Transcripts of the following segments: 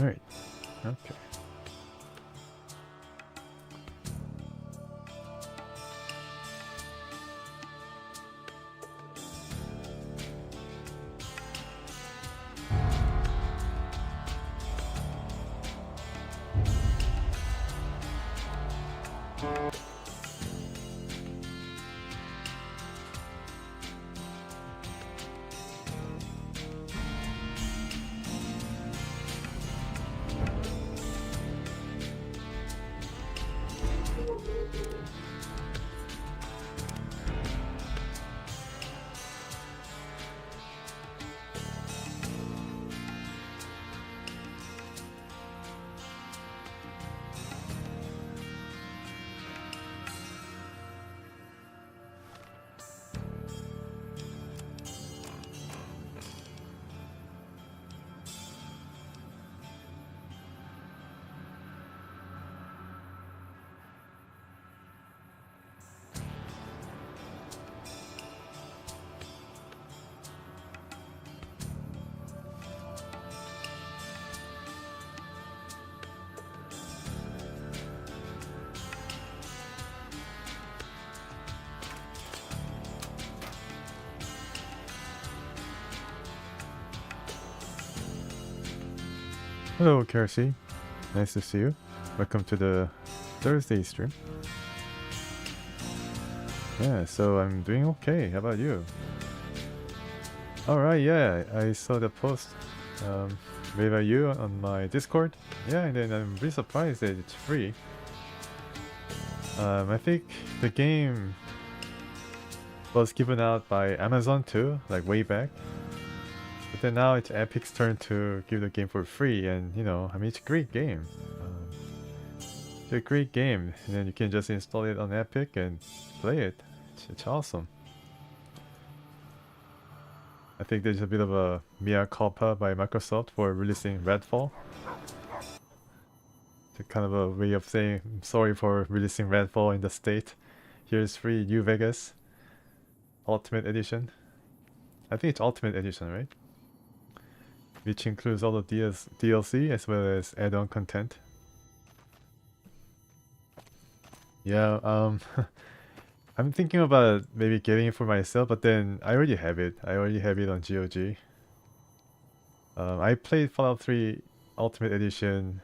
Alright. Okay. Hello, Kelsey. Nice to see you. Welcome to the Thursday stream. Yeah, so I'm doing okay. How about you? Alright, yeah, I saw the post made by you on my Discord. Yeah, and then I'm really surprised that it's free. I think the game was given out by Amazon too, like way back. But then now it's Epic's turn to give the game for free, and you know, I mean, it's a great game. It's a great game, and then you can just install it on Epic and play it. It's awesome. I think there's a bit of a mea culpa by Microsoft for releasing Redfall. It's kind of a way of saying I'm sorry for releasing Redfall in the state. Here's free New Vegas Ultimate Edition. I think it's Ultimate Edition, right? Which includes all the DLC as well as add-on content. Yeah, I'm thinking about maybe getting it for myself, but then I already have it. I already have it on GOG. I played Fallout 3 Ultimate Edition.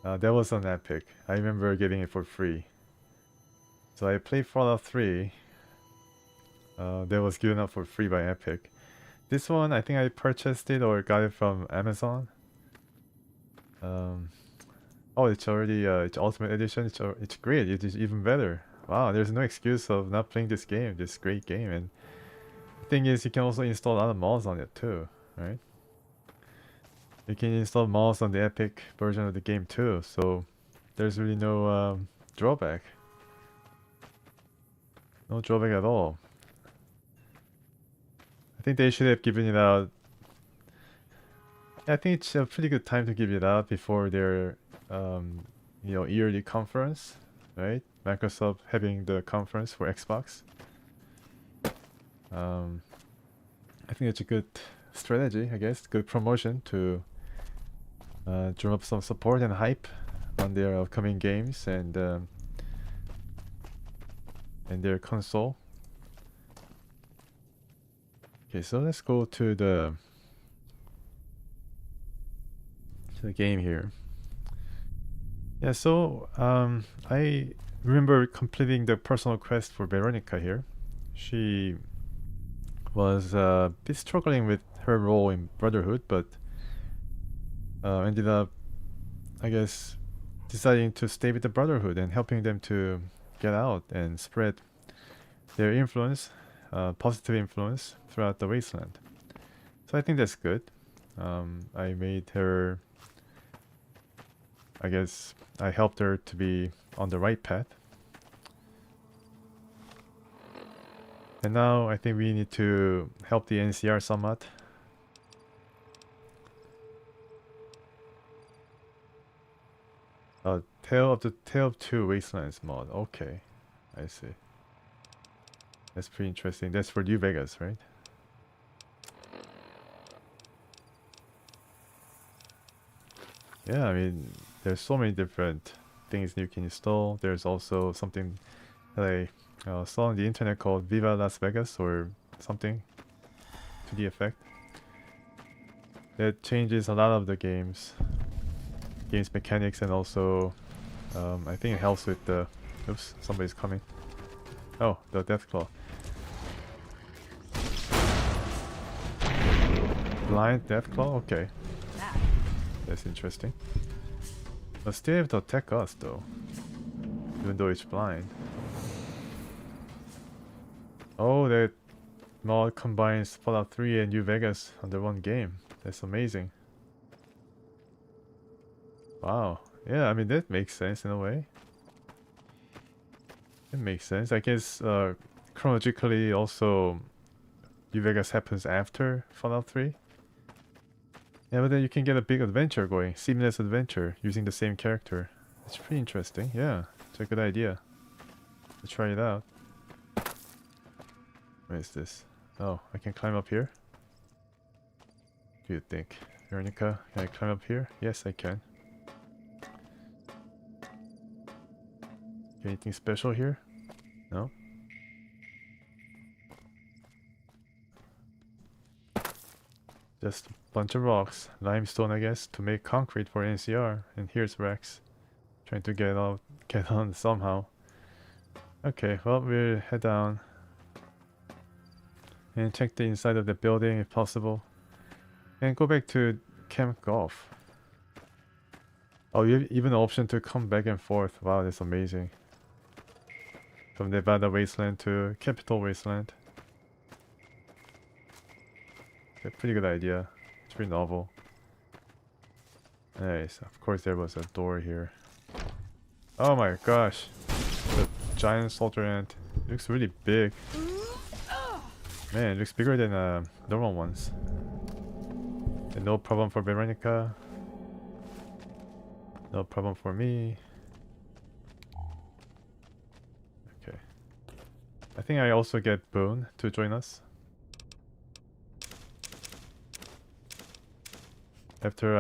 That was on Epic. I remember getting it for free. So I played Fallout 3. That was given out for free by Epic. This one, I think I purchased it or got it from Amazon. Oh, it's already it's Ultimate Edition. It's great. It is even better. Wow, there's no excuse of not playing this game. This great game, and the thing is, you can also install other mods on it too, right? You can install mods on the Epic version of the game too. So there's really no drawback. No drawback at all. I think they should have given it out. I think it's a pretty good time to give it out before their you know, yearly conference, right? Microsoft having the conference for Xbox. I think it's a good strategy, I guess. Good promotion to drum up some support and hype on their upcoming games and their console. Okay, so let's go to the game here. Yeah, so I remember completing the personal quest for Veronica here. She was a bit struggling with her role in Brotherhood, but ended up, I guess, deciding to stay with the Brotherhood and helping them to get out and spread their influence, positive influence throughout the wasteland. So I think that's good. I made her, I guess I helped her to be on the right path. And now I think we need to help the NCR somewhat. Tale of Two Wastelands mod. Okay, I see. That's pretty interesting. That's for New Vegas, right? Yeah, I mean, there's so many different things you can install. There's also something that I saw on the internet called Viva Las Vegas or something to the effect. It changes a lot of the game's mechanics, and also I think it helps with the... Oops, somebody's coming. Oh, the Deathclaw. Blind Deathclaw? Okay. That's interesting. But still able to attack us though, even though it's blind. Oh, that mod combines Fallout 3 and New Vegas under one game. That's amazing. Wow. Yeah, I mean that makes sense in a way. It makes sense. I guess chronologically also New Vegas happens after Fallout 3. Yeah, but then you can get a big adventure going, seamless adventure using the same character. It's pretty interesting. Yeah, it's a good idea. Let's try it out. Where is this? Oh, I can climb up here? What do you think? Veronica, can I climb up here? Yes, I can. Anything special here? No? Just a bunch of rocks. Limestone, I guess, to make concrete for NCR. And here's Rex. Trying to get on somehow. Okay, well, we'll head down. And check the inside of the building if possible. And go back to Camp Golf. Oh, you have even an option to come back and forth. Wow, that's amazing. From Nevada Wasteland to Capital Wasteland. A pretty good idea. It's pretty novel. Nice. Of course there was a door here. Oh my gosh. The giant soldier ant. It looks really big. Man, it looks bigger than normal ones. And no problem for Veronica. No problem for me. Okay. I think I also get Boone to join us. After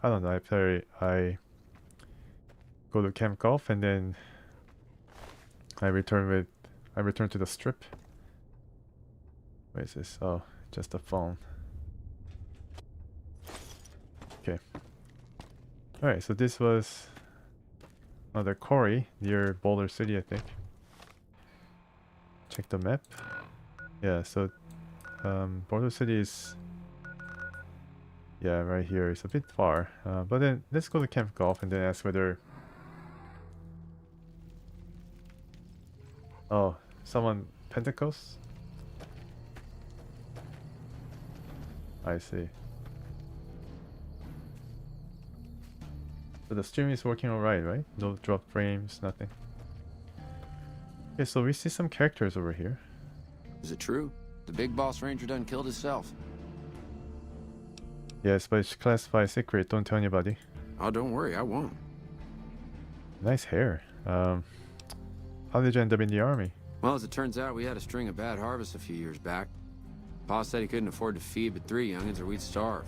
I don't know, after I go to Camp Golf and then I return to the strip. What is this? Oh, just a phone. Okay. Alright, so this was another quarry near Boulder City, I think. Check the map. Yeah, so Boulder City is... yeah, right here. It's a bit far. But then let's go to Camp Golf and then ask whether... oh, someone... Pentecost? I see. So the stream is working alright, right? No drop frames, nothing. Okay, so we see some characters over here. Is it true? The big boss ranger done killed himself. Yes, but it's classified secret. Don't tell anybody. Oh, don't worry, I won't. Nice hair. How did you end up in the army? Well, as it turns out, we had a string of bad harvests a few years back. Pa said he couldn't afford to feed but 3 youngins or we'd starve.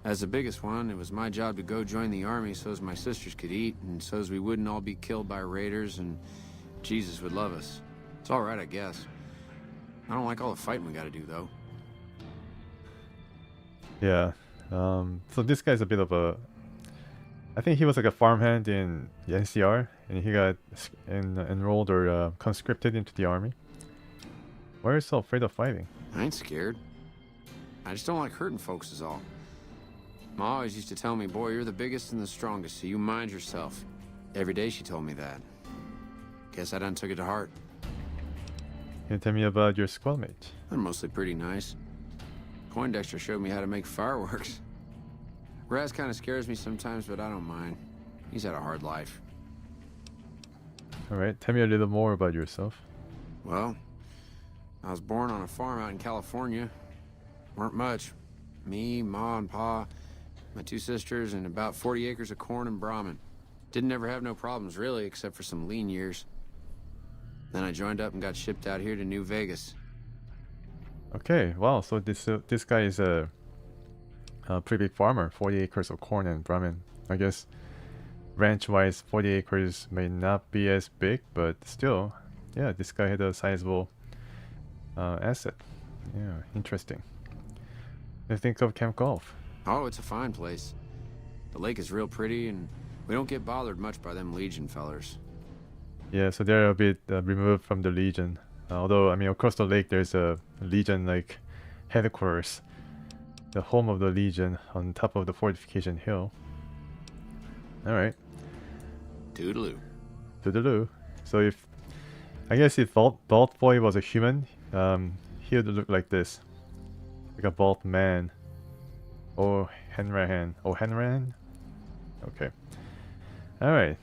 As the biggest one, it was my job to go join the army so as my sisters could eat and so as we wouldn't all be killed by raiders and Jesus would love us. It's all right, I guess. I don't like all the fighting we gotta do, though. Yeah. So this guy's a bit of a... I think he was like a farmhand in the NCR and he got enrolled or conscripted into the army. Why are you so afraid of fighting? I ain't scared. I just don't like hurting folks is all. Ma always used to tell me, boy, you're the biggest and the strongest, so you mind yourself. Every day she told me that. Guess I done took it to heart. Can you tell me about your squadmate? They're mostly pretty nice. Poindexter showed me how to make fireworks. Raz kind of scares me sometimes, but I don't mind. He's had a hard life. Alright, tell me a little more about yourself. Well, I was born on a farm out in California. Weren't much. Me, Ma, and Pa, my 2 sisters, and about 40 acres of corn and Brahmin. Didn't ever have no problems, really, except for some lean years. Then I joined up and got shipped out here to New Vegas. Okay, wow, so this guy is a pretty big farmer, 40 acres of corn and Brahmin. I guess ranch-wise, 40 acres may not be as big, but still, yeah, this guy had a sizable asset. Yeah, interesting. I think of Camp Golf. Oh, it's a fine place. The lake is real pretty, and we don't get bothered much by them Legion fellers. Yeah, so they're a bit removed from the Legion. Although, I mean, across the lake, there's a Legion like headquarters, the home of the Legion on top of the fortification hill. All right. Toodaloo. Toodaloo. So if I guess if Bald Boy was a human, he would look like this, like a bald man. Oh, Hanrahan. Oh, Hanrahan. Okay. All right.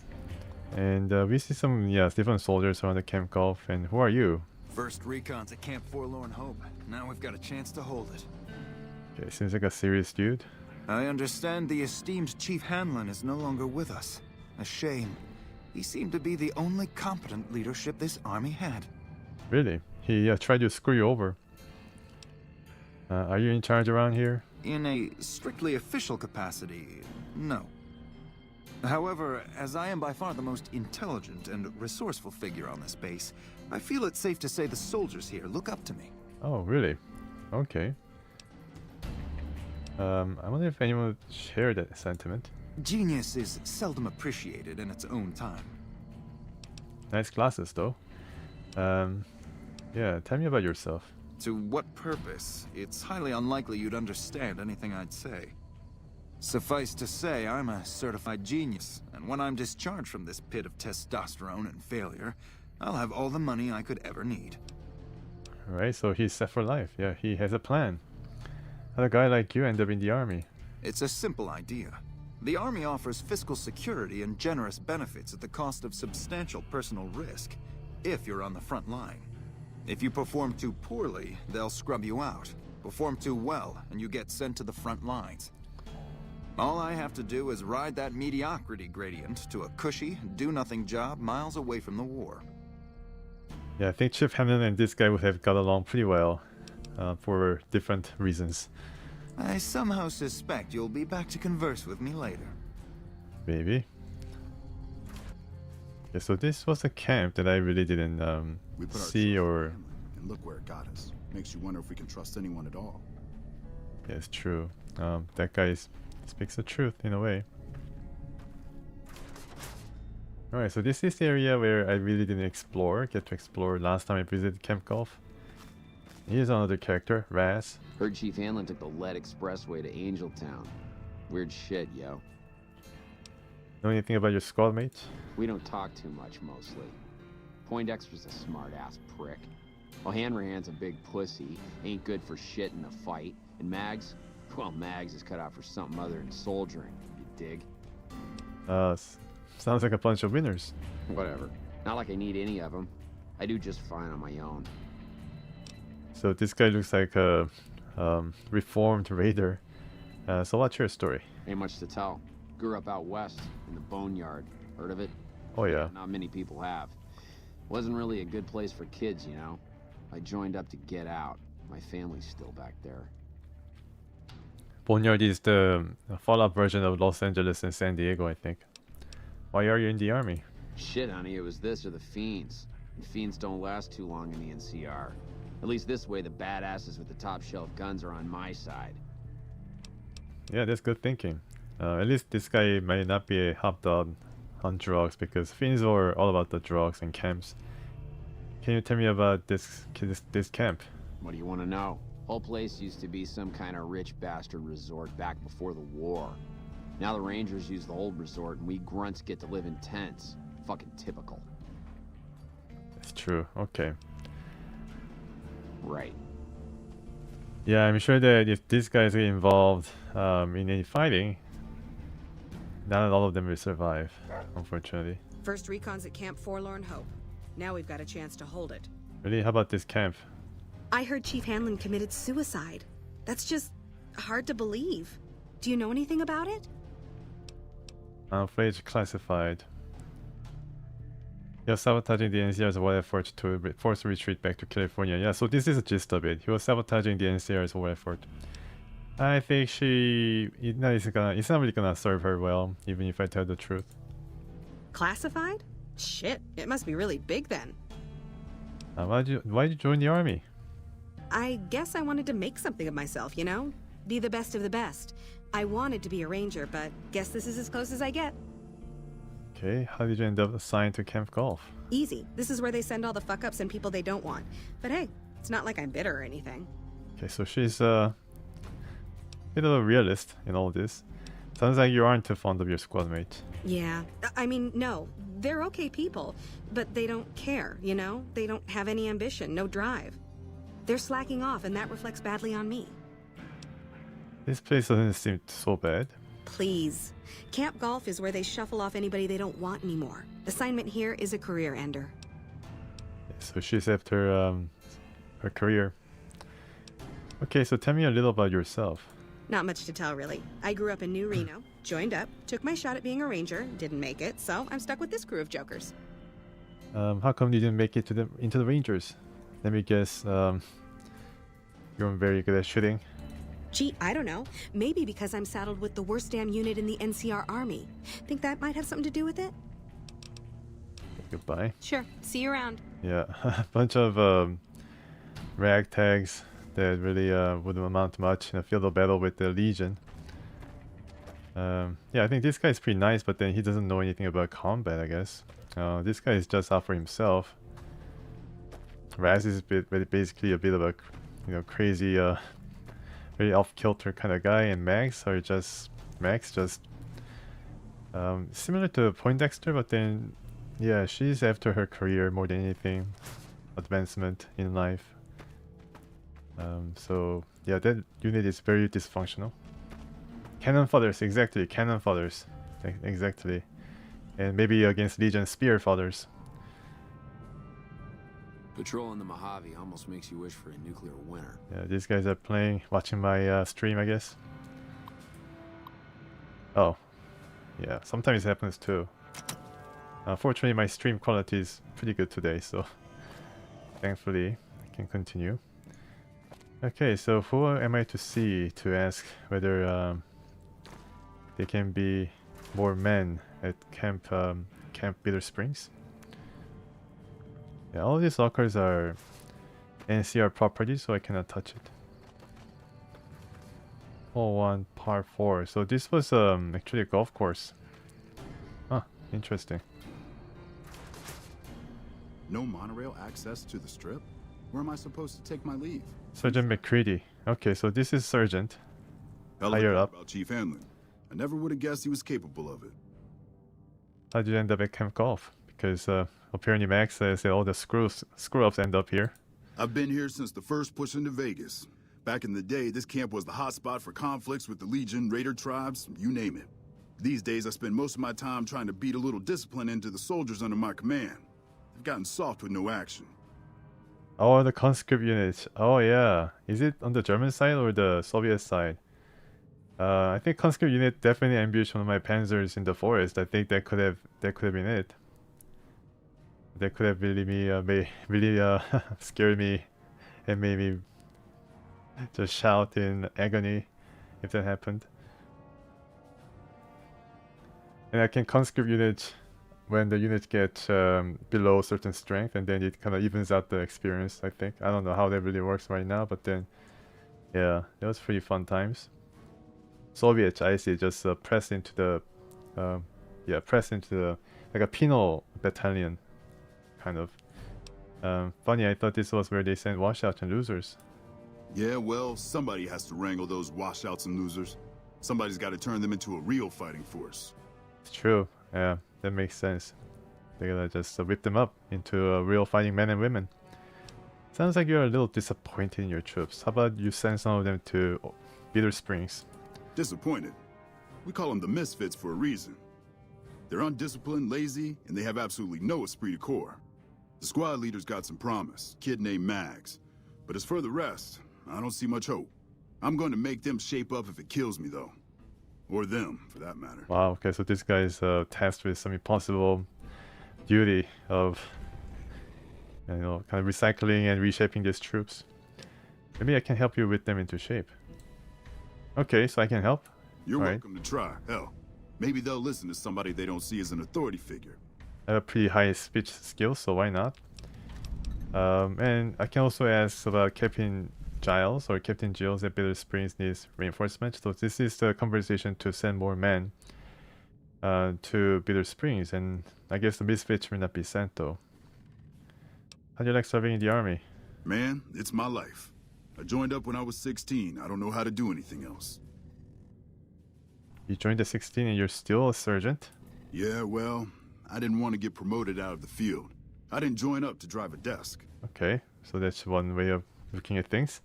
And we see some different soldiers around the Camp Golf. And who are you? First recon's at Camp Forlorn Hope. Now we've got a chance to hold it. Okay, seems like a serious dude. I understand the esteemed Chief Hanlon is no longer with us. A shame. He seemed to be the only competent leadership this army had. Really? He tried to screw you over. Are you in charge around here? In a strictly official capacity, no. However, as I am by far the most intelligent and resourceful figure on this base, I feel it's safe to say the soldiers here look up to me. Oh, really? Okay. I wonder if anyone would share that sentiment. Genius is seldom appreciated in its own time. Nice glasses, though. Yeah, tell me about yourself. To what purpose? It's highly unlikely you'd understand anything I'd say. Suffice to say, I'm a certified genius, and when I'm discharged from this pit of testosterone and failure, I'll have all the money I could ever need. Alright, so he's set for life. Yeah, he has a plan. How a guy like you end up in the army? It's a simple idea. The army offers fiscal security and generous benefits at the cost of substantial personal risk, if you're on the front line. If you perform too poorly, they'll scrub you out. Perform too well, and you get sent to the front lines. All I have to do is ride that mediocrity gradient to a cushy, do-nothing job miles away from the war. Yeah, I think Chief Hamlin and this guy would have got along pretty well, for different reasons. I somehow suspect you'll be back to converse with me later. Maybe. Yeah, so this was a camp that I really didn't We put our see trust in or... Hamlin, and look where it got us. Makes you wonder if we can trust anyone at all. Yeah, it's true. That guy speaks the truth in a way. Alright, so this is the area where I really didn't get to explore last time I visited Camp Golf. Here's another character, Raz. Heard Chief Hanlon took the lead expressway to Angeltown. Weird shit, yo. Know anything about your squad mates? We don't talk too much, mostly. Poindexter's a smart-ass prick. Well, Hanrahan's a big pussy, ain't good for shit in a fight. And Mags? Well, Mags is cut out for something other than soldiering, you dig? Sounds like a bunch of winners. Whatever. Not like I need any of them. I do just fine on my own. So this guy looks like a reformed raider. So what's your story? Ain't much to tell. Grew up out west, in the Boneyard. Heard of it? Oh yeah. Not many people have. Wasn't really a good place for kids, you know? I joined up to get out. My family's still back there. Boneyard is the Fallout version of Los Angeles and San Diego, I think. Why are you in the army? Shit, honey, it was this or the Fiends. And Fiends don't last too long in the NCR. At least this way, the badasses with the top shelf guns are on my side. Yeah, that's good thinking. At least this guy might not be a hot dog on drugs, because Finns are all about the drugs and camps. Can you tell me about this camp? What do you want to know? Whole place used to be some kind of rich bastard resort back before the war. Now the Rangers use the old resort and we grunts get to live in tents. Fucking typical. That's true. Okay. Right. Yeah, I'm sure that if these guys get involved in any fighting, not all of them will survive, unfortunately. First recon's at Camp Forlorn Hope. Now we've got a chance to hold it. Really? How about this camp? I heard Chief Hanlon committed suicide. That's just hard to believe. Do you know anything about it? I'm afraid it's classified. He was sabotaging the NCR's war effort to force retreat back to California. Yeah, so this is the gist of it. He was sabotaging the NCR's war effort. I think it's not really gonna serve her well, even if I tell the truth. Classified? Shit, it must be really big then. Why'd you join the army? I guess I wanted to make something of myself, you know? Be the best of the best. I wanted to be a ranger, but guess this is as close as I get. Okay, how did you end up assigned to Camp Golf? Easy. This is where they send all the fuck-ups and people they don't want. But hey, it's not like I'm bitter or anything. Okay, so she's a bit of a realist in all this. Sounds like you aren't too fond of your squad mate. Yeah. I mean, no. They're okay people, but they don't care, you know? They don't have any ambition, no drive. They're slacking off, and that reflects badly on me. This place doesn't seem so bad. Please. Camp Golf is where they shuffle off anybody they don't want anymore. Assignment here is a career ender. So she's after her career. Okay, so tell me a little about yourself. Not much to tell, really. I grew up in New Reno, joined up, took my shot at being a ranger, didn't make it, so I'm stuck with this crew of jokers. How come you didn't make it into the Rangers? Let me guess, you're very good at shooting. Gee, I don't know. Maybe because I'm saddled with the worst damn unit in the NCR Army. Think that might have something to do with it? Goodbye. Sure. See you around. Yeah, a bunch of ragtags that really wouldn't amount to much in a field of battle with the Legion. Yeah, I think this guy is pretty nice, but then he doesn't know anything about combat, I guess. This guy is just out for himself. Raz is basically a bit of a, crazy, very off-kilter kind of guy, and Max just similar to Poindexter, but then, yeah, she's after her career more than anything, advancement in life. So yeah, that unit is very dysfunctional. Cannon fathers, exactly, cannon fathers, exactly, and maybe against Legion spear fathers. Patrolling the Mojave almost makes you wish for a nuclear winter. Yeah, these guys are watching my stream, I guess. Oh, yeah, sometimes it happens too. Fortunately, my stream quality is pretty good today, so thankfully I can continue. Okay, so who am I to see to ask whether there can be more men at Camp Bitter Springs? Yeah, all these lockers are NCR property, so I cannot touch it. Hole 1, par 4. So this was actually a golf course. Huh, interesting. No monorail access to the strip? Where am I supposed to take my leave? Sergeant McCready. Okay, so this is Sergeant. Higher up. About Chief Hanlon. I never would have guessed he was capable of it. How did you end up at Camp Golf? Because apparently Max says that all the screw-ups end up here. I've been here since the first push into Vegas. Back in the day, this camp was the hotspot for conflicts with the Legion, Raider tribes, you name it. These days, I spend most of my time trying to beat a little discipline into the soldiers under my command. They've gotten soft with no action. Oh, the conscript unit. Oh yeah. Is it on the German side or the Soviet side? I think conscript unit definitely ambushed one of my panzers in the forest. I think that could have been it. That could have really scared me and made me just shout in agony if that happened. And I can conscript unit when the units get below certain strength, and then it kind of evens out the experience, I think. I don't know how that really works right now, but then, yeah, that was pretty fun times. Soviet, I see, just press into the, like a penal battalion, kind of. Funny, I thought this was where they sent washouts and losers. Yeah, well, somebody has to wrangle those washouts and losers. Somebody's got to turn them into a real fighting force. It's true, yeah, that makes sense. They gotta just whip them up into real fighting men and women. Sounds like you're a little disappointed in your troops. How about you send some of them to Bitter Springs? Disappointed. We call them the misfits for a reason. They're undisciplined, lazy, and they have absolutely no esprit de corps. The squad leader's got some promise, kid named Mags. But as for the rest, I don't see much hope. I'm going to make them shape up if it kills me, though. Or them, for that matter. Wow, okay, so this guy is tasked with some impossible duty of, kind of recycling and reshaping these troops. Maybe I can help you with them into shape. Okay, so I can help. You're All right. welcome to try. Hell, maybe they'll listen to somebody they don't see as an authority figure. I have a pretty high speech skills, so why not? And I can also ask about Captain Giles or Captain Giles at Bitter Springs needs reinforcement. So this is the conversation to send more men to Bitter Springs, and I guess the misfits will not be sent though. How do you like serving in the army? Man, it's my life. I joined up when I was 16. I don't know how to do anything else. You joined at 16 and you're still a sergeant? Yeah, well, I didn't want to get promoted out of the field. I didn't join up to drive a desk. Okay, so that's one way of looking at things.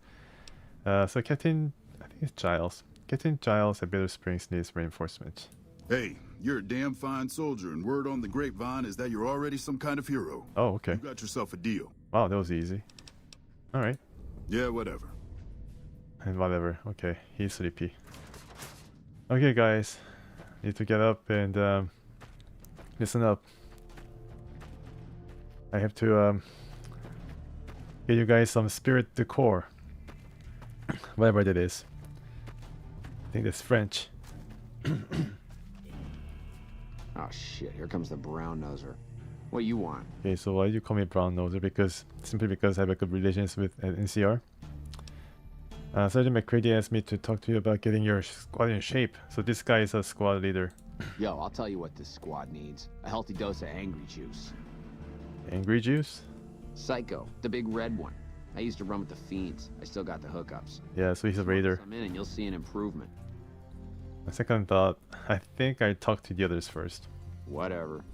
So Captain, I think it's Giles. Captain Giles at Bitter Springs needs reinforcement. Hey, you're a damn fine soldier, and word on the grapevine is that you're already some kind of hero. Oh, okay. You got yourself a deal. Wow, that was easy. Alright. Yeah, whatever. And whatever. Okay, he's sleepy. Okay, guys. Need to get up and listen up. I have to get you guys some spirit decor. Whatever that is. I think that's French. Oh shit, here comes the brown noser. What you want? Okay, so why do you call me brown noser? Because simply because I have a good relations with NCR. Sergeant McCready asked me to talk to you about getting your squad in shape. So this guy is a squad leader. Yo, I'll tell you what this squad needs. A healthy dose of angry juice. Angry juice? Psycho, the big red one. I used to run with the fiends. I still got the hookups. Yeah, so he's a raider. Come in and you'll see an improvement. My second thought, I think I talked to the others first. Whatever.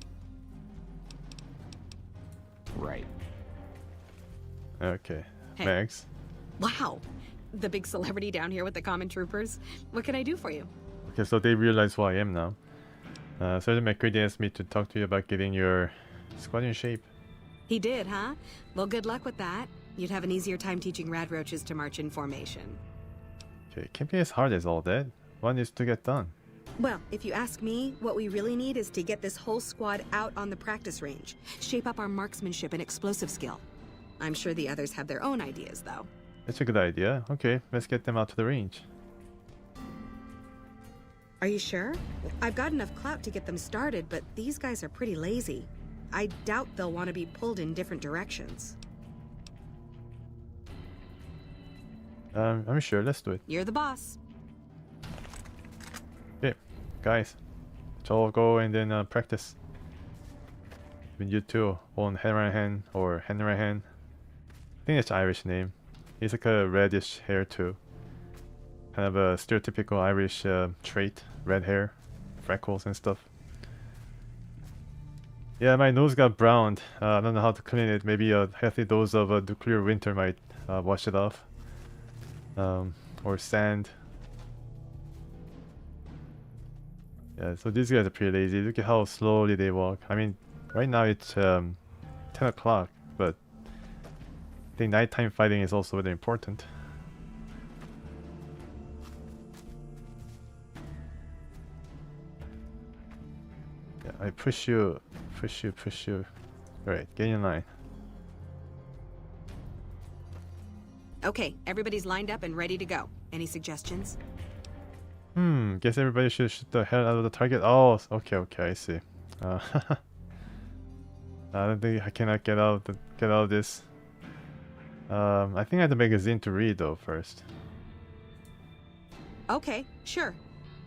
Right. Okay. Hey. Max. Wow. The big celebrity down here with the common troopers. What can I do for you? Okay, so they realize who I am now. Sergeant McCready asked me to talk to you about getting your squad in shape. He did, huh? Well, good luck with that. You'd have an easier time teaching rad roaches to march in formation. Okay, it can't be as hard as all that. What needs to get done? Well, if you ask me, what we really need is to get this whole squad out on the practice range. Shape up our marksmanship and explosive skill. I'm sure the others have their own ideas, though. That's a good idea. Okay, let's get them out to the range. Are you sure? I've got enough clout to get them started, but these guys are pretty lazy. I doubt they'll want to be pulled in different directions. I'm sure. Let's do it. You're the boss. Okay, guys. Let's all go and then practice. Even you two, on Hanrahan or Hanrahan. I think it's Irish name. He's like a reddish hair too. Kind of a stereotypical Irish trait. Red hair, freckles and stuff. Yeah, my nose got browned. I don't know how to clean it. Maybe a healthy dose of nuclear winter might wash it off. Or sand. Yeah, so these guys are pretty lazy. Look at how slowly they walk. I mean, right now it's 10 o'clock, but I think nighttime fighting is also very important. Yeah, I push you, push you, push you. Alright, get in line. Okay, everybody's lined up and ready to go. Any suggestions? Guess everybody should shoot the hell out of the target. Oh, okay, I see. I don't think I cannot get out of this. I think I have the magazine to read though first. Okay, sure.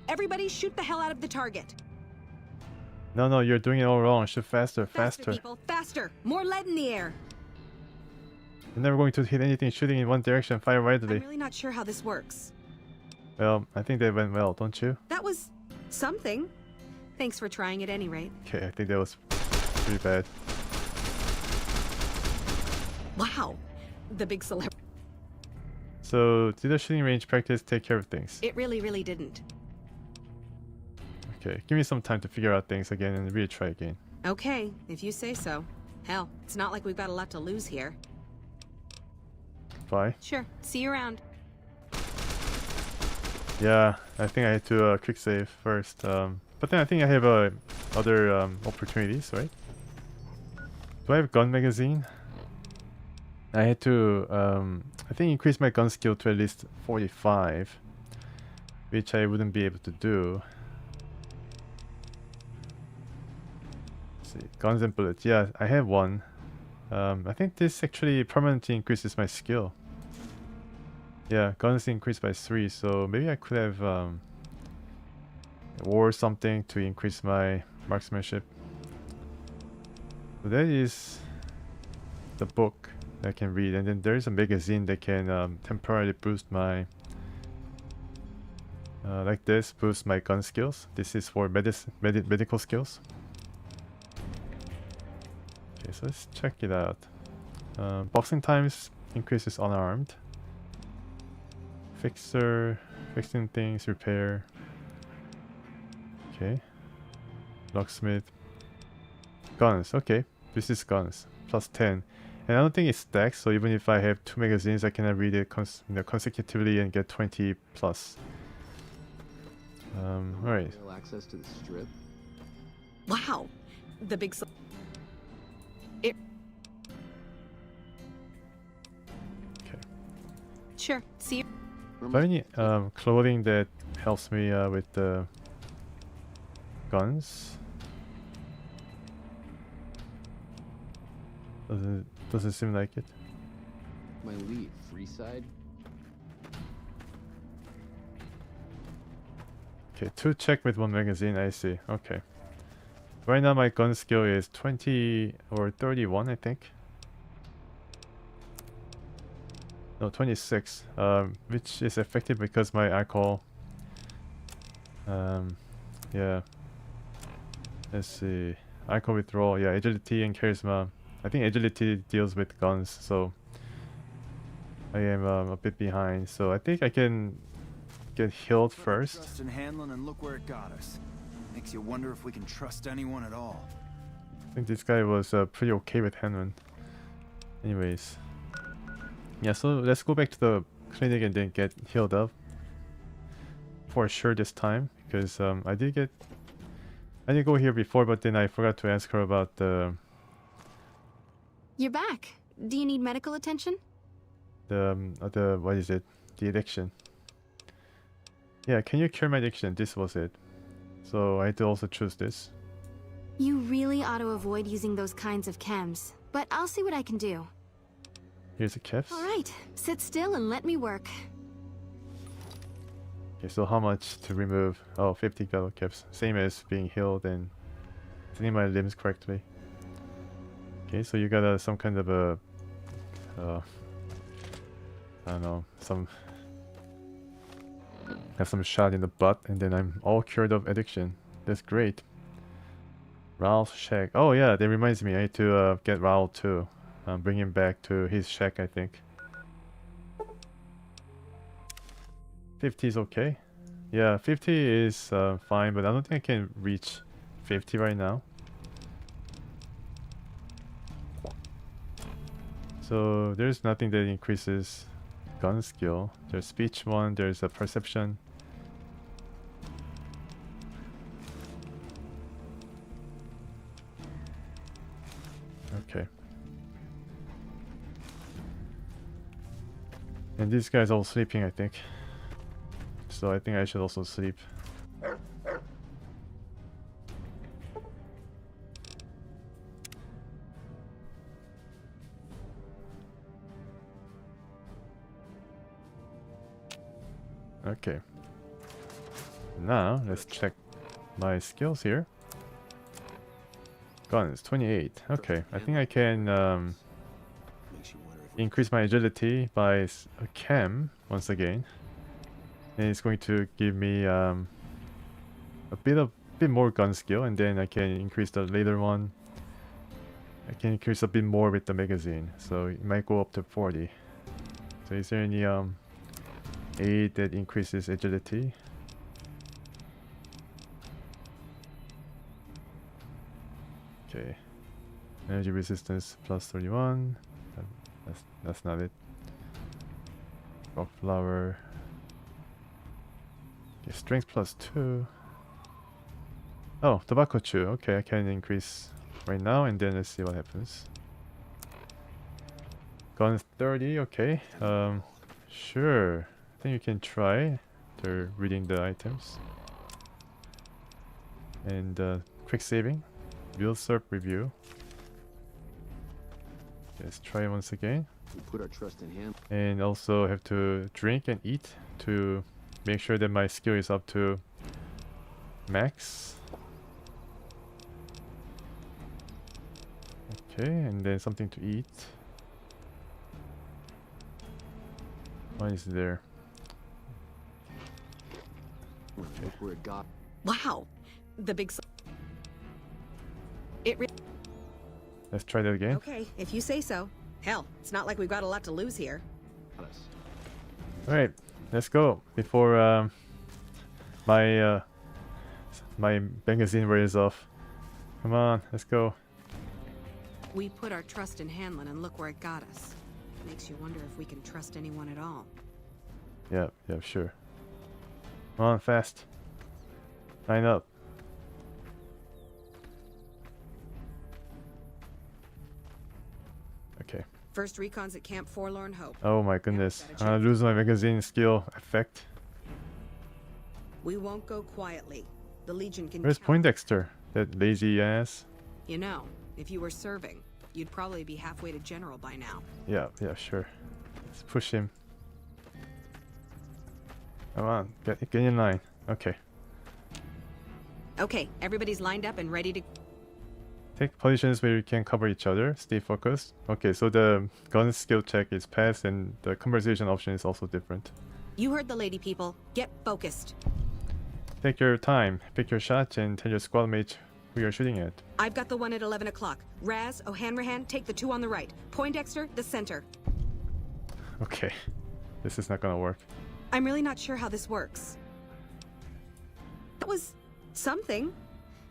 Everybody shoot the hell out of the target. No, you're doing it all wrong. Shoot faster. Faster, people, faster! More lead in the air! You're never going to hit anything shooting in one direction. Fire widely. I'm really not sure how this works. Well, I think they went well, don't you? That was something. Thanks for trying at any rate. Okay, I think that was pretty bad. Wow. The big celebrity. So, did the shooting range practice take care of things? It really, really didn't. Okay, give me some time to figure out things again and really try again. Okay, if you say so. Hell, it's not like we've got a lot to lose here. Bye. Sure, see you around. Yeah, I think I had to quick save first. But then I think I have other opportunities, right? Do I have gun magazine? I had to, I think increase my gun skill to at least 45. which I wouldn't be able to do. Let's see, guns and bullets. Yeah, I have one. I think this actually permanently increases my skill. Yeah, guns increased by 3, so maybe I could have or something to increase my marksmanship. So that is the book that I can read, and then there is a magazine that can temporarily boost my like this, boost my gun skills. This is for medical skills. Okay, so let's check it out. Boxing times increases unarmed. Fixer, fixing things, repair. Okay. Locksmith. Guns, okay. This is guns. Plus 10. And I don't think it stacks, so even if I have 2 magazines, I cannot read it consecutively and get 20 plus. Alright. Access to the strip. Wow. The big... Okay. Sure. See you. Do I have any clothing that helps me with the guns? Doesn't seem like it. My lead, Freeside. Okay, 2 check with 1 magazine, I see. Okay. Right now my gun skill is 20 or 31, I think. No, 26, which is effective because my alcohol. Yeah. Let's see. Alcohol withdrawal, yeah, agility and charisma. I think agility deals with guns, so I am a bit behind. So I think I can get healed first. Trust in handling, and look where it got us. Makes you wonder if we can trust anyone at all. I think this guy was pretty okay with Hanwon. Anyways. Yeah, so let's go back to the clinic and then get healed up. For sure this time. Because I did go here before, but then I forgot to ask her about the... You're back. Do you need medical attention? What is it? The addiction. Yeah, can you cure my addiction? This was it. So I had to also choose this. You really ought to avoid using those kinds of chems, but I'll see what I can do. Here's a caps. All right, sit still and let me work. Okay, so how much to remove? Oh, 50 battle caps. Same as being healed and cleaning my limbs correctly. Okay, so you got some kind of a... I don't know, have some shot in the butt, and then I'm all cured of addiction. That's great. Raul's shack. Oh yeah, that reminds me, I need to get Raul too. Bring him back to his shack, I think. 50 is okay. Yeah, 50 is fine, but I don't think I can reach 50 right now. So there's nothing that increases gun skill. There's speech one, there's a perception. Okay. And these guys all sleeping, I think. So I think I should also sleep. Okay. Now let's check my skills here. Guns 28. Okay, I think I can increase my agility by a chem once again, and it's going to give me a bit more gun skill, and then I can increase the later one. I can increase a bit more with the magazine, so it might go up to 40. So is there any aid that increases agility? Okay, energy resistance plus 31. That's not it. Rock flower. Okay, strength plus 2. Oh, tobacco chew. Okay, I can increase right now, and then let's see what happens. Guns 30. Okay. Sure. I think you can try after reading the items. And quick saving. Will serve review. Let's try once again. We put our trust in him. And also have to drink and eat to make sure that my skill is up to max. Okay, and then something to eat. What is there? Look where it got. Wow. The big... It re- Let's try that again. Okay, if you say so. Hell, it's not like we've got a lot to lose here. us. Alright, let's go before my my magazine wears off. Come on, let's go. We put our trust in Hanlon and look where it got us. Makes you wonder if we can trust anyone at all. Yeah, sure. Come on, fast. Line up. Okay. First recon's at Camp Forlorn Hope. Oh my goodness. got a I lose my magazine skill effect. We won't go quietly. The Legion can Where's count. Poindexter? That lazy ass. You know, if you were serving, you'd probably be halfway to General by now. Yeah, sure. Let's push him. Come on, get in line. Okay. Okay, everybody's lined up and ready to... Take positions where you can cover each other. Stay focused. Okay, so the gun skill check is passed and the conversation option is also different. You heard the lady, people. Get focused. Take your time, pick your shots, and tell your squad mates who you're shooting at. I've got the one at 11 o'clock. Raz, O'Hanrahan, take the two on the right. Poindexter, the center. Okay, this is not gonna work. I'm really not sure how this works. That was something.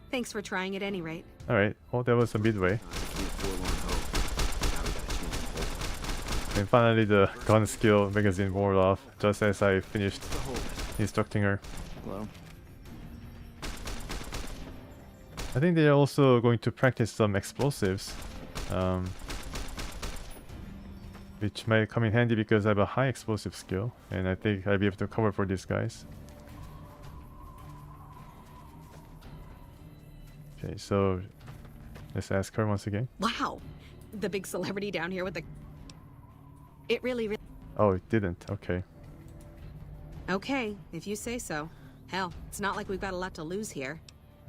Thanks for trying at any rate. Alright, well that was a midway. Camp Forlorn Hope. Now we got a chance to hold. And finally the gun skill magazine wore off just as I finished instructing her. Hello. I think they're also going to practice some explosives. Which might come in handy because I have a high explosive skill. And I think I'll be able to cover for these guys. Okay, so let's ask her once again. Wow. The big celebrity down here with the... It really... Oh, it didn't. Okay. Okay, if you say so. Hell, it's not like we've got a lot to lose here.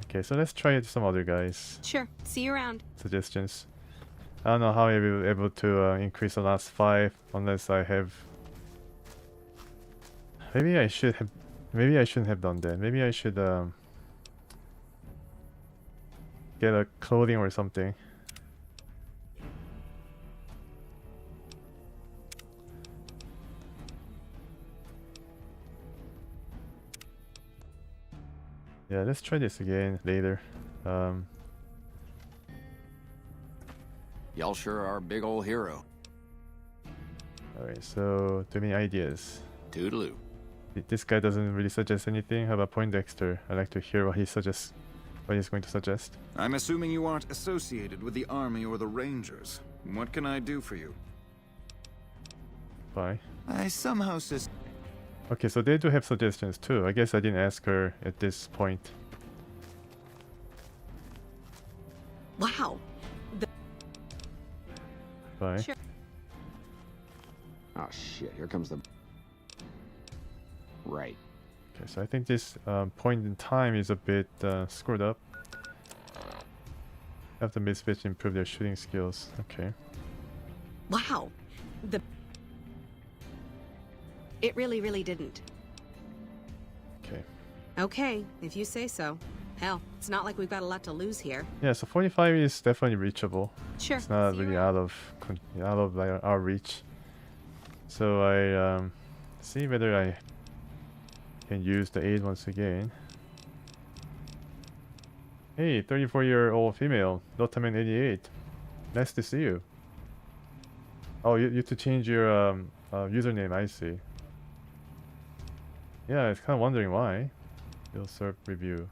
Okay, so let's try some other guys. Sure, see you around. Suggestions. I don't know how I will be able to increase the last 5 unless I have... Maybe I should have... Maybe I shouldn't have done that. Maybe I should get a clothing or something. Yeah, let's try this again later. Y'all sure are a big old hero. Alright, so do you have any ideas? Toodaloo. This guy doesn't really suggest anything. How about Poindexter? I'd like to hear what he suggests. What he's going to suggest. I'm assuming you aren't associated with the Army or the Rangers. What can I do for you? Bye. I somehow Okay, so they do have suggestions too. I guess I didn't ask her at this point. Wow. Bye. Sure. Oh shit, here comes the... Right. Okay, so I think this point in time is a bit screwed up. Have the misfits improve their shooting skills. Okay. Wow. It really didn't. Okay. Okay, if you say so. Hell, it's not like we've got a lot to lose here. Yeah, so 45 is definitely reachable. Sure. It's not see you really around. out of our reach. So I see whether I can use the aid once again. Hey, 34-year-old female, Notaman 88. Nice to see you. Oh, you have to change your username, I see. Yeah, I was kind of wondering why. You'll serve review.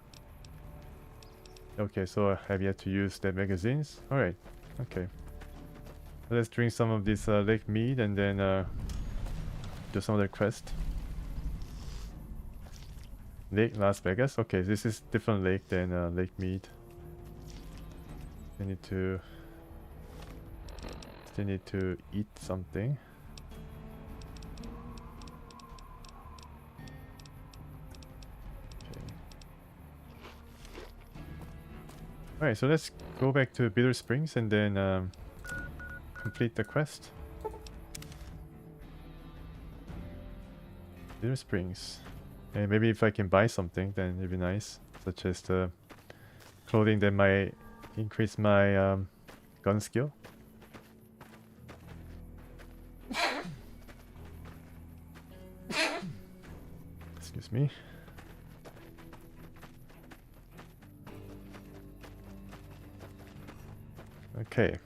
Okay, so I have yet to use the magazines. Alright, okay. Let's drink some of this lake mead and then do some other quest. Lake Las Vegas. Okay, this is different lake than Lake Mead. Still need to eat something. Okay. Alright, so let's go back to Bitter Springs and then complete the quest. Bitter Springs. And maybe if I can buy something, then it'd be nice. Such as the clothing that might increase my gun skill. Excuse me. Okay.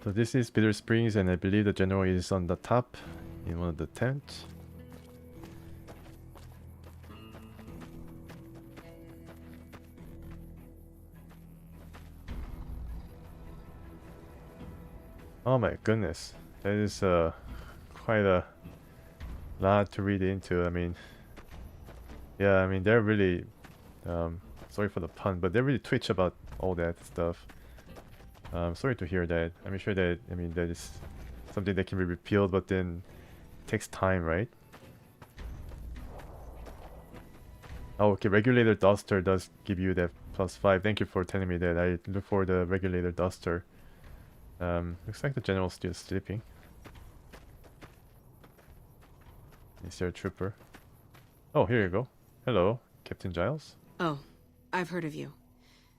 So this is Bitter Springs, and I believe the general is on the top in one of the tents. Oh my goodness, that is quite a lot to read into. I mean, yeah, I mean they're really sorry for the pun, but they really twitch about all that stuff. Sorry to hear that. I'm sure that, I mean, that is something that can be repealed, but then it takes time, right? Oh, okay, regulator duster does give you that +5. Thank you for telling me that. I look for the regulator duster. Looks like the general's still sleeping. Is there a trooper? Oh, here you go. Hello, Captain Giles. Oh, I've heard of you.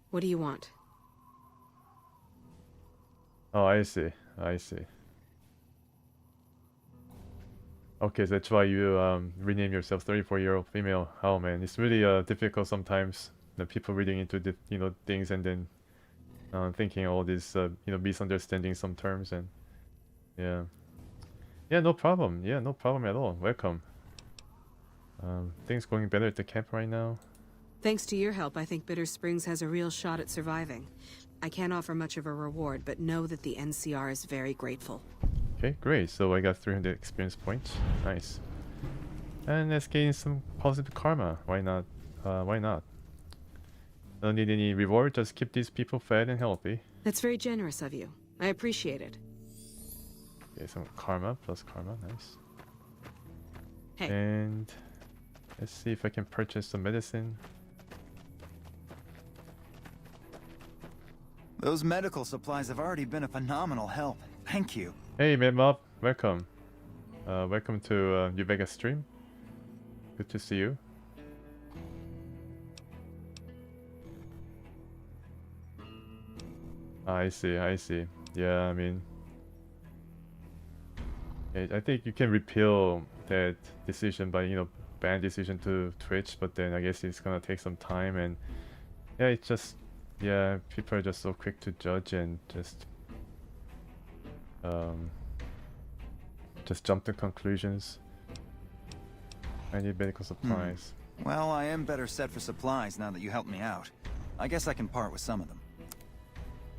What do you want? Oh, I see. I see. Okay, so that's why you rename yourself 34-year-old female. Oh man, it's really difficult sometimes. The people reading into the things and then thinking all these misunderstanding some terms, and yeah, no problem. Yeah, no problem at all. Welcome. Things going better at the camp right now. Thanks to your help, I think Bitter Springs has a real shot at surviving. I can't offer much of a reward, but know that the NCR is very grateful. Okay, great. So I got 300 experience points. Nice. And let's gain some positive karma. Why not? Why not? Don't need any reward. Just keep these people fed and healthy. That's very generous of you. I appreciate it. Okay, some karma plus karma. Nice. Hey. And let's see if I can purchase some medicine. Those medical supplies have already been a phenomenal help. Thank you. Hey, Medmob. Welcome. Welcome to New Vegas stream. Good to see you. I see, I see. Yeah, I mean, I think you can repeal that decision by, ban decision to Twitch, but then I guess it's gonna take some time, and yeah, it's just, yeah, people are just so quick to judge and just jump to conclusions. I need medical supplies. Well, I am better set for supplies now that you helped me out. I guess I can part with some of them.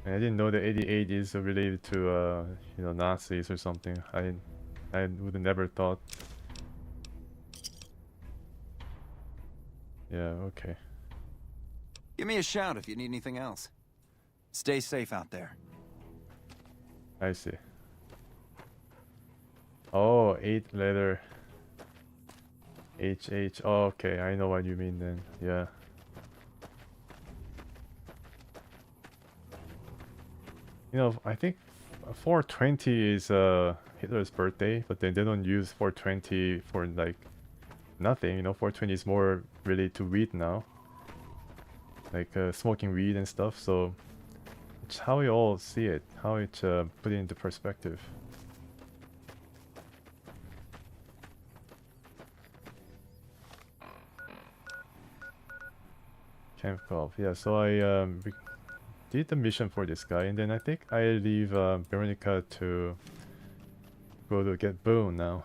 And I didn't know that 88 is related to Nazis or something. I would have never thought. Yeah, okay. Give me a shout if you need anything else. Stay safe out there. I see. Oh, 8 letter. HH. Oh, okay, I know what you mean then. Yeah. I think 420 is Hitler's birthday, but then they don't use 420 for like nothing. 420 is more related to weed now, like smoking weed and stuff. So it's how we all see it, how it's put it into perspective. Camp Golf. Yeah, so I did the mission for this guy, and then I think I leave Veronica to go to get Boone now.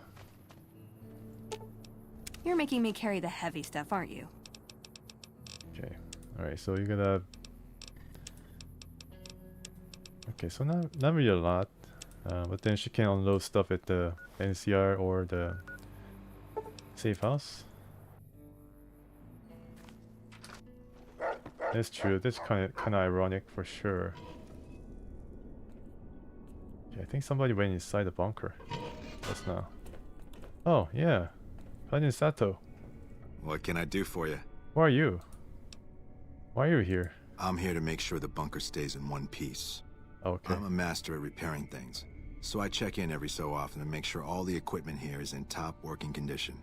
You're making me carry the heavy stuff, aren't you? Okay, alright, so you're gonna... Okay, so not really a lot, but then she can unload stuff at the NCR or the safe house. That's true. That's kind of ironic for sure. Okay, I think somebody went inside the bunker just now. Oh yeah, Planet Sato. What can I do for you? Who are you? Why are you here? I'm here to make sure the bunker stays in one piece. Okay. I'm a master at repairing things, so I check in every so often to make sure all the equipment here is in top working condition.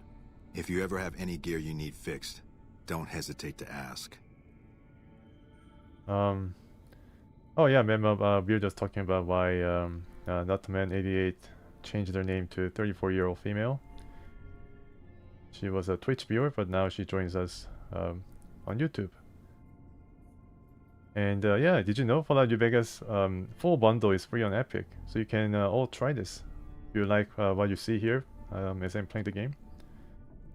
If you ever have any gear you need fixed, don't hesitate to ask. Oh yeah, remember we were just talking about why Nutman88 changed their name to 34-year-old female. She was a Twitch viewer, but now she joins us on YouTube. And yeah, did you know Fallout New Vegas full bundle is free on Epic, so you can all try this. If you like what you see here as I'm playing the game.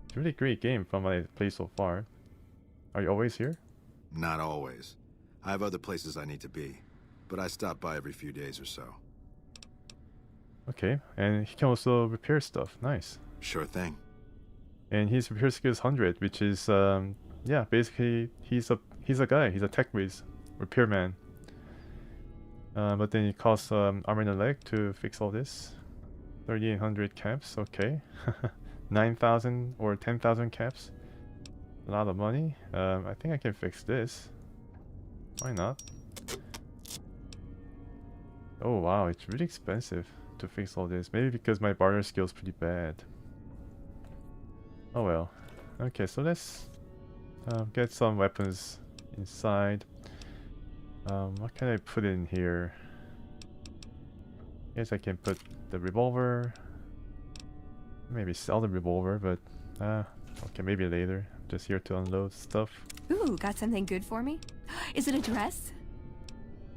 It's a really great game from what I played so far. Are you always here? Not always. I have other places I need to be, but I stop by every few days or so. Okay, and he can also repair stuff. Nice. Sure thing. And his repair skill is 100, which is yeah, basically he's a guy. He's a tech whiz, repairman. But then it costs arm and a leg to fix all this. 3,800 caps. Okay. 9,000 or 10,000 caps. A lot of money. I think I can fix this. Why not? Oh wow, it's really expensive to fix all this. Maybe because my barter skill is pretty bad. Oh well. Okay, so let's get some weapons inside. What can I put in here? Guess I can put the revolver. Maybe sell the revolver, but okay, maybe later. Just here to unload stuff. Ooh, got something good for me? Is it a dress?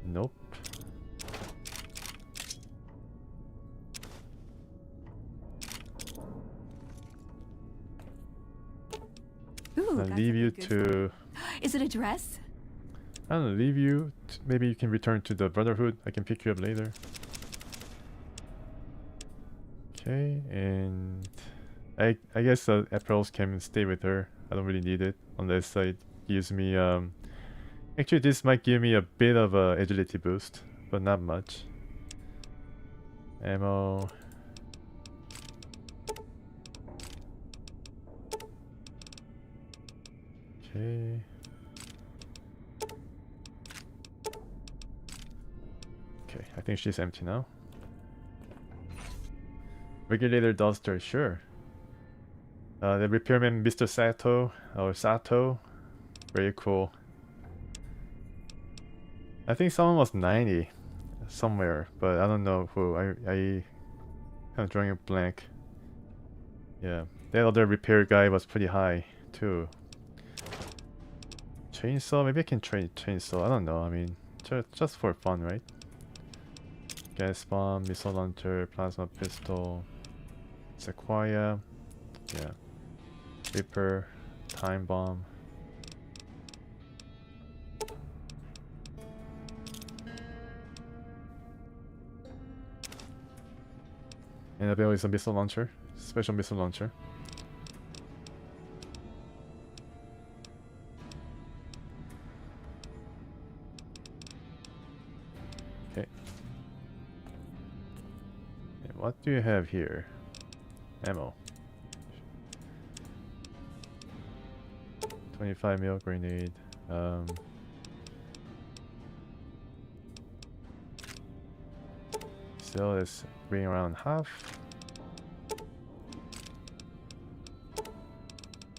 Nope. Ooh, I'll got leave you something good for me. to. Is it a dress? I don't know, leave you. Maybe you can return to the Brotherhood. I can pick you up later. Okay, and I guess apparels can stay with her. I don't really need it unless it gives me actually this might give me a bit of a agility boost, but not much. Ammo. Okay. Okay, I think she's empty now. Regulator duster, sure. The repairman Mr. Sato, or Sato. Very cool. I think someone was 90 somewhere, but I don't know who. I kind of drawing a blank. Yeah, that other repair guy was pretty high too. Chainsaw, maybe I can trade chainsaw. I don't know. I mean, just for fun, right? Gas bomb, missile launcher, plasma pistol, Sequoia, yeah, Reaper, time bomb. And available is a missile launcher, special missile launcher. Okay. And what do you have here? Ammo. 25 mil grenade. So let's bring around half.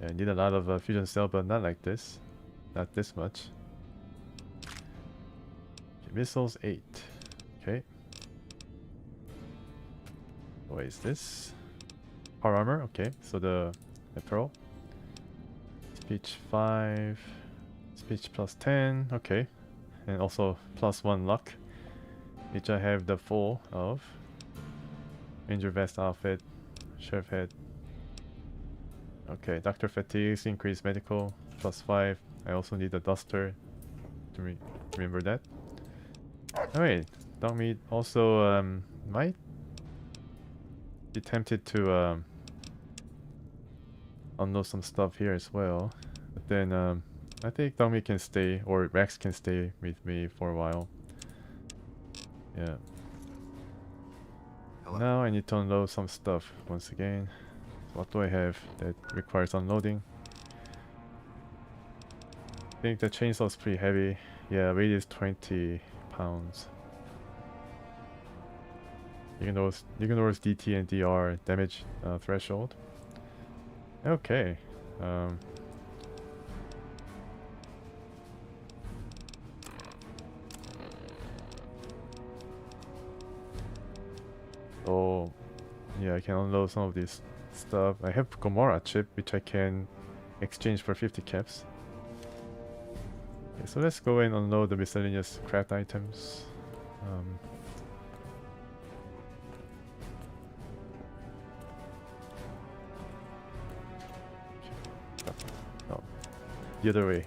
Yeah, I need a lot of fusion cell, but not like this. Not this much. Okay, missiles 8. Okay. What is this? Power armor, okay, so the pearl. Speech 5, speech plus 10, okay. And also plus 1 luck, which I have the full of. Ranger vest outfit, sheriff head. Okay, Dr. Fatigues, increased medical, plus 5. I also need the duster to remember that. Alright, dog meat also might be tempted to unload some stuff here as well, but then I think Dongmi can stay, or Rex can stay with me for a while. Yeah. Hello. Now I need to unload some stuff once again. So what do I have that requires unloading? I think the chainsaw is pretty heavy. Yeah, weight is 20 pounds. Ignores DT and DR damage threshold. Okay. So yeah, I can unload some of this stuff. I have Gomorrah chip, which I can exchange for 50 caps. Okay, so let's go and unload the miscellaneous craft items. No, the other way.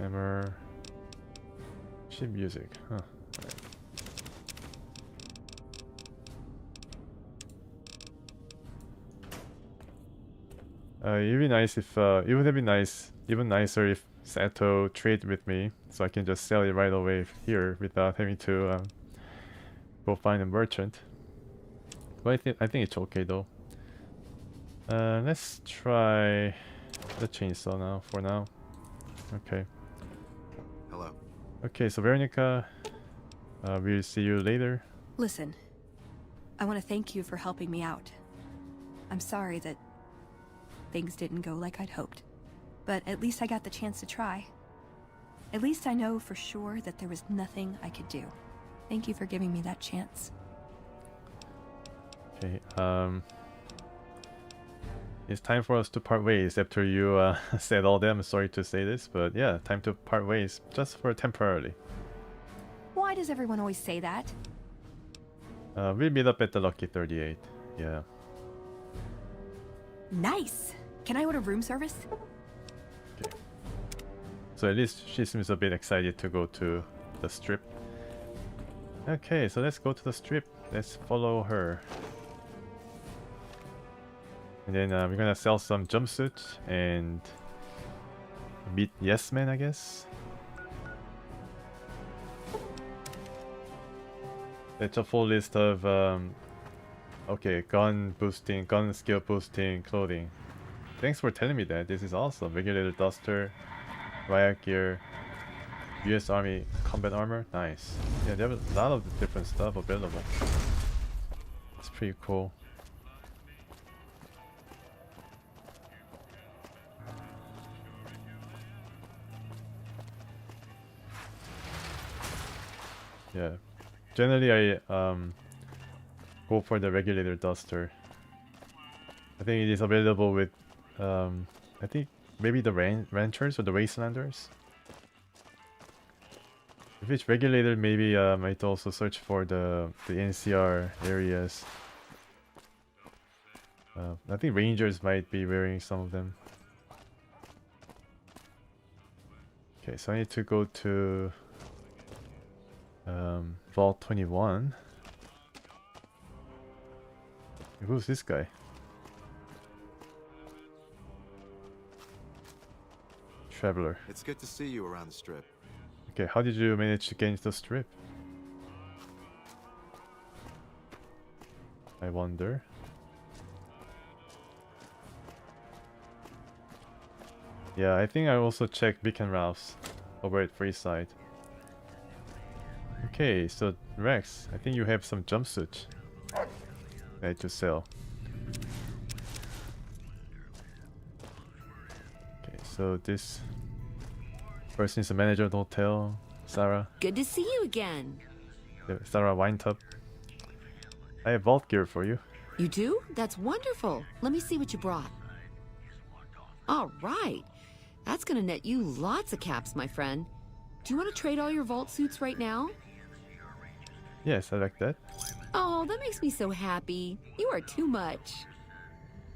Hammer. Ship music, huh? It'd be nice if it would have been nice, even nicer if Sato traded with me, so I can just sell it right away here without having to go find a merchant. But I think it's okay though. Let's try the chainsaw now. For now, okay. Hello. Okay, so Veronica, we'll see you later. Listen, I want to thank you for helping me out. I'm sorry that things didn't go like I'd hoped, but at least I got the chance to try. At least I know for sure that there was nothing I could do. Thank you for giving me that chance. Okay, it's time for us to part ways after you said all that. I'm sorry to say this, but yeah, time to part ways just for temporarily. Why does everyone always say that? We'll meet up at the Lucky 38. Yeah. Nice! Can I order room service? Okay. So at least she seems a bit excited to go to the strip. Okay, so let's go to the strip. Let's follow her. And then we're gonna sell some jumpsuits and meet Yes Man, I guess. It's a full list of okay, gun skill boosting clothing. Thanks for telling me that. This is awesome. Regulator duster, riot gear, US Army combat armor. Nice. Yeah, they have a lot of different stuff available. It's pretty cool. Yeah. Generally I go for the regulator duster. I think it is available with I think maybe the ranchers or the wastelanders. If it's regulated, maybe I might also search for the NCR areas. I think rangers might be wearing some of them. Okay, so I need to go to Vault 21. Who's this guy? Traveler. It's good to see you around the strip. Okay, how did you manage to get into the strip? I wonder. Yeah, I think I also checked Beacon Ralph's over at Freeside. Okay, so Rex, I think you have some jumpsuit that to sell. Okay, so this person is the manager of the hotel, Sarah. Good to see you again. Sarah Winetub. I have vault gear for you. You do? That's wonderful. Let me see what you brought. All right. That's gonna net you lots of caps, my friend. Do you want to trade all your vault suits right now? Yes, I like that. Oh, that makes me so happy. You are too much.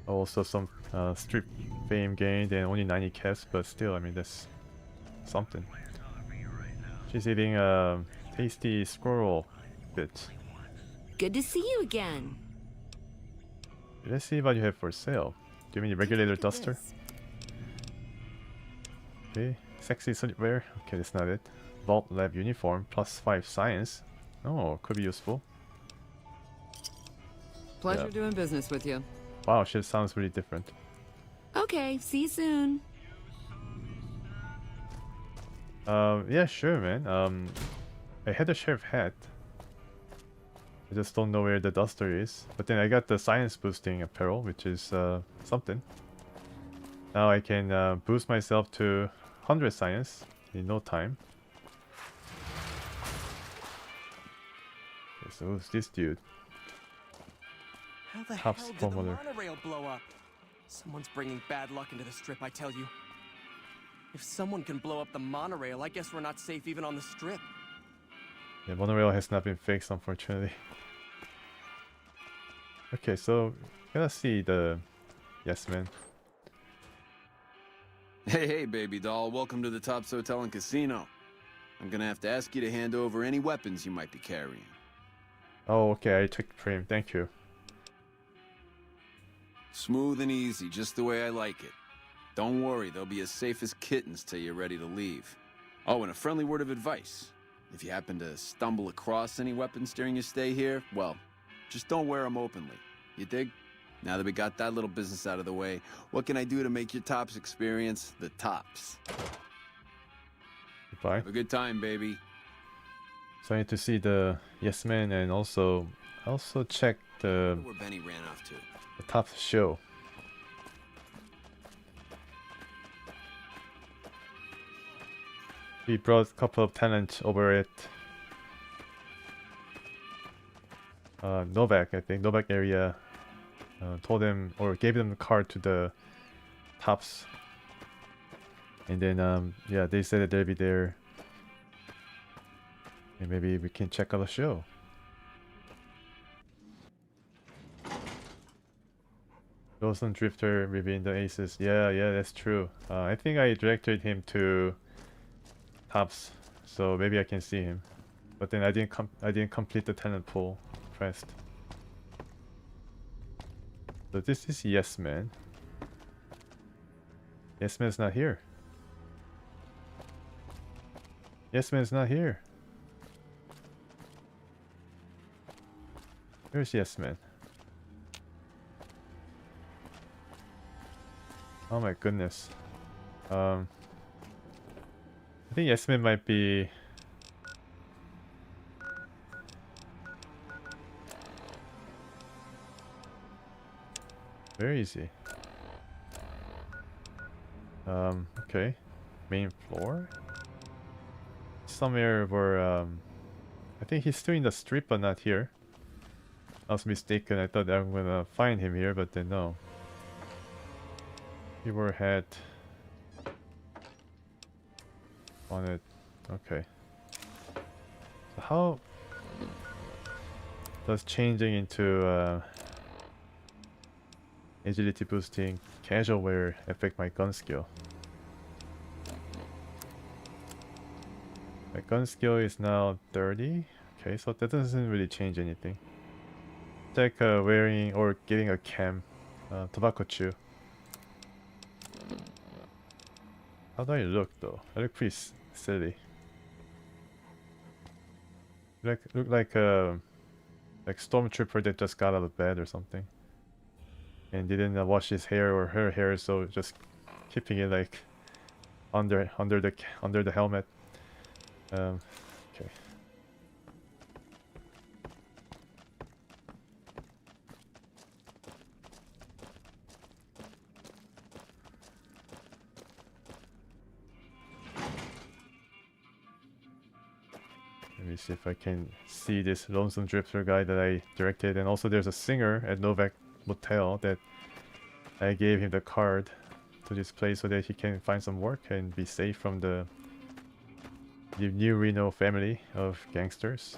Also some strip fame gained and only 90 caps, but still, I mean, that's something. She's eating a tasty squirrel bit. Good to see you again. Let's see what you have for sale. Do you mean regulator Look at duster? this. Okay, sexy sleepwear. Okay, that's not it. Vault lab uniform +5 science. Oh, could be useful. Pleasure Yeah. doing business with you. Wow, shit sounds really different. Okay, see you soon. Yeah, sure, man. I had a sheriff hat. I just don't know where the duster is. But then I got the science boosting apparel, which is something. Now I can boost myself to 100 science in no time. Okay, so who's this dude? How the Top hell did the promoter. monorail blow up? Someone's bringing bad luck into the strip, I tell you. If someone can blow up the monorail, I guess we're not safe even on the strip. Yeah, monorail has not been fixed, unfortunately. Okay, so gotta see the yes man. Hey, baby doll. Welcome to the Tops Hotel and Casino. I'm gonna have to ask you to hand over any weapons you might be carrying. Oh, okay, I checked the frame. Thank you. Smooth and easy, just the way I like it. Don't worry, they'll be as safe as kittens till you're ready to leave. Oh, and a friendly word of advice. If you happen to stumble across any weapons during your stay here, well, just don't wear them openly. You dig? Now that we got that little business out of the way, what can I do to make your Tops experience the tops? Goodbye. Have a good time, baby. So I need to see the yes man and also check the Where Benny ran off to. top show. We brought a couple of tenants over at Novak, I think. Novak area. Told them or gave them the card to the Tops. And then yeah, they said that they'll be there. And maybe we can check out the show. Wilson Drifter revealing the aces. Yeah, that's true. I think I directed him to Tops, so maybe I can see him. But then I didn't complete the talent pool quest. So this is Yes Man. Yes Man's not here. Yes Man's not here. Where's Yes Man? Oh my goodness. I think Yes Man might be. Where is he? Okay. Main floor? Somewhere where, I think he's still in the strip but not here. I was mistaken, I thought I'm gonna find him here, but then no. We were had on it. Okay. So how does changing into agility boosting casual wear affect my gun skill? My gun skill is now 30. Okay, so that doesn't really change anything. It's like wearing or getting a cam, tobacco chew. How do I look though? I look pretty silly. Look like a stormtrooper that just got out of bed or something, and didn't wash his hair or her hair, so just keeping it like under the helmet. Okay. Let me see if I can see this Lonesome Drifter guy that I directed. And also there's a singer at Novak Motel that I gave him the card to display so that he can find some work and be safe from the new Reno family of gangsters.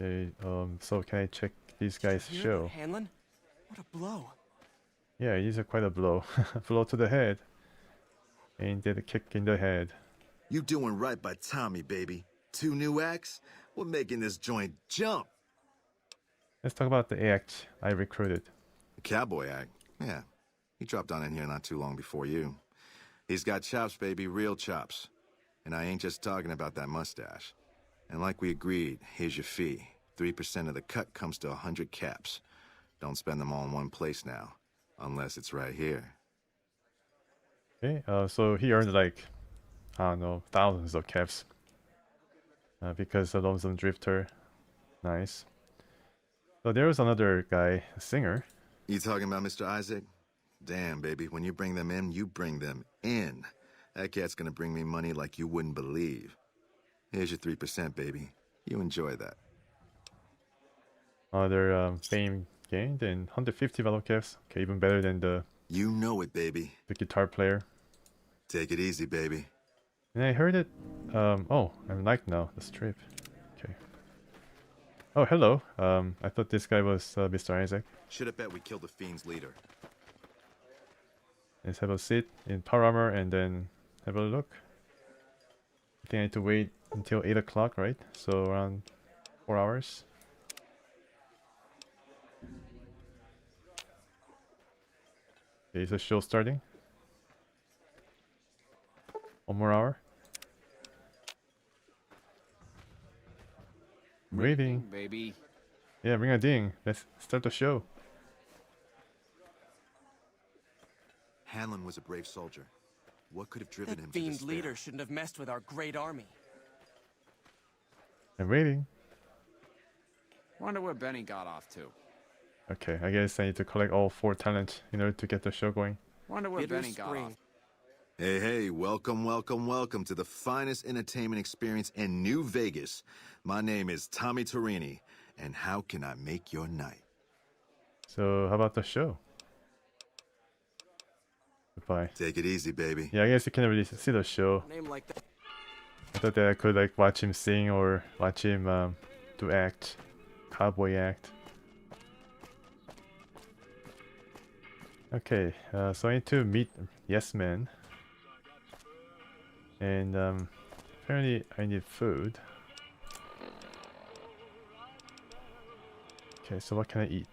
Okay, so can I check these guys' Hear show? that, Hanlon? What a blow. Yeah, it is quite a blow. Blow to the head. Ain't that a kick in the head? You doing right by Tommy, baby. 2 new acts? We're making this joint jump. Let's talk about the act I recruited. The cowboy act? Yeah. He dropped on in here not too long before you. He's got chops, baby, real chops. And I ain't just talking about that mustache. And like we agreed, here's your fee. 3% of the cut comes to 100 caps. Don't spend them all in one place now. Unless it's right here. Okay, so he earned like, I don't know, thousands of caps. Because of Lonesome Drifter. Nice. So there was another guy, a singer. You talking about Mr. Isaac? Damn, baby, when you bring them in, you bring them in. That cat's gonna bring me money like you wouldn't believe. Here's your 3%, baby. You enjoy that. Another fame gained and 150 value caps. Okay, even better than You know it, baby. the guitar player. Take it easy, baby. And I heard it. Oh, I'm like now the strip. Okay. Oh, hello. I thought this guy was Mr. Isaac. Should have bet we killed the Fiend's leader. Let's have a sit in power armor and then have a look. I think I need to wait until 8 o'clock, right? So around 4 hours. Okay, is the show starting? One more hour. I'm waiting. Baby. Yeah, ring a ding. Let's start the show. Hanlon was a brave soldier. What could have driven him That to fiend despair? leader shouldn't have messed with our great army. I'm waiting. Wonder what Benny got off to. Okay, I guess I need to collect all 4 talents in order to get the show going. Wonder what Bitter Benny got spring. off. Hey, hey, welcome, welcome, welcome to the finest entertainment experience in New Vegas. My name is Tommy Torini, and how can I make your night? So, how about the show? Goodbye. Take it easy, baby. Yeah, I guess you can't really see the show. Name like that. I thought that I could like watch him sing or watch him do act, cowboy act. Okay, so I need to meet Yes Man, and apparently I need food. Okay, so what can I eat?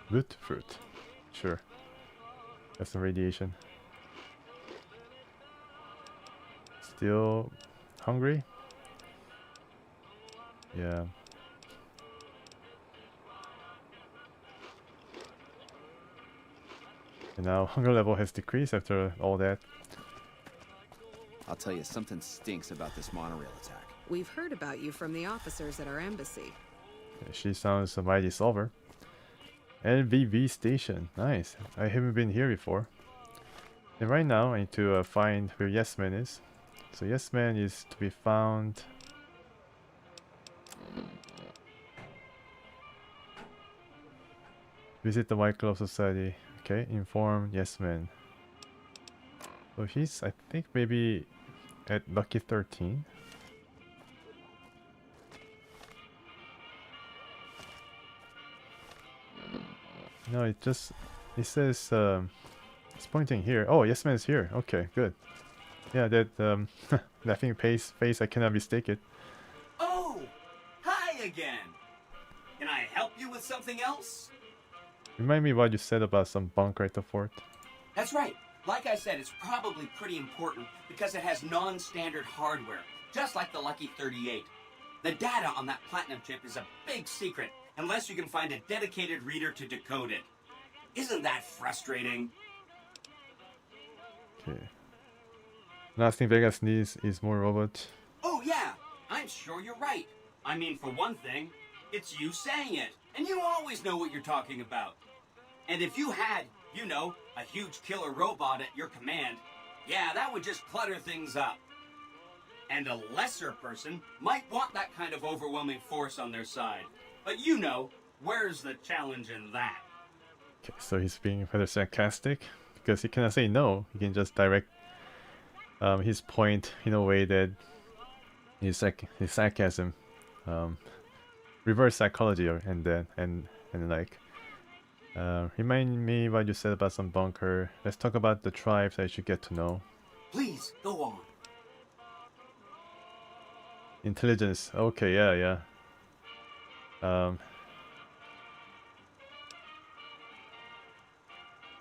Root fruit, sure. That's some radiation. Still hungry? Yeah. And now hunger level has decreased after all that. I'll tell you, something stinks about this monorail attack. We've heard about you from the officers at our embassy. She sounds a mighty solver. LVV station, nice. I haven't been here before. And right now I need to find where Yes Man is. So Yes Man is to be found. Visit the White Glove Society. Okay, inform Yes Man. So he's, I think, maybe at Lucky 13. No, it says, it's pointing here. Oh, Yes Man is here. Okay, good. Yeah, that laughing face, I cannot mistake it. Oh, hi again. Can I help you with something else? Remind me what you said about some bunker at the fort. That's right. Like I said, it's probably pretty important because it has non-standard hardware, just like the Lucky 38. The data on that platinum chip is a big secret, unless you can find a dedicated reader to decode it. Isn't that frustrating? Okay. Last thing Vegas needs is more robots. Oh yeah, I'm sure you're right. I mean, for one thing, it's you saying it, and you always know what you're talking about. And if you had, you know, a huge killer robot at your command, yeah, that would just clutter things up. And a lesser person might want that kind of overwhelming force on their side. But you know, where's the challenge in that? Okay, so he's being rather sarcastic because he cannot say no. He can just direct his point in a way that his sarcasm, reverse psychology, and like Remind me what you said about some bunker. Let's talk about the tribes I should get to know. Please, go on. Intelligence. Okay, yeah.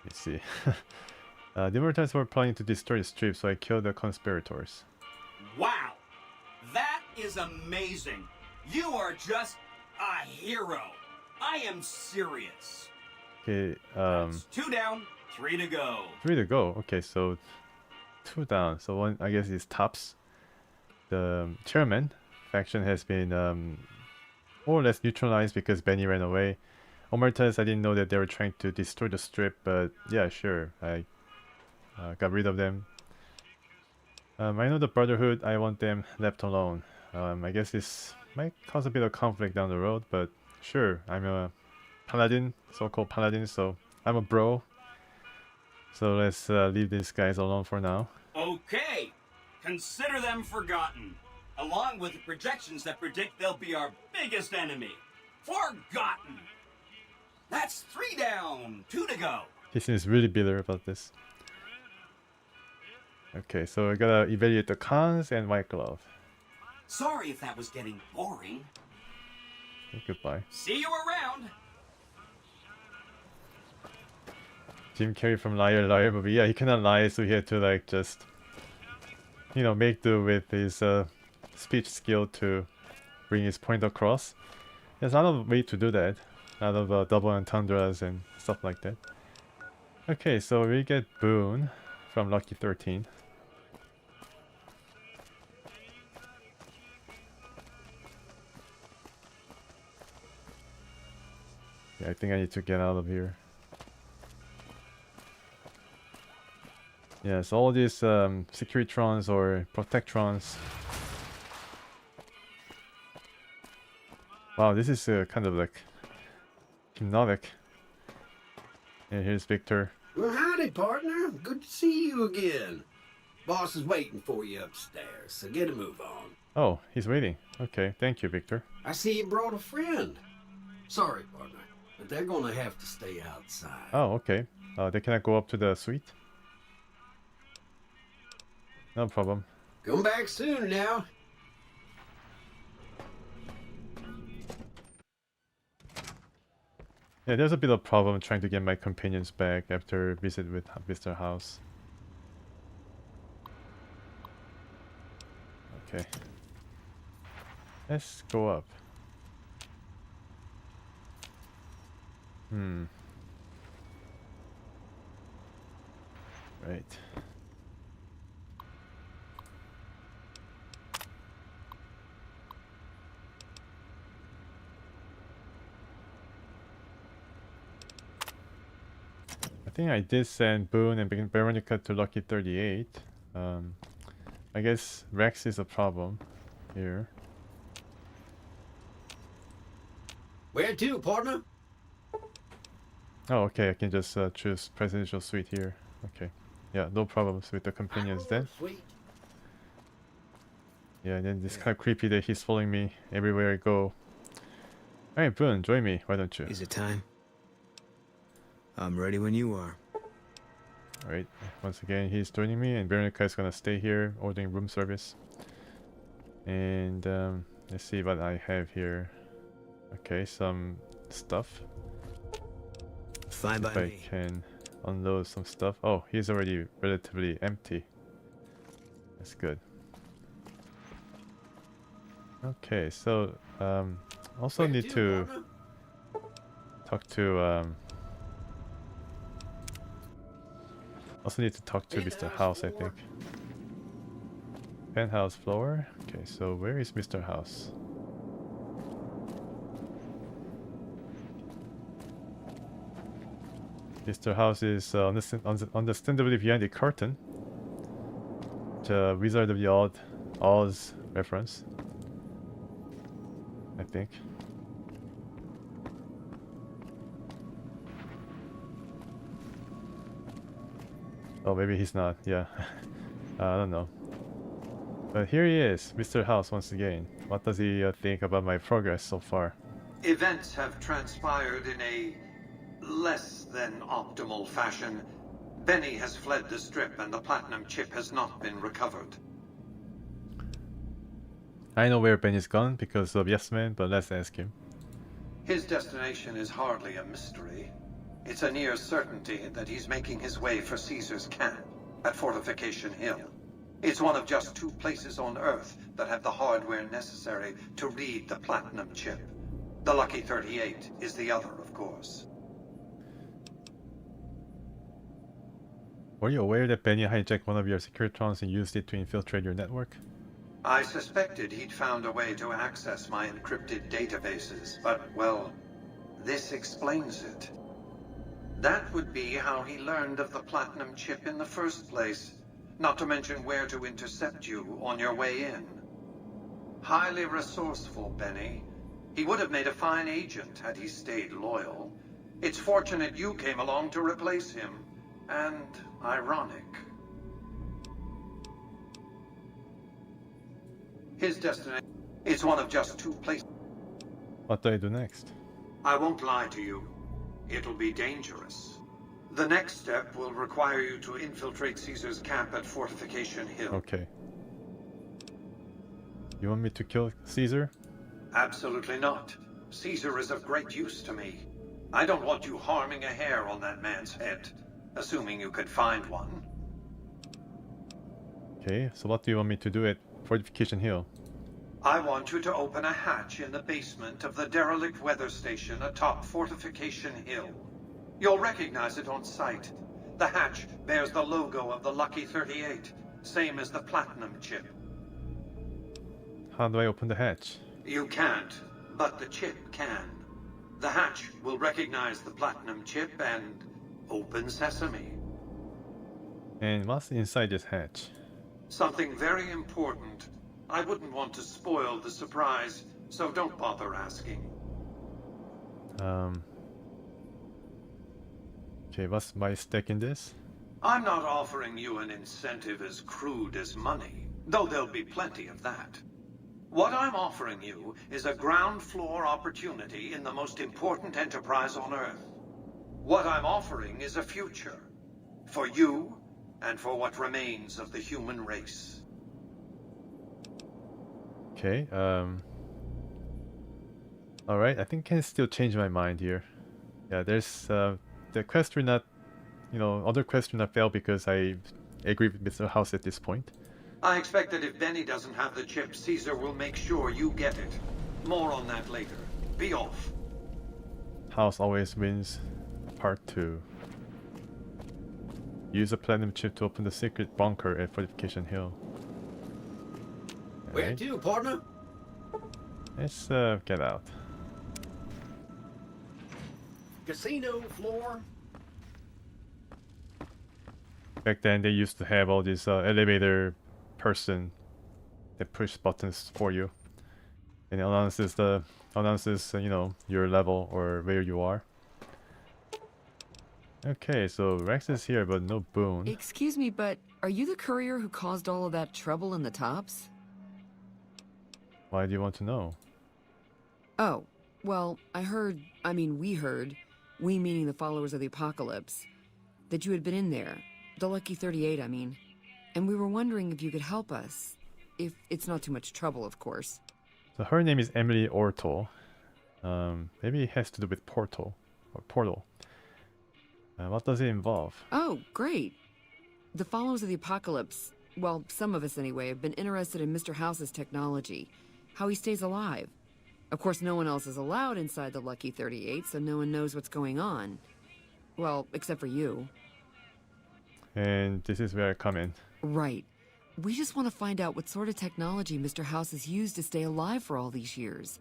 Let's see. The Immortals were planning to destroy the strip, so I killed the conspirators. Wow! That is amazing! You are just a hero! I am serious! Okay, That's 2 down, 3 to go. 3 to go. Okay, so 2 down. So one, I guess, is tops. The chairman faction has been more or less neutralized because Benny ran away. Omertas, I didn't know that they were trying to destroy the strip, but yeah, sure, I got rid of them. I know the Brotherhood, I want them left alone. I guess this might cause a bit of conflict down the road, but sure, I'm a paladin, so-called paladin, so I'm a bro. So let's leave these guys alone for now. Okay! Consider them forgotten, along with the projections that predict they'll be our biggest enemy. Forgotten! That's 3 down, 2 to go. He seems really bitter about this. Okay, so I gotta evaluate the cons and White Glove. Sorry if that was getting boring. Okay, goodbye. See you around! Jim Carrey from Liar Liar movie. Yeah, he cannot lie, so he had to like just, you know, make do with his speech skill to bring his point across. There's a lot of way to do that. A lot of double entendres and stuff like that. Okay, so we get Boone from Lucky 13. Yeah, I think I need to get out of here. Yes, all these Securitrons or Protectrons. Wow, this is kind of like hypnotic. And here's Victor. Well, howdy, partner. Good to see you again. Boss is waiting for you upstairs, so get a move on. Oh, he's waiting. Okay, thank you, Victor. I see you brought a friend. Sorry, partner, but they're gonna have to stay outside. Oh, okay. They cannot go up to the suite? No problem. Come back soon now. Yeah, there's a bit of problem trying to get my companions back after a visit with Mr. House. Okay. Let's go up. Right. I think I did send Boone and Veronica to Lucky 38. I guess Rex is a problem here. Where to, partner? Oh, okay, I can just choose presidential suite here. Okay. Yeah, no problems with the companions then. Sweet. Yeah, and then it's kind of creepy that he's following me everywhere I go. Alright, Boone, join me, why don't you? Is it time? I'm ready when you are. Alright, once again, he's joining me, and Veronica is gonna stay here, ordering room service. And let's see what I have here. Okay, some stuff. Fine by if I me. can unload some stuff. Oh, he's already relatively empty. That's good. Okay, so also need to talk to Mr. House, I think. Penthouse floor. Okay, so where is Mr. House? Mr. House is understandably behind the curtain. The Wizard of the Oz reference, I think. Oh, maybe he's not. Yeah, I don't know. But here he is, Mr. House once again. What does he think about my progress so far? Events have transpired in a less than optimal fashion. Benny has fled the strip and the platinum chip has not been recovered. I know where Benny's gone because of Yes Man, but let's ask him. His destination is hardly a mystery. It's a near certainty that he's making his way for Caesar's camp at Fortification Hill. It's one of just 2 places on Earth that have the hardware necessary to read the platinum chip. The Lucky 38 is the other, of course. Were you aware that Benny hijacked one of your Securitrons and used it to infiltrate your network? I suspected he'd found a way to access my encrypted databases, but, well, this explains it. That would be how he learned of the platinum chip in the first place, not to mention where to intercept you on your way in. Highly resourceful, Benny. He would have made a fine agent had he stayed loyal. It's fortunate you came along to replace him, and ironic. His destination is one of just 2 places. What do I do next? I won't lie to you. It'll be dangerous. The next step will require you to infiltrate Caesar's camp at Fortification Hill. Okay. You want me to kill Caesar? Absolutely not. Caesar is of great use to me. I don't want you harming a hair on that man's head, assuming you could find one. Okay, so what do you want me to do at Fortification Hill? I want you to open a hatch in the basement of the derelict weather station atop Fortification Hill. You'll recognize it on sight. The hatch bears the logo of the Lucky 38, same as the platinum chip. How do I open the hatch? You can't, but the chip can. The hatch will recognize the platinum chip and open sesame. And what's inside this hatch? Something very important. I wouldn't want to spoil the surprise, so don't bother asking. Okay, what's my stake in this? I'm not offering you an incentive as crude as money, though there'll be plenty of that. What I'm offering you is a ground floor opportunity in the most important enterprise on Earth. What I'm offering is a future. For you, and for what remains of the human race. Okay, alright, I think I can still change my mind here. Yeah, there's, the quest will not, other quests will not fail because I agree with Mr. House at this point. I expect that if Benny doesn't have the chip, Caesar will make sure you get it. More on that later. Be off. House always wins. Part 2. Use a platinum chip to open the secret bunker at Fortification Hill. Where to, partner? Let's get out. Casino floor. Back then they used to have all these elevator person that push buttons for you and it announces your level or where you are. Okay, so Rex is here but no Boone. Excuse me, but are you the courier who caused all of that trouble in the tops? Why do you want to know? Oh, well, we heard, we meaning the followers of the apocalypse, that you had been in there. The Lucky 38, I mean. And we were wondering if you could help us. If it's not too much trouble, of course. So her name is Emily Orto. Maybe it has to do with portal. What does it involve? Oh, great. The followers of the apocalypse, well, some of us anyway, have been interested in Mr. House's technology. How he stays alive. Of course, no one else is allowed inside the Lucky 38, so no one knows what's going on. Well, except for you. And this is where I come in. Right. We just want to find out what sort of technology Mr. House has used to stay alive for all these years.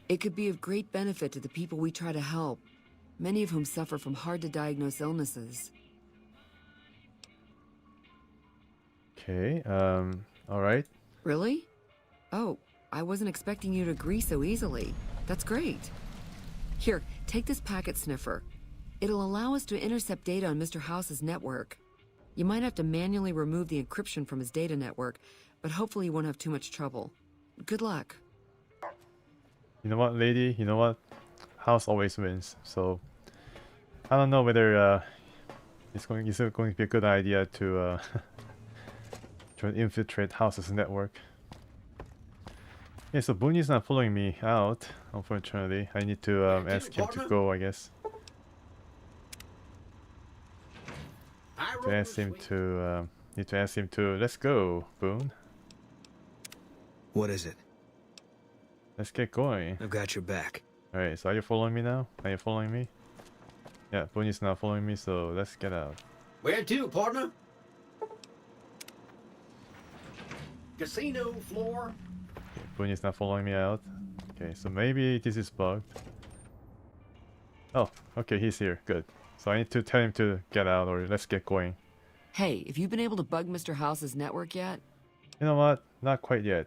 It could be of great benefit to the people we try to help, many of whom suffer from hard-to-diagnose illnesses. Okay, alright. Really? Oh, I wasn't expecting you to agree so easily. That's great. Here, take this packet sniffer. It'll allow us to intercept data on Mr. House's network. You might have to manually remove the encryption from his data network, but hopefully you won't have too much trouble. Good luck. You know what, lady? You know what? House always wins, so I don't know whether it's going to be a good idea to try to infiltrate House's network. Yeah, so Boone is not following me out, unfortunately. I need to ask him to go, I guess. Need to ask him to, let's go, Boone. What is it? Let's get going. I've got your back. Alright, so are you following me now? Are you following me? Yeah, Boone is not following me, so let's get out. Where to, partner? Casino floor. Okay, Boone is not following me out. Okay, so maybe this is bugged. Oh, okay, he's here. Good. So I need to tell him to get out, or let's get going. Hey, have you been able to bug Mr. House's network yet? You know what? Not quite yet.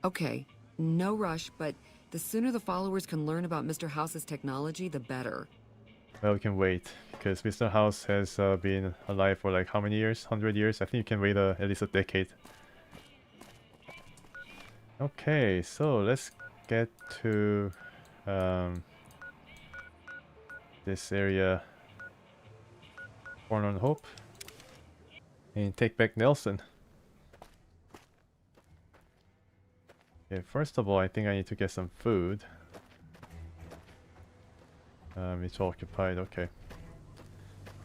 Okay, no rush, but the sooner the followers can learn about Mr. House's technology, the better. Well, we can wait, because Mr. House has been alive for like how many years? 100 years? I think you can wait at least a decade. Okay, so let's get to this area. Born on Hope. And take back Nelson. Okay, first of all, I think I need to get some food. It's occupied, okay.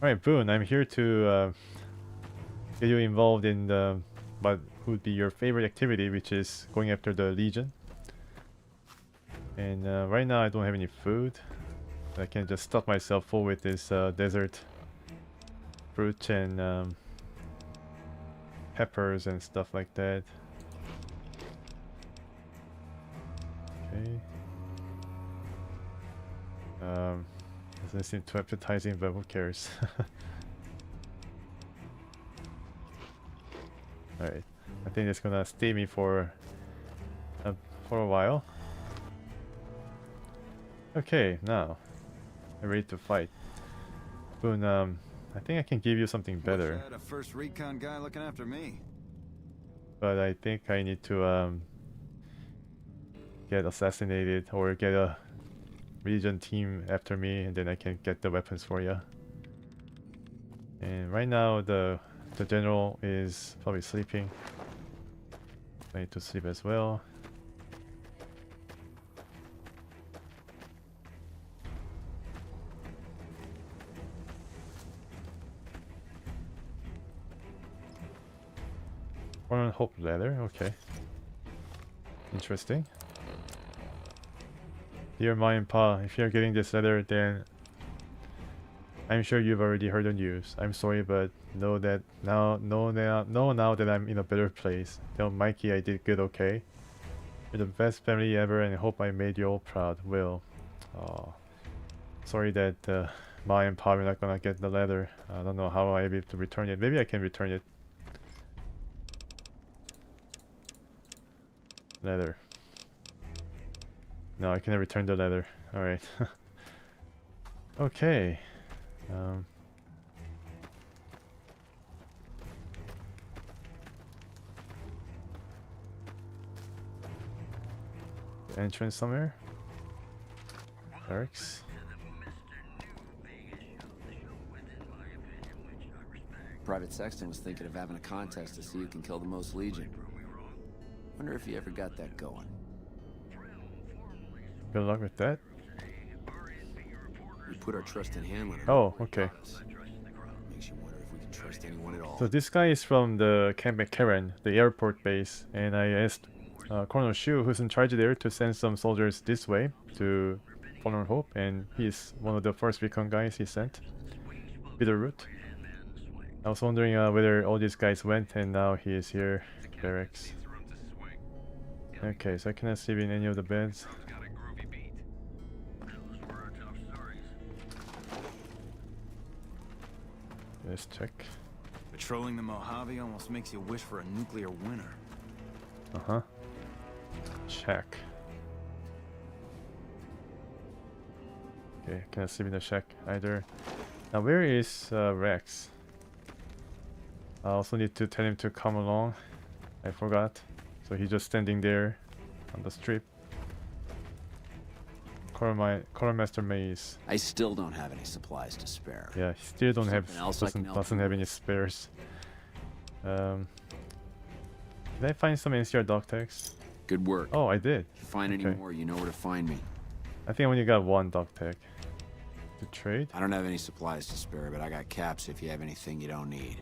Alright, Boone, I'm here to get you involved in what would be your favorite activity, which is going after the Legion. And right now I don't have any food. I can just stuff myself full with this desert fruit and peppers and stuff like that. Okay. Doesn't seem too appetizing, but who cares? Alright, I think it's gonna stay me for a while. Okay, now I'm ready to fight. Boone, I think I can give you something better. Wish I had a first recon guy looking after me. But I think I need to get assassinated or get a Legion team after me, and then I can get the weapons for you. And right now the general is probably sleeping. I need to sleep as well. Born on Hope leather, okay. Interesting. Dear Ma and Pa, if you're getting this letter, then I'm sure you've already heard the news. I'm sorry, but know now that I'm in a better place. Tell Mikey I did good, okay? You're the best family ever, and I hope I made you all proud. Will. Oh, sorry that Ma and Pa are not gonna get the letter. I don't know how I'll be able to return it. Maybe I can return it. Letter. No, I cannot return the letter. Alright. Okay. Entrance somewhere? Barracks? Private Sexton was thinking of having a contest to see who can kill the most Legion. Wonder if he ever got that going. Good luck with that. We put our trust in Hanlon. Oh, okay. Makes you wonder if we can trust anyone at all. So this guy is from the Camp McCarran, the airport base, and I asked Colonel Shu, who's in charge there, to send some soldiers this way to Fallen Hope, and he's one of the first recon guys he sent. Bitter route. I was wondering whether all these guys went, and now he is here. Barracks. Okay, so I cannot sleep in any of the beds. Let's check. Patrolling the Mojave almost makes you wish for a nuclear winter. Uh-huh. Check. Okay, cannot sleep in the shack either. Now where is Rex? I also need to tell him to come along. I forgot. So he's just standing there on the strip. Quartermaster Maze. I still don't have any supplies to spare. Yeah, he still don't have Something else I can help doesn't you have any with? spares. Did I find some NCR dog tags? Good work. Oh, I did. If you find any Okay. more, you know where to find me. I think I only got one dog tag to trade. I don't have any supplies to spare, but I got caps if you have anything you don't need.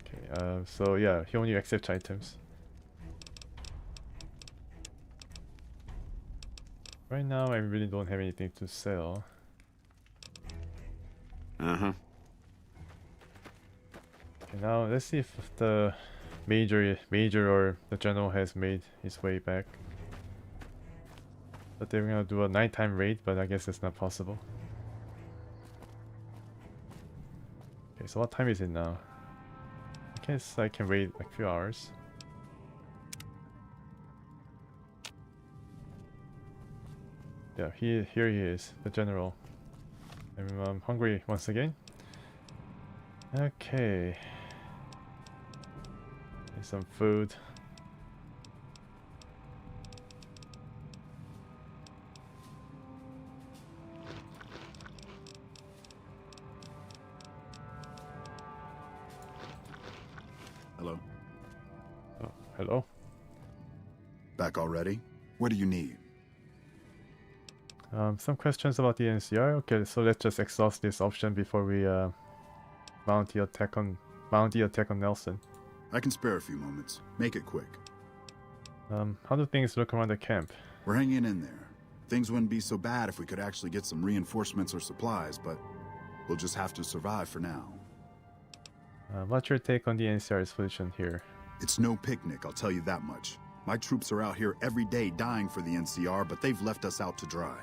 Okay, so yeah, he only accepts items. Right now, I really don't have anything to sell. Uh-huh. Okay, now let's see if the major or the general has made his way back. But they were gonna do a nighttime raid, but I guess it's not possible. Okay, so what time is it now? I guess I can wait like a few hours. Yeah, here he is, the general. I'm hungry once again. Okay. Need some food. Hello? Oh, hello? Back already? What do you need? Some questions about the NCR. Okay, so let's just exhaust this option before we mount the attack on Nelson. I can spare a few moments. Make it quick. How do things look around the camp? We're hanging in there. Things wouldn't be so bad if we could actually get some reinforcements or supplies, but we'll just have to survive for now. What's your take on the NCR's position here? It's no picnic, I'll tell you that much. My troops are out here every day dying for the NCR, but they've left us out to dry.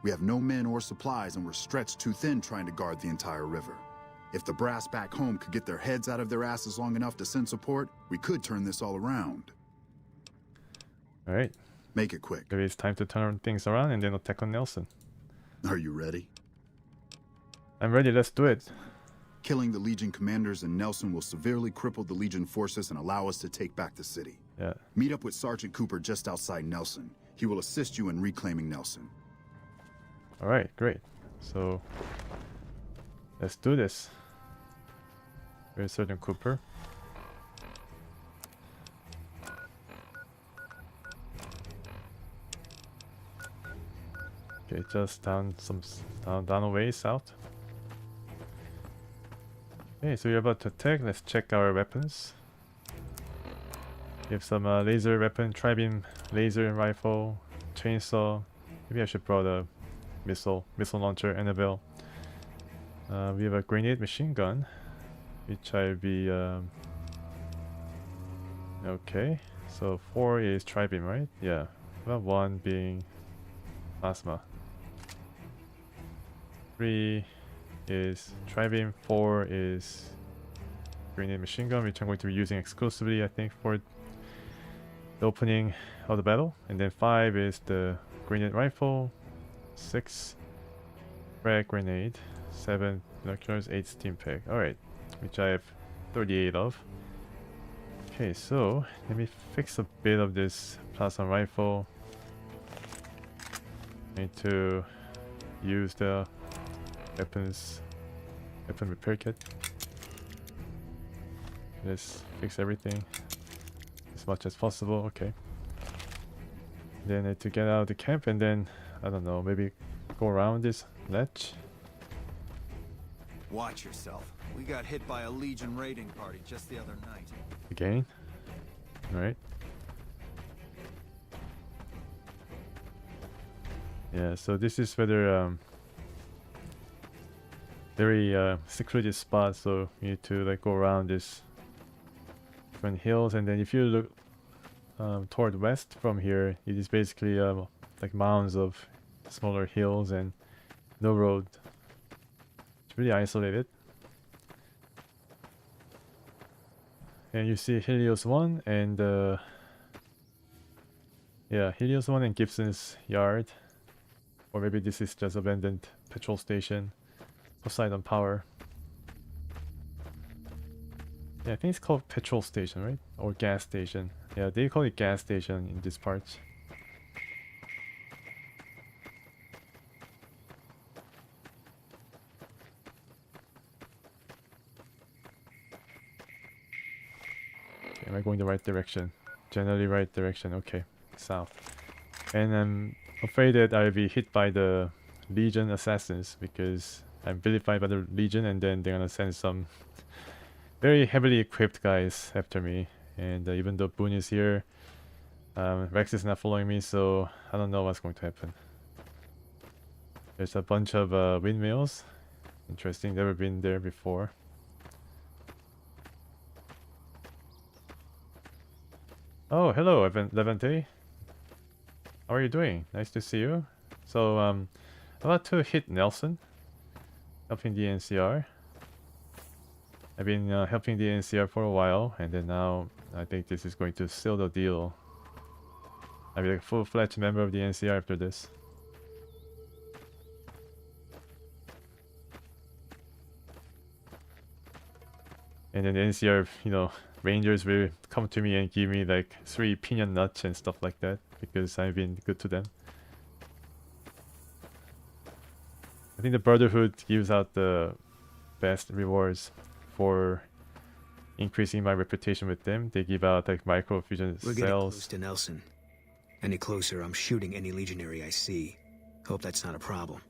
We have no men or supplies, and we're stretched too thin trying to guard the entire river. If the brass back home could get their heads out of their asses long enough to send support, we could turn this all around. Alright. Make it quick. Maybe it's time to turn things around and then attack on Nelson. Are you ready? I'm ready, let's do it. Killing the Legion commanders in Nelson will severely cripple the Legion forces and allow us to take back the city. Yeah. Meet up with Sergeant Cooper just outside Nelson. He will assist you in reclaiming Nelson. Alright, great. So, let's do this. Where's Sergeant Cooper? Okay, just down a way south. Okay, so we're about to attack. Let's check our weapons. We have some laser weapon, tri-beam laser rifle, chainsaw. Maybe I should brought a missile launcher, Annabelle. We have a grenade machine gun, which I'll be okay. So 4 is tri-beam, right? Yeah. Well, 1 being plasma. 3 is tri-beam, 4 is grenade machine gun, which I'm going to be using exclusively, I think, for the opening of the battle. And then 5 is the grenade rifle, 6 frag grenade, 7 binoculars, 8 steam pack. Alright, which I have 38 of. Okay, so let me fix a bit of this plasma rifle. I need to use the weapon repair kit. Let's fix everything as much as possible. Okay. Then I need to get out of the camp and then, I don't know, maybe go around this ledge. Watch yourself. We got hit by a Legion raiding party just the other night. Again? Alright. Yeah, so this is whether very secluded spot, so you need to like go around this different hills, and then if you look toward west from here, it is basically like mounds of smaller hills and no road. It's really isolated. And you see Helios 1 and yeah, Helios 1 and Gibson's Yard. Or maybe this is just abandoned petrol station. Poseidon Power. Yeah, I think it's called petrol station, right? Or gas station. Yeah, they call it gas station in this part. I going the right direction? Generally right direction. Okay, south. And I'm afraid that I'll be hit by the Legion assassins because I'm vilified by the Legion, and then they're gonna send some very heavily equipped guys after me. And even though Boone is here, Rex is not following me, so I don't know what's going to happen. There's a bunch of windmills. Interesting, never been there before. Oh, hello, Levante. How are you doing? Nice to see you. So, I'm about to hit Nelson, helping the NCR. I've been helping the NCR for a while, and then now I think this is going to seal the deal. I'll be a full-fledged member of the NCR after this. And then the NCR, you know, Rangers will come to me and give me like 3 peanut nuts and stuff like that because I've been good to them. I think the Brotherhood gives out the best rewards for increasing my reputation with them. They give out like microfusion We're getting cells. close to Nelson. Any closer, I'm shooting any legionary I see. Hope that's not a problem.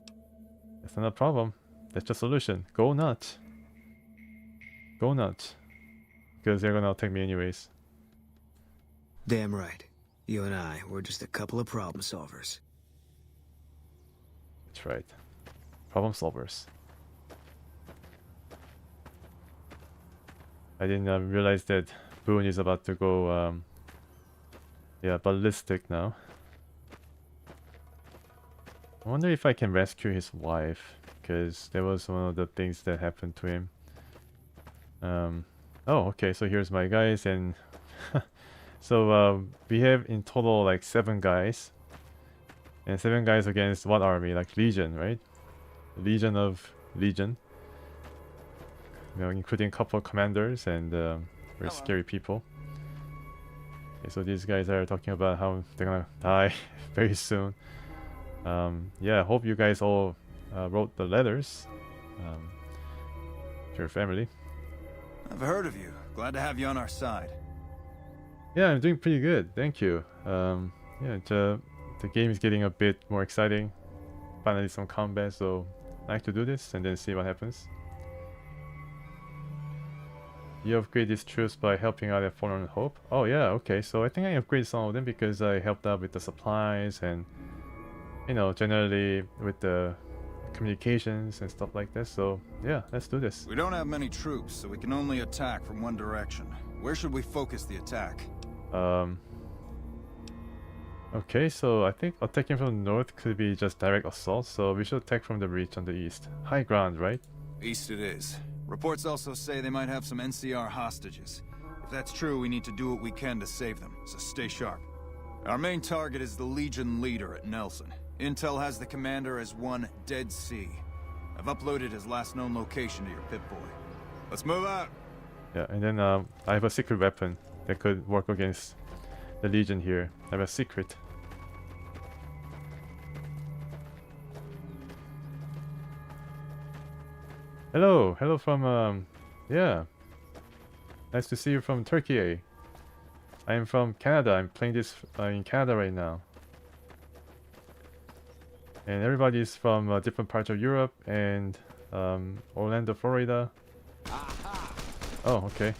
That's not a problem. That's the solution. Go nuts. Go nuts. Because they're gonna attack me anyways. Damn right. You and I, we're just a couple of problem solvers. That's right. Problem solvers. I didn't realize that Boone is about to go ballistic now. I wonder if I can rescue his wife, because that was one of the things that happened to him. Oh, okay, so here's my guys, and so we have in total like 7 guys, and 7 guys against what army? Like Legion, right? Legion of Legion. You know, including a couple of commanders and very scary people. Okay, so these guys are talking about how they're gonna die very soon. Yeah, I hope you guys all wrote the letters to your family. I've heard of you. Glad to have you on our side. Yeah, I'm doing pretty good. Thank you. Yeah, the game is getting a bit more exciting. Finally some combat, so I like to do this and then see what happens. You upgrade these troops by helping out at Forlorn Hope. Oh yeah, okay. So I think I upgraded some of them because I helped out with the supplies and, you know, generally with the communications and stuff like that. So yeah, let's do this. We don't have many troops, so we can only attack from one direction. Where should we focus the attack? Okay, so I think attacking from the north could be just direct assault, so we should attack from the ridge on the east. High ground, right? East it is. Reports also say they might have some NCR hostages. If that's true, we need to do what we can to save them, so stay sharp. Our main target is the Legion leader at Nelson. Intel has the commander as one Dead Sea. I've uploaded his last known location to your Pip-Boy. Let's move out! Yeah, and then I have a secret weapon that could work against the Legion here. I have a secret. Hello, hello from yeah. Nice to see you from Turkey. I am from Canada. I'm playing this in Canada right now. And everybody's from different parts of Europe and Orlando, Florida. Oh, okay.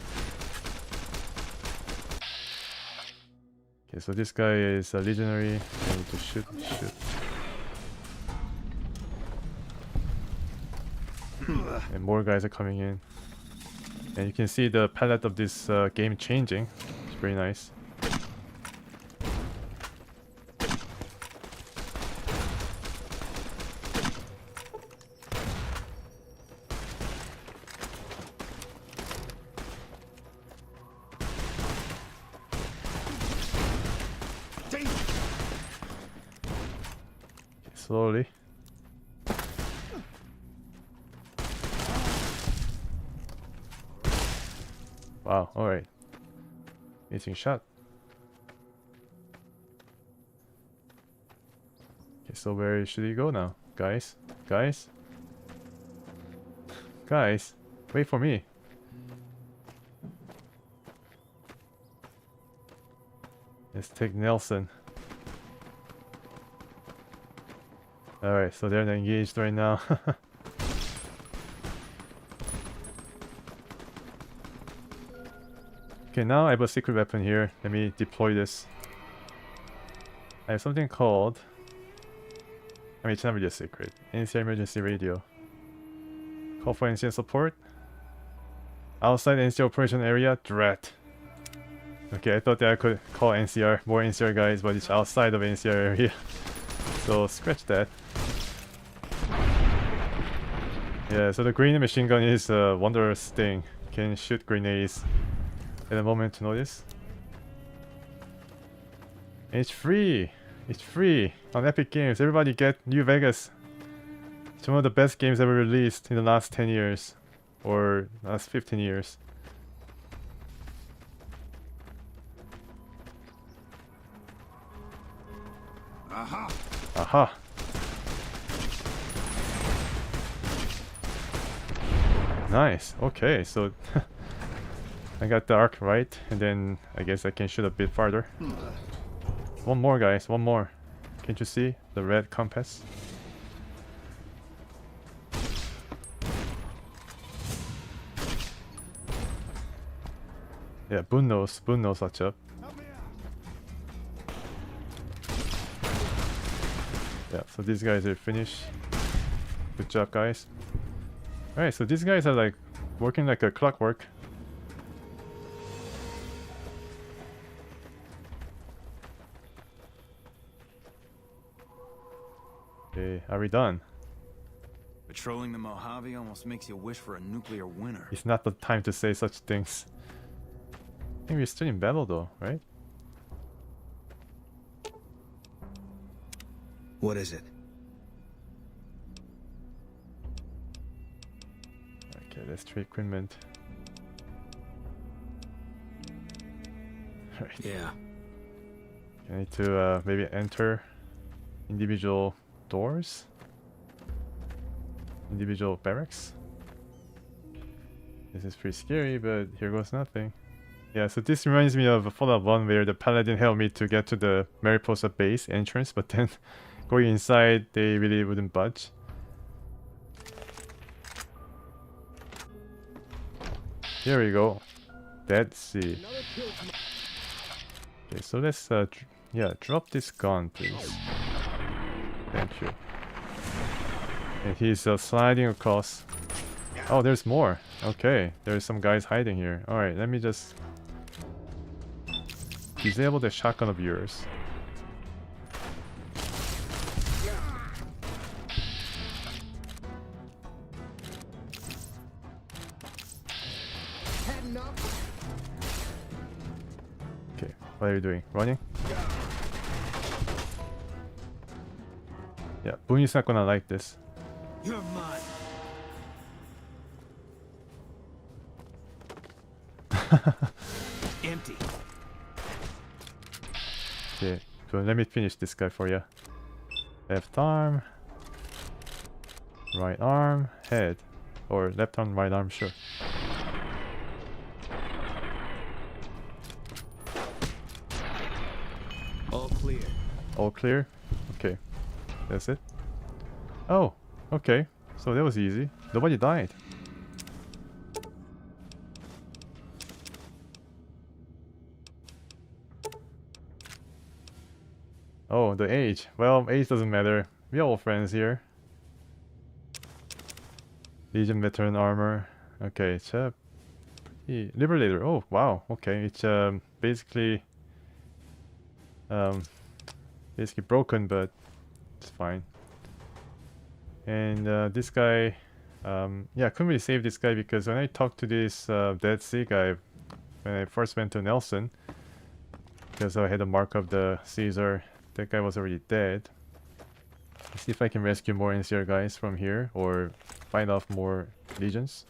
Okay, so this guy is a legionary. I need to shoot. And more guys are coming in. And you can see the palette of this game changing. It's very nice. Okay, slowly. Wow, alright. Missing shot. Okay, so where should he go now? Guys? Guys? Guys, wait for me. Let's take Nelson. Alright, so they're not engaged right now. Okay, now I have a secret weapon here. Let me deploy this. I have something called... I mean, it's not really a secret. NCR emergency radio. Call for NCR support. Outside NCR operation area, threat. Okay, I thought that I could call NCR, more NCR guys, but it's outside of NCR area. So scratch that. Yeah, so the grenade machine gun is a wondrous thing. Can shoot grenades at a moment notice. And it's free! It's free on Epic Games. Everybody get New Vegas. It's one of the best games ever released in the last 10 years. Or last 15 years. Aha! Aha! Nice. Okay, so I got the arc right, and then I guess I can shoot a bit farther. One more, guys. One more. Can't you see the red compass? Yeah, Boone knows what's up. Yeah, so these guys are finished. Good job, guys. Alright, so these guys are like working like a clockwork. Okay, are we done? Patrolling the Mojave almost makes you wish for a nuclear winter. It's not the time to say such things. I think we're still in battle though, right? What is it? Okay, let's trade equipment. Alright. Yeah. I need to maybe enter individual doors? Individual barracks? This is pretty scary, but here goes nothing. Yeah, so this reminds me of Fallout 1 where the Paladin helped me to get to the Mariposa base entrance, but then going inside, they really wouldn't budge. Here we go. Dead Sea. Okay, so let's yeah, drop this gun, please. Thank you. And he's sliding across. Oh, there's more. Okay, there's some guys hiding here. Alright, let me just disable the shotgun of yours. Okay, what are you doing? Running? Yeah, Boone is not gonna like this. You're mine. Empty. Okay, so let me finish this guy for you. Left arm, right arm, head, or left arm, right arm, sure. All clear. All clear? Okay, that's it. Oh, okay, so that was easy. Nobody died. Oh, the age. Well, age doesn't matter. We're all friends here. Legion veteran armor. Okay, it's a Liberator. Oh, wow. Okay, it's basically basically broken, but it's fine. And this guy, yeah, I couldn't really save this guy because when I talked to this Dead Sea guy when I first went to Nelson, because I had a mark of the Caesar. That guy was already dead. Let's see if I can rescue more NCR guys from here or find off more legions.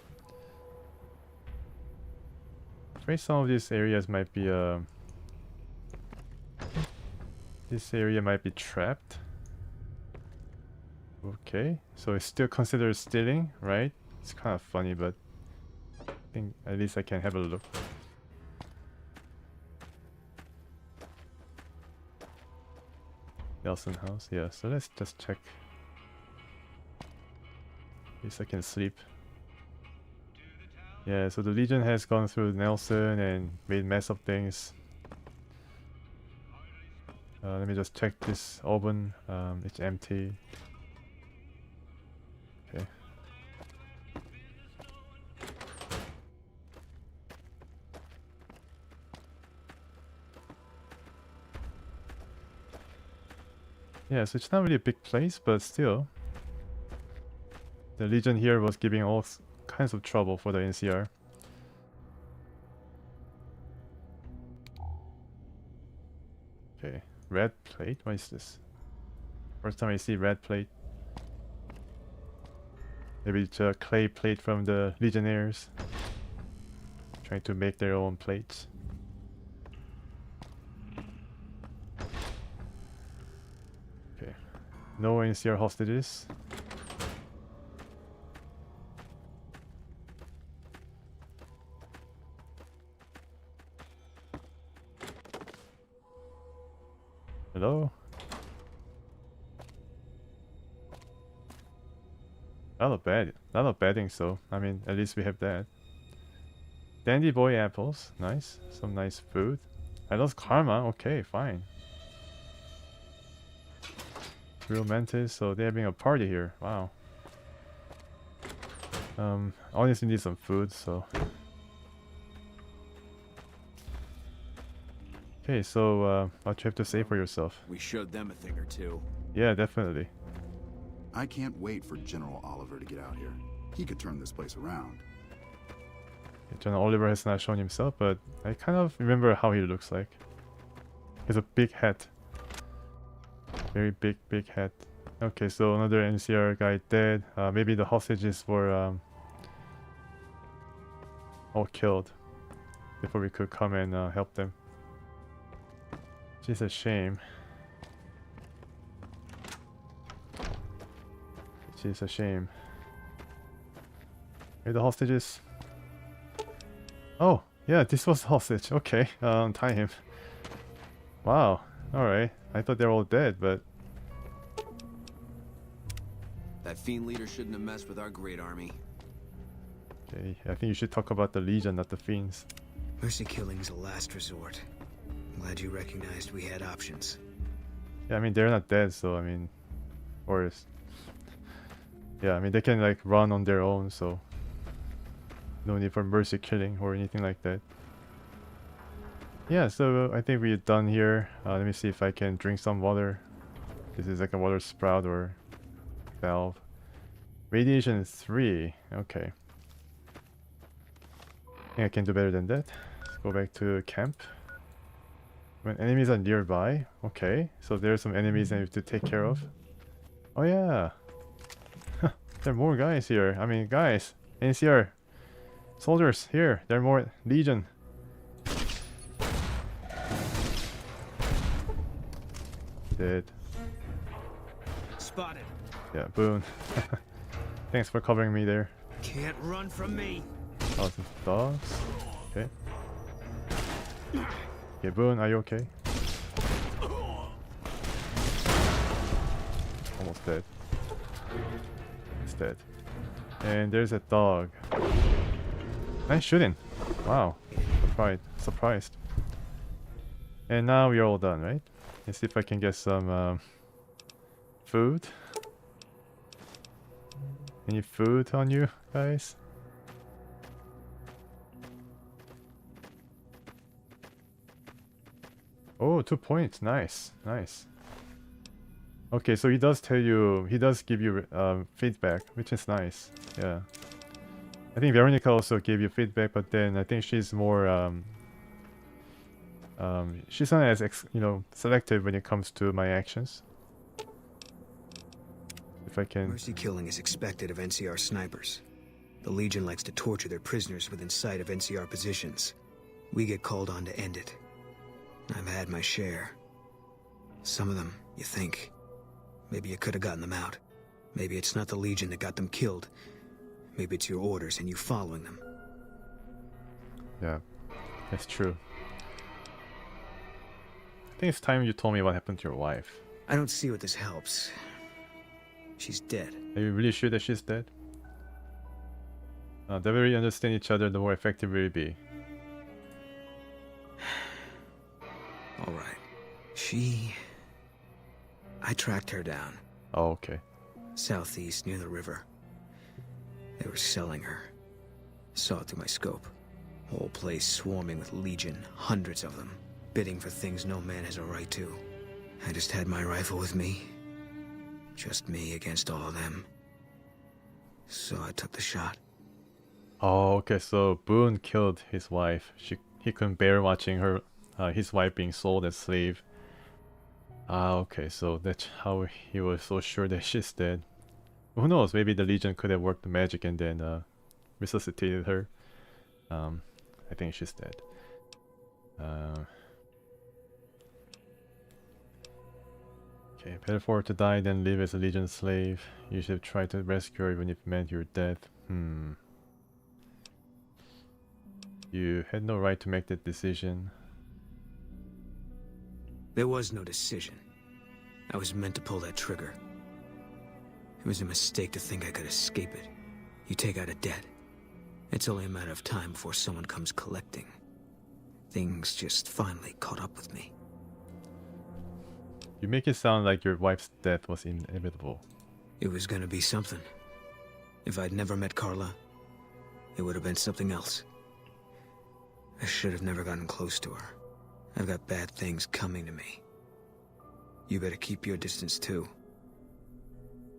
I'm afraid some of these areas might be this area might be trapped. Okay, so it's still considered stealing, right? It's kind of funny, but I think at least I can have a look. Nelson house. Yeah, so let's just check. At least I can sleep. Yeah, so the Legion has gone through Nelson and made mess of things. Let me just check this oven. It's empty. Okay. Yeah, so it's not really a big place, but still. The Legion here was giving all kinds of trouble for the NCR. Okay, red plate? What is this? First time I see red plate. Maybe it's a clay plate from the Legionnaires. Trying to make their own plates. Okay, no NCR hostages. Hello? Not a bad thing, so I mean, at least we have that. Dandy boy apples, nice. Some nice food. I lost karma, okay, fine. Real mantis, so they're having a party here, wow. Honestly need some food, so. Okay, so what you have to say for yourself? We showed them a thing or two. Yeah, definitely. I can't wait for General Oliver to get out here. He could turn this place around. General Oliver has not shown himself, but I kind of remember how he looks like. He has a big hat. Very big hat. Okay, so another NCR guy dead. Maybe the hostages were all killed before we could come and help them. Which is a shame. Which is a shame. Where are the hostages? Oh, yeah, this was the hostage. Okay, tie him. Wow, alright. I thought they were all dead, but... That fiend leader shouldn't have messed with our great army. Okay, I think you should talk about the Legion, not the fiends. Mercy killing's a last resort. I'm glad you recognized we had options. Yeah, I mean, they're not dead, so I mean... Or... Yeah, I mean, they can like run on their own, so... No need for mercy killing or anything like that. Yeah, so I think we're done here. Let me see if I can drink some water. This is like a water sprout or valve. Radiation 3. Okay. I think I can do better than that. Let's go back to camp. When enemies are nearby. Okay, so there are some enemies I have to take care of. Oh yeah! There are more guys here. I mean, guys! NCR! Soldiers, here! There are more Legion! Dead. Spotted. Yeah, Boone. Thanks for covering me there. Can't run from me. Awesome dogs. Okay. Okay, Boone, are you okay? Almost dead. It's dead. And there's a dog. Nice shooting. Wow. Surprised. And now we're all done, right? Let's see if I can get some food. Any food on you guys? Oh, 2 points. Nice. Okay, so he does give you feedback, which is nice. Yeah. I think Veronica also gave you feedback, but then I think she's more she's not as selective when it comes to my actions. If I can... Mercy killing is expected of NCR snipers. The Legion likes to torture their prisoners within sight of NCR positions. We get called on to end it. I've had my share. Some of them, you think. Maybe you could have gotten them out. Maybe it's not the Legion that got them killed. Maybe it's your orders and you following them. Yeah, that's true. I think it's time you told me what happened to your wife. I don't see what this helps. She's dead. Are you really sure that she's dead? The more we understand each other, the more effective we'll be. Alright. I tracked her down. Oh, okay. Southeast, near the river. They were selling her. Saw it through my scope. Whole place swarming with Legion, hundreds of them, bidding for things no man has a right to. I just had my rifle with me. Just me against all of them. So I took the shot. Oh, okay. So Boone killed his wife. He couldn't bear watching his wife being sold as slave. Ah, okay. So that's how he was so sure that she's dead. Who knows? Maybe the Legion could have worked the magic and then resuscitated her. I think she's dead. Okay, better for her to die than live as a Legion slave. You should have tried to rescue her even if it meant your death. You had no right to make that decision. There was no decision. I was meant to pull that trigger. It was a mistake to think I could escape it. You take out a debt. It's only a matter of time before someone comes collecting. Things just finally caught up with me. You make it sound like your wife's death was inevitable. It was gonna be something. If I'd never met Carla, it would have been something else. I should have never gotten close to her. I've got bad things coming to me. You better keep your distance too.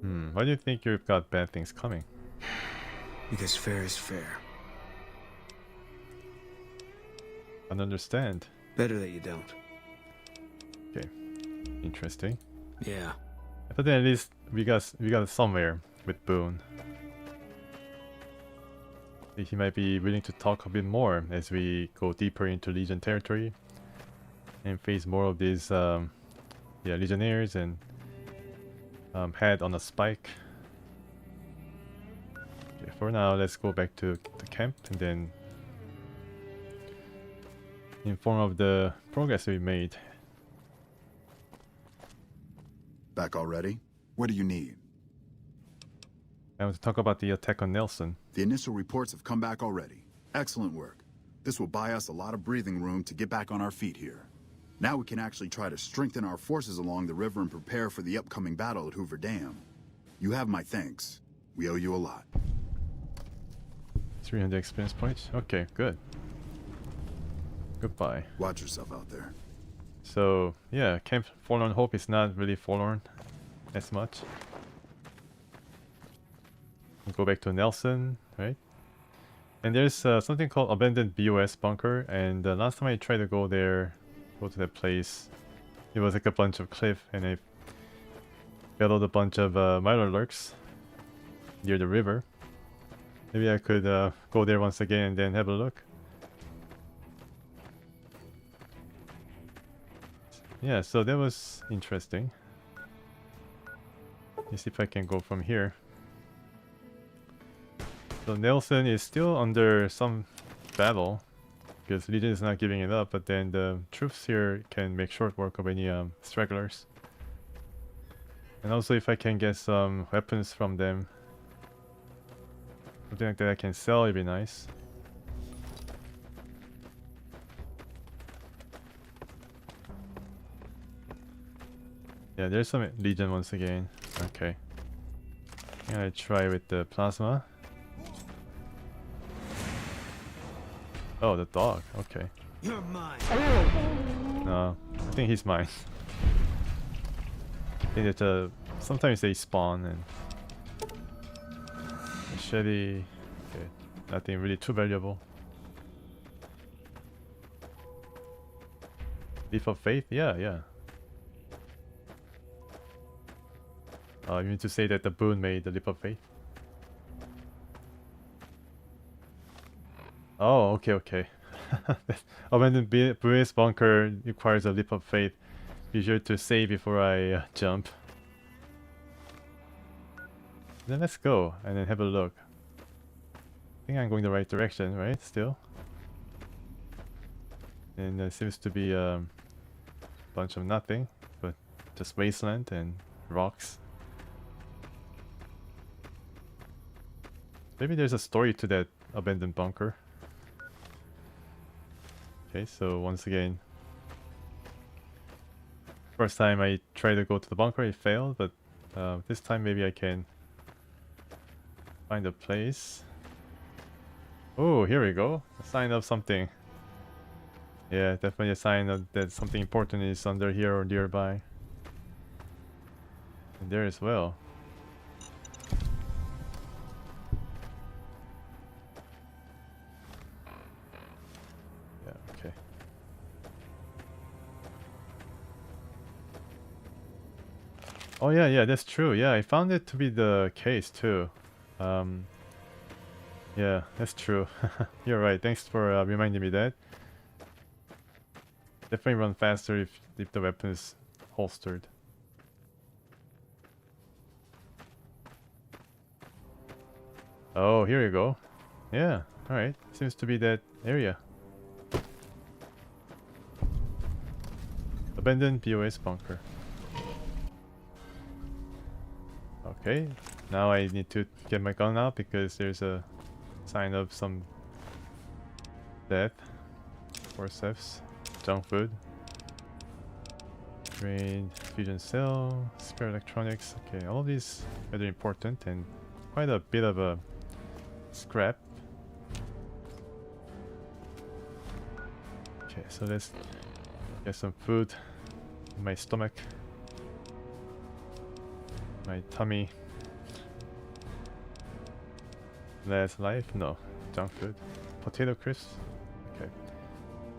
Why do you think you've got bad things coming? Because fair is fair. I don't understand. Better that you don't. Okay. Interesting. Yeah. But then at least we got somewhere with Boone. He might be willing to talk a bit more as we go deeper into Legion territory and face more of these Legionnaires and head on a spike. Okay, for now, let's go back to the camp and then inform of the progress we made. Back already? What do you need? I want to talk about the attack on Nelson. The initial reports have come back already. Excellent work. This will buy us a lot of breathing room to get back on our feet here. Now we can actually try to strengthen our forces along the river and prepare for the upcoming battle at Hoover Dam. You have my thanks. We owe you a lot. 300 experience points? Okay, good. Goodbye. Watch yourself out there. So, yeah, Camp Forlorn Hope is not really forlorn as much. We'll go back to Nelson, right? And there's something called Abandoned BOS Bunker, and last time I tried to go there, go to that place, it was like a bunch of cliff, and I battled a bunch of Milo Lurks near the river. Maybe I could go there once again and then have a look. Yeah, so that was interesting. Let's see if I can go from here. So Nelson is still under some battle because Legion is not giving it up, but then the troops here can make short work of any stragglers. And also if I can get some weapons from them, something like that I can sell, it'd be nice. Yeah, there's some Legion once again. Okay. I'm gonna try with the plasma. Oh, the dog. Okay. You're mine. No, I think he's mine. I think that sometimes they spawn and machete. Okay, nothing really too valuable. Leaf of Faith? Yeah, yeah. You mean to say that the Boone made the Leap of Faith? Oh, okay, okay. Abandoned BOS Bunker requires a Leap of Faith. Be sure to save before I jump. Then let's go and then have a look. I think I'm going the right direction, right? Still. And there seems to be a bunch of nothing, but just wasteland and rocks. Maybe there's a story to that abandoned bunker. Okay, so once again, first time I tried to go to the bunker, it failed, but this time maybe I can find a place. Oh, here we go. A sign of something. Yeah, definitely a sign of that something important is under here or nearby. And there as well. Yeah, okay. Oh yeah, that's true. Yeah, I found it to be the case too. Yeah, that's true. You're right. Thanks for reminding me that. Definitely run faster if the weapon is holstered. Oh, here you go. Yeah, alright. Seems to be that area. Abandoned BOS bunker. Okay, now I need to get my gun out because there's a sign of some death. Forceps, junk food. Drained fusion cell, spare electronics. Okay, all of these are very important and quite a bit of a scrap. Okay, so let's get some food in my stomach. My tummy. Last life? No. Junk food. Potato crisps? Okay.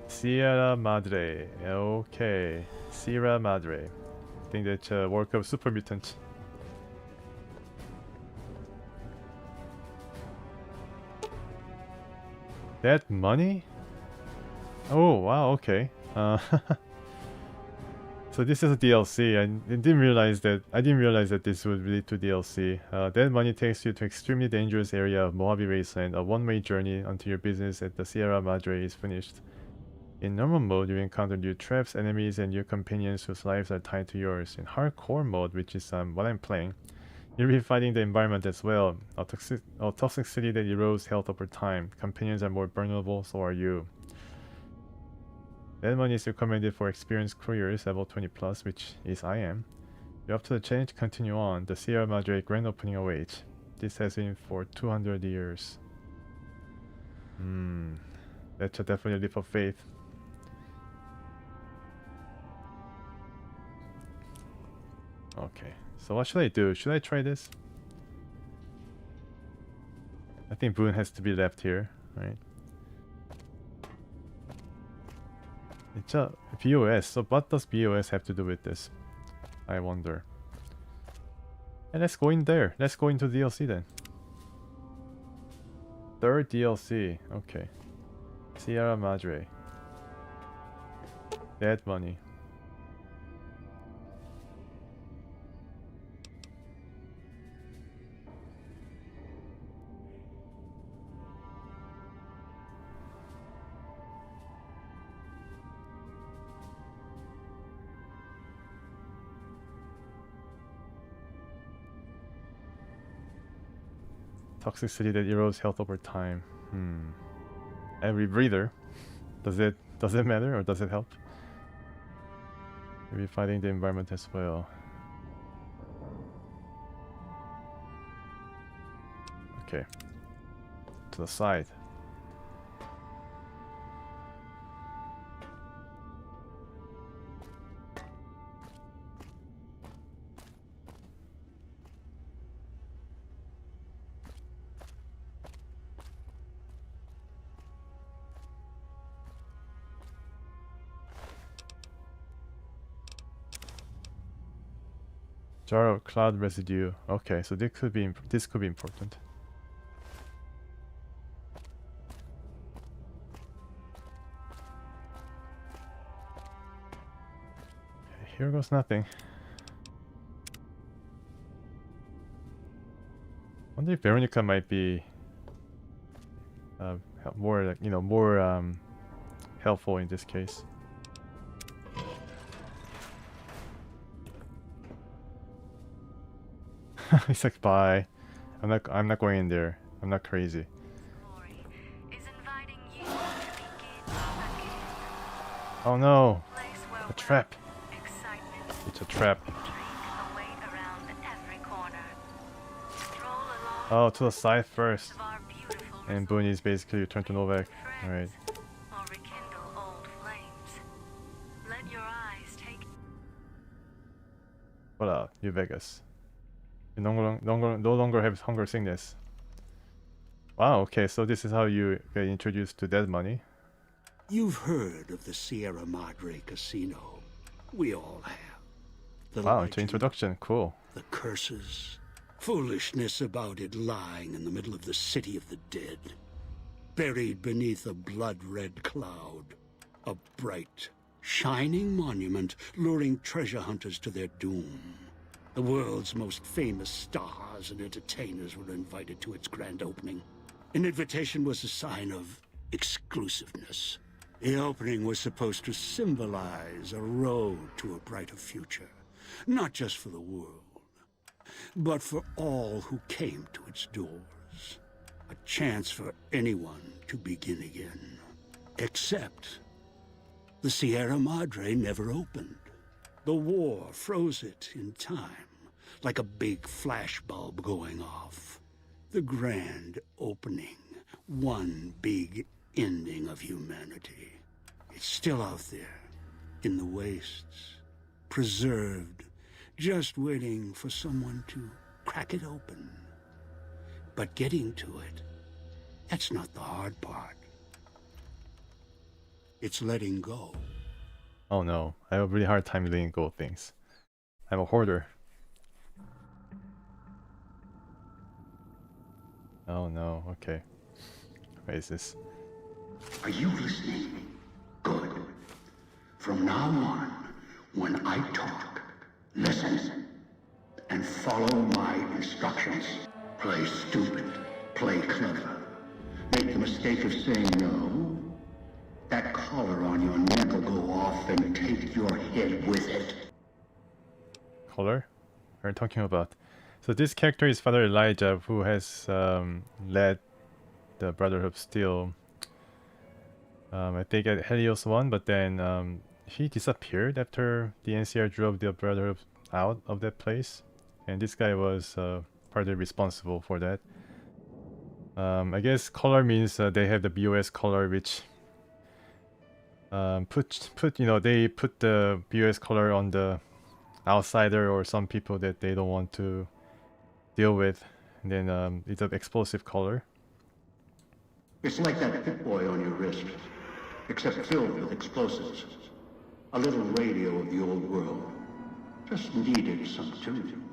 Sierra Madre. Okay. Sierra Madre. I think that's a work of super mutant. That money? Oh wow, okay. So this is a DLC. I didn't realize that this would lead to DLC. That money takes you to extremely dangerous area of Mojave Wasteland, a one-way journey until your business at the Sierra Madre is finished. In normal mode, you encounter new traps, enemies, and new companions whose lives are tied to yours. In hardcore mode, which is what I'm playing, you'll be fighting the environment as well. A toxicity that erodes health over time. Companions are more vulnerable, so are you. That money is recommended for experienced couriers level 20+, which is I am. You're up to the challenge, continue on. The Sierra Madre grand opening awaits. This has been for 200 years. That's definitely a leap of faith. Okay, so what should I do? Should I try this? I think Boone has to be left here, right? It's a BOS, so what does BOS have to do with this? I wonder. And let's go in there. Let's go into DLC then. Third DLC. Okay. Sierra Madre. Dead money. Toxicity that erodes health over time. Every breather. Does it matter or does it help? Maybe fighting the environment as well. Okay. To the side. Jar of cloud residue. Okay, so this could be important. Okay, here goes nothing. Wonder if Veronica might be more, more helpful in this case. He's like, bye. I'm not going in there. I'm not crazy. Oh no! A trap! It's a trap. Oh, to the side first. And Boone is basically returned to Novak. Alright. Voilà, New Vegas. You no longer have hunger sickness. Wow, okay, so this is how you get introduced to dead money. You've heard of the Sierra Madre Casino. We all have. The Wow, it's legend, an introduction. Cool. the curses, foolishness about it lying in the middle of the city of the dead. Buried beneath a blood-red cloud. A bright, shining monument luring treasure hunters to their doom. The world's most famous stars and entertainers were invited to its grand opening. An invitation was a sign of exclusiveness. The opening was supposed to symbolize a road to a brighter future, not just for the world, but for all who came to its doors. A chance for anyone to begin again. Except the Sierra Madre never opened. The war froze it in time, like a big flashbulb going off. The grand opening, one big ending of humanity. It's still out there, in the wastes, preserved, just waiting for someone to crack it open. But getting to it, that's not the hard part. It's letting go. Oh no, I have a really hard time letting go of things. I'm a hoarder. Oh no, okay. What is this? Are you listening? Good. From now on, when I talk, listen and follow my instructions. Play stupid, play clever. Make the mistake of saying no. That collar on your neck will go off and take your head with it. Color? What are you talking about? So this character is Father Elijah, who has led the Brotherhood of Steel. I think at Helios 1, but then he disappeared after the NCR drove the Brotherhood out of that place. And this guy was partly responsible for that. I guess color means they have the BOS color, which they put the BOS color on the outsider or some people that they don't want to deal with, and then it's an explosive color. It's like that Pip Boy on your wrist, except filled with explosives. A little radio of the old world. Just needed some tuning.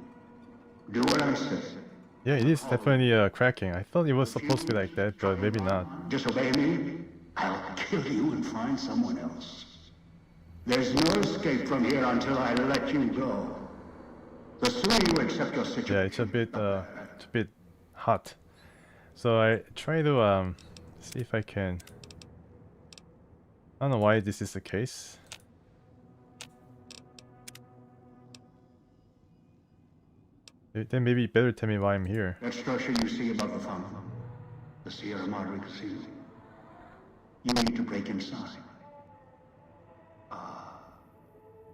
Do what I say. Yeah, it is definitely cracking. I thought it was supposed to be like that, but maybe not. Disobey me, I'll kill you and find someone else. There's no escape from here until I let you go. The sooner you accept your situation. Yeah, it's a bit hot. So I try to see if I can. I don't know why this is the case. Then maybe better tell me why I'm here. That structure you see above the fountain, the Sierra Madre Casino. You need to break inside.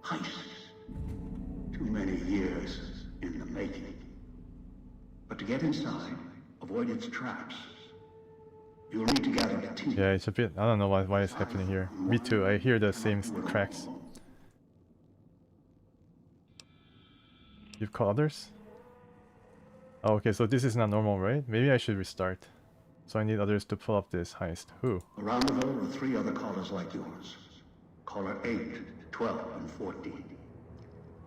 Heist. Too many years in the making. But to get inside, avoid its traps. You'll need to gather a team. Yeah, it's a bit. I don't know why it's happening here. Me too. I hear the same cracks. You've called others? Oh, okay, so this is not normal, right? Maybe I should restart. So I need others to pull up this heist. Who? Around the world are 3 other callers like yours. Caller 8, 12, and 14.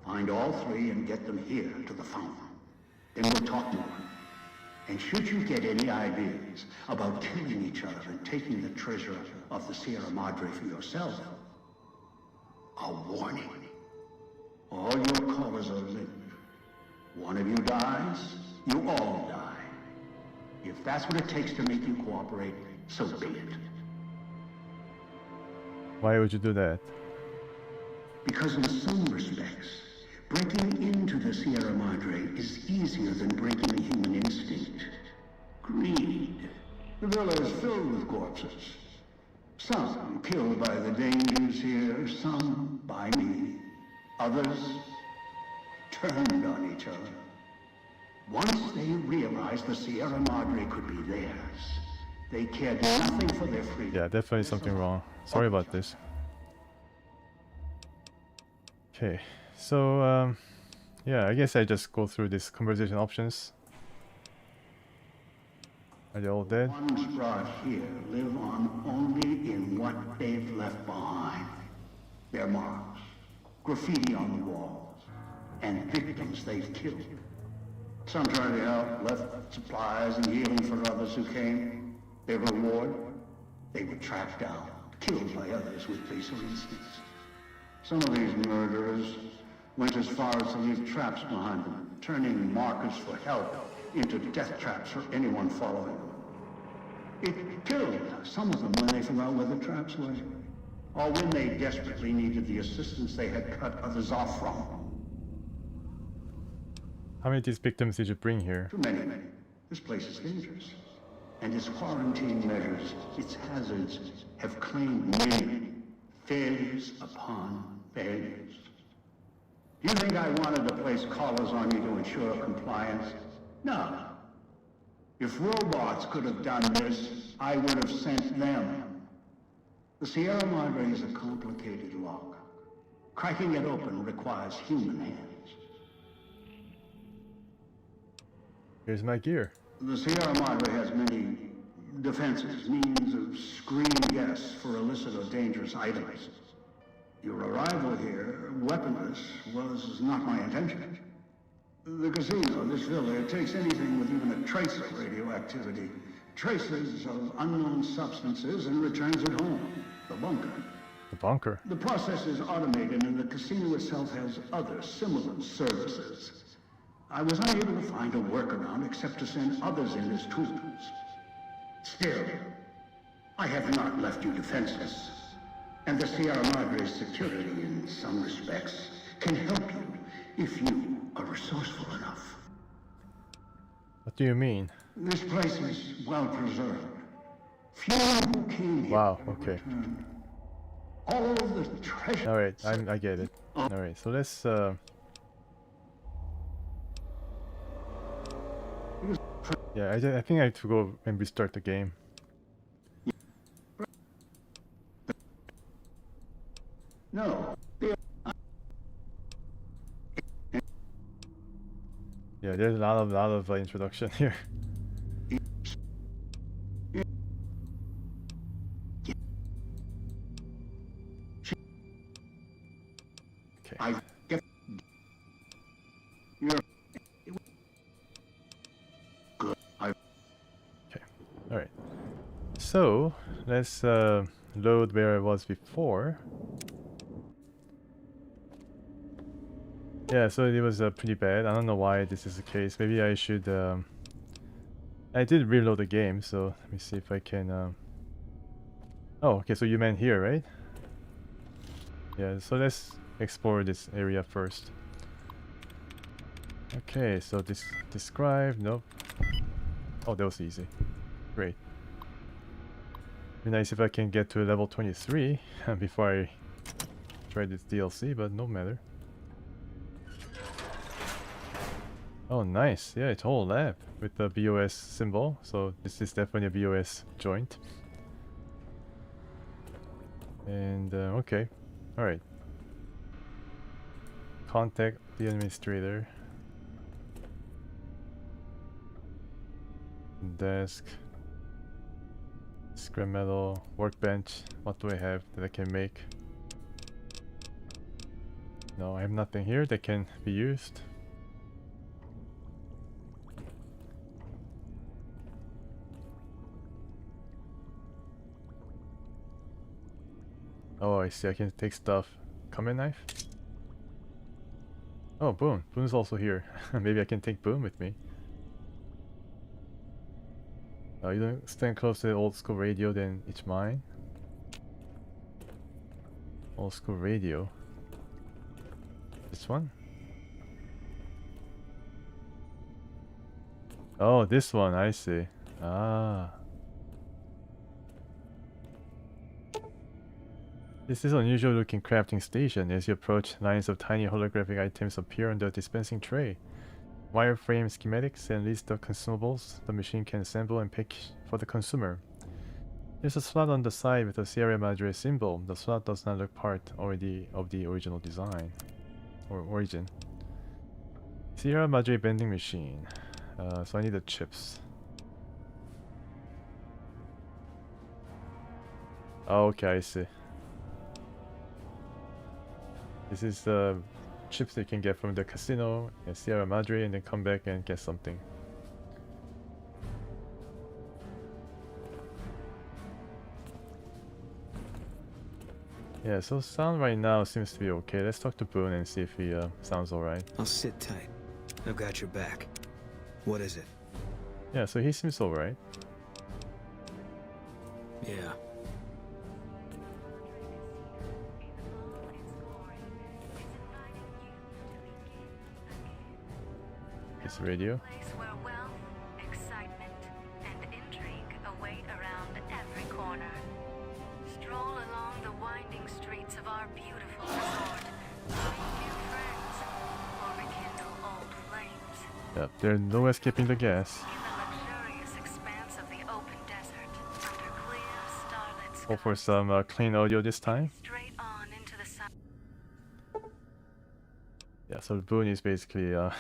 Find all 3 and get them here to the fountain. Then we'll talk more. And should you get any ideas about killing each other and taking the treasure of the Sierra Madre for yourself, a warning. All your callers are linked. One of you dies, you all die. If that's what it takes to make you cooperate, so be it. Why would you do that? Because in some respects, Breaking into the Sierra Madre is easier than breaking the human instinct. Greed. The villa is filled with corpses. Some killed by the dangers here, some by me. Others turned on each other. Once they realized the Sierra Madre could be theirs, they cared nothing for their freedom. Yeah, definitely something wrong. Sorry about this. Okay, so yeah, I guess I just go through these conversation options. Are they all dead? Ones brought here live on only in what they've left behind. Their marks, graffiti on the walls, and victims they've killed. Some tried to help, left supplies and healing for others who came. Their reward? They were tracked down, killed by others with baser instincts. Some of these murderers went as far as to leave traps behind them, turning markers for help into death traps for anyone following them. It killed some of them when they forgot where the traps were, or when they desperately needed the assistance they had cut others off from. How many of these victims did you bring here? Too many. This place is dangerous. And its quarantine measures, its hazards, have claimed many failures upon failures. Do you think I wanted to place collars on you to ensure compliance? No. If robots could have done this, I would have sent them. The Sierra Madre is a complicated lock. Cracking it open requires human hands. Here's my gear. The Sierra Madre has many defenses, means of screening guests for illicit or dangerous items. Your arrival here, weaponless, was not my intention. The casino, this villa, it takes anything with even a trace of radioactivity, traces of unknown substances, and returns it home. The bunker. The bunker? The process is automated, and the casino itself has other similar services. I was unable to find a workaround except to send others in as tools. Still, I have not left you defenseless. And the Sierra Madre's security, in some respects, can help you if you are resourceful enough. What do you mean? This place is well preserved. Few who came here. Wow, okay. All the treasure. Alright, I get it. Alright, so let's yeah, I think I have to go and restart the game. No. Yeah, there's a lot of introduction here. Okay. Okay. All right. So let's load where I was before. Yeah, so it was pretty bad. I don't know why this is the case. Maybe I should... I did reload the game, so let me see if I can... Oh, okay, so you meant here, right? Yeah, so let's explore this area first. Okay, so describe... Nope. Oh, that was easy. Great. Be nice if I can get to level 23 before I try this DLC, but no matter. Oh, nice. Yeah, it's a whole lab with the BOS symbol. So this is definitely a BOS joint. And, okay. Alright. Contact the administrator. Desk. Scrap metal. Workbench. What do I have that I can make? No, I have nothing here that can be used. Oh, I see. I can take stuff. Command knife? Oh, Boone. Boone's also here. Maybe I can take Boone with me. Oh, you don't stand close to the old school radio, then it's mine. Old school radio. This one? Oh, this one, I see. Ah. This is an unusual looking crafting station. As you approach, lines of tiny holographic items appear on the dispensing tray. Wireframe schematics and list of consumables the machine can assemble and pack for the consumer. There's a slot on the side with a Sierra Madre symbol. The slot does not look part already of the original design or origin. Sierra Madre vending machine. So I need the chips. Oh, okay, I see. This is the chips that you can get from the casino at Sierra Madre and then come back and get something. Yeah, so sound right now seems to be okay. Let's talk to Boone and see if he sounds alright. I'll sit tight. I've got your back. What is it? Yeah, so he seems alright. Yeah. It's radio. Where wealth, excitement, and intrigue await around every corner. Stroll along the winding streets of our beautiful resort, meet new friends, or rekindle old flames. Yep, there's no escaping the gas. In the luxurious expanse of the open desert, under clear starlit skies, Hope for some clean audio this time. straight on into the sun. Yeah, so Boone is basically I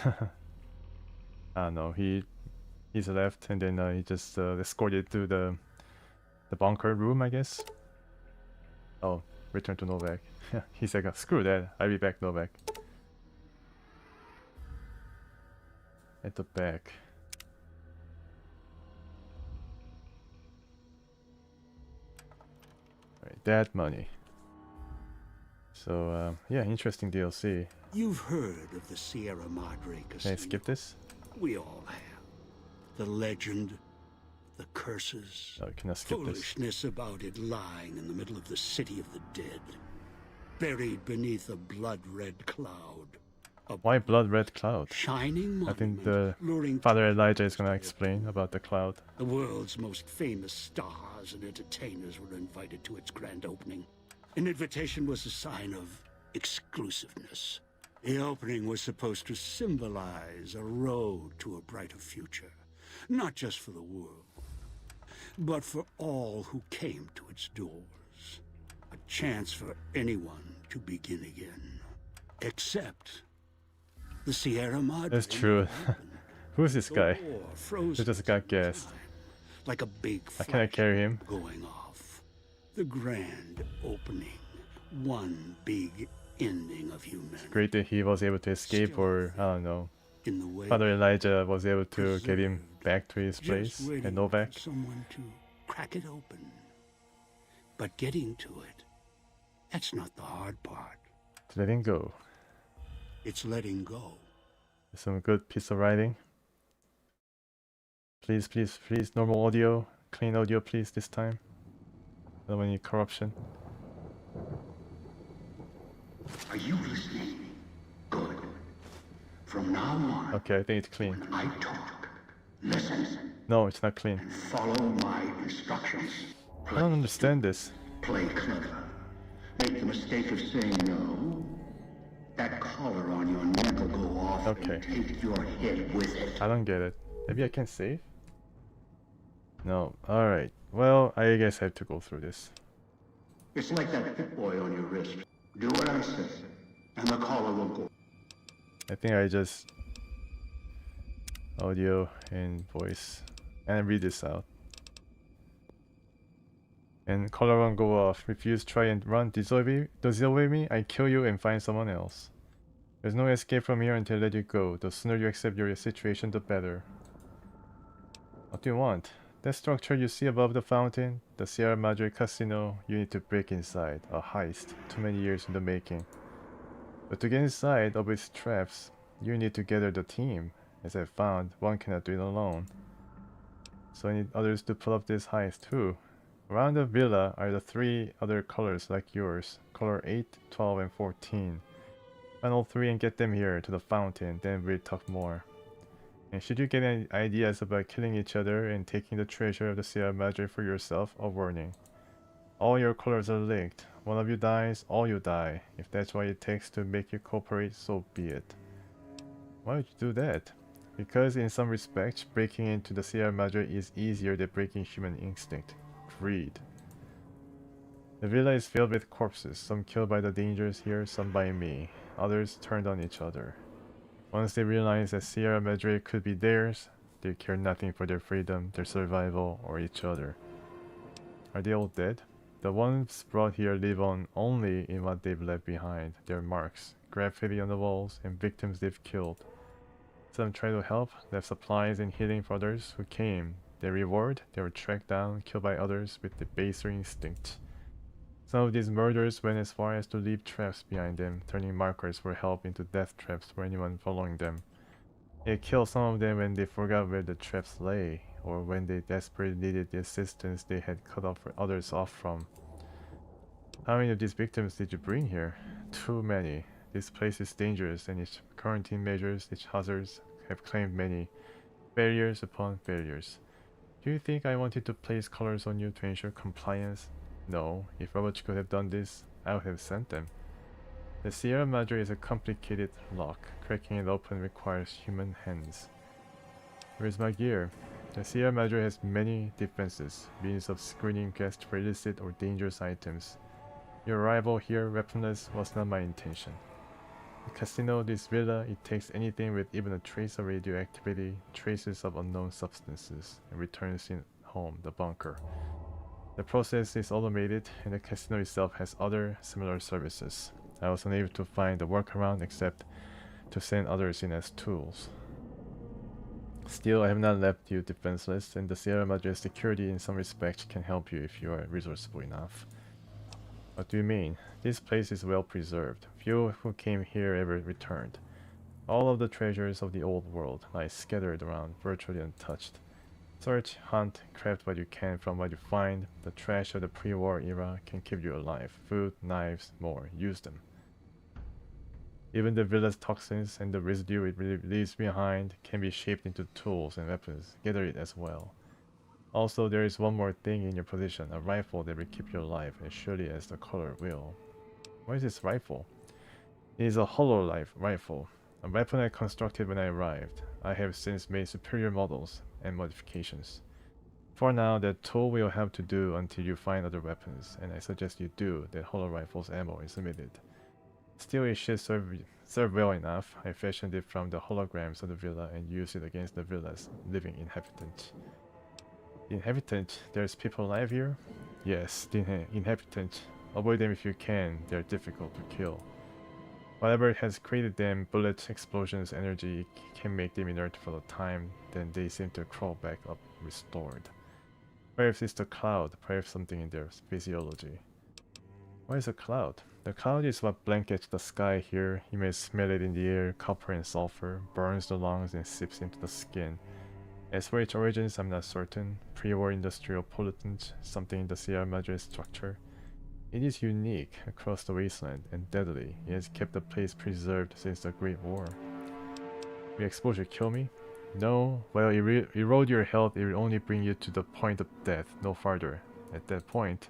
don't know, he's left and then he just escorted to the bunker room, I guess. Oh, return to Novak. He's like, screw that, I'll be back, Novak. At the back. Alright, that money. So, yeah, interesting DLC. You've heard of the Sierra Madre Can I Casino. skip this? We all have. The legend, the curses, Oh, can I skip this? foolishness about it lying in the middle of the city of the dead, buried beneath a blood-red cloud. Why blood red cloud? Shining I think monument the luring Father Elijah is gonna explain about the cloud. The world's most famous stars and entertainers were invited to its grand opening. An invitation was a sign of exclusiveness. The opening was supposed to symbolize a road to a brighter future, not just for the world, but for all who came to its doors. A chance for anyone to begin again. Except the Sierra Madre. That's true. Who's this guy? door froze Who just got gassed? like a big I cannot carry him. going off. The grand opening. One big ending of humanity. Great that he was able to escape, or I don't know. In the way Father Elijah was able to get him back to his place just waiting at Novak. for someone to crack it open. But getting to it, that's not the hard part. Letting go. It's letting go. Some good piece of writing. Please, please, please, normal audio. Clean audio, please, this time. I don't want any corruption. Are you listening? Good. From now on, Okay, I think it's clean. I talk. Listen. No, it's not clean. Follow my instructions. I don't understand this. Play clever. Make the mistake of saying no. That collar on your neck will go off Okay. and take your head with it. I don't get it. Maybe I can save? No. Alright. Well, I guess I have to go through this. It's like that Pip Boy on your wrist. Do what I say, and the collar will go. I think I just audio and voice and read this out. And color won't go off. Refuse, try and run. Disobey me, I kill you and find someone else. There's no escape from here until I let you go. The sooner you accept your situation, the better. What do you want? That structure you see above the fountain, the Sierra Madre Casino, you need to break inside. A heist. Too many years in the making. But to get inside of its traps, you need to gather the team. As I found, one cannot do it alone. So I need others to pull off this heist too. Around the villa are the 3 other colors like yours. Color 8, 12, and 14. Find all 3 and get them here to the fountain, then we'll talk more. And should you get any ideas about killing each other and taking the treasure of the Sierra Madre for yourself, a warning. All your colors are linked. One of you dies, all you die. If that's what it takes to make you cooperate, so be it. Why would you do that? Because in some respects, breaking into the Sierra Madre is easier than breaking human instinct. Greed. The villa is filled with corpses, some killed by the dangers here, some by me. Others turned on each other. Once they realized that Sierra Madre could be theirs, they cared nothing for their freedom, their survival, or each other. Are they all dead? The ones brought here live on only in what they've left behind, their marks, graffiti on the walls, and victims they've killed. Some try to help, left supplies and healing for others who came. Their reward, they were tracked down, killed by others with the baser instinct. Some of these murders went as far as to leave traps behind them, turning markers for help into death traps for anyone following them. They killed some of them when they forgot where the traps lay, or when they desperately needed the assistance they had cut others off from. How many of these victims did you bring here? Too many. This place is dangerous, and its quarantine measures, its hazards, have claimed many. Failures upon failures. Do you think I wanted to place colors on you to ensure compliance? No, if robots could have done this, I would have sent them. The Sierra Madre is a complicated lock. Cracking it open requires human hands. Where's my gear? The Sierra Madre has many defenses, means of screening guests for illicit or dangerous items. Your arrival here, weaponless, was not my intention. The casino, this villa, it takes anything with even a trace of radioactivity, traces of unknown substances, and returns it home, the bunker. The process is automated, and the casino itself has other similar services. I was unable to find a workaround except to send others in as tools. Still, I have not left you defenseless, and the Sierra Madre security in some respects can help you if you are resourceful enough. What do you mean? This place is well preserved. Few who came here ever returned. All of the treasures of the old world lie scattered around, virtually untouched. Search, hunt, craft what you can from what you find. The trash of the pre-war era can keep you alive. Food, knives, more. Use them. Even the villa's toxins and the residue it leaves behind can be shaped into tools and weapons. Gather it as well. Also, there is one more thing in your possession, a rifle that will keep you alive as surely as the color will. What is this rifle? It is a hollow rifle, a weapon I constructed when I arrived. I have since made superior models and modifications. For now, that tool will have to do until you find other weapons, and I suggest you do. That hollow rifle's ammo is limited. Still, it should serve well enough. I fashioned it from the holograms of the villa and used it against the villa's living inhabitant. The inhabitant? There's people alive here? Yes, the inhabitant. Avoid them if you can. They're difficult to kill. Whatever has created them, bullets, explosions, energy, can make them inert for the time, then they seem to crawl back up restored. Perhaps it's the cloud, perhaps something in their physiology. What is a cloud? The cloud is what blankets the sky here. You may smell it in the air, copper and sulfur, burns the lungs and seeps into the skin. As for its origins, I'm not certain. Pre-war industrial pollutant, something in the Sierra Madre structure. It is unique across the wasteland and deadly. It has kept the place preserved since the Great War. Will exposure kill me? No. While it erode your health, it will only bring you to the point of death, no farther. At that point,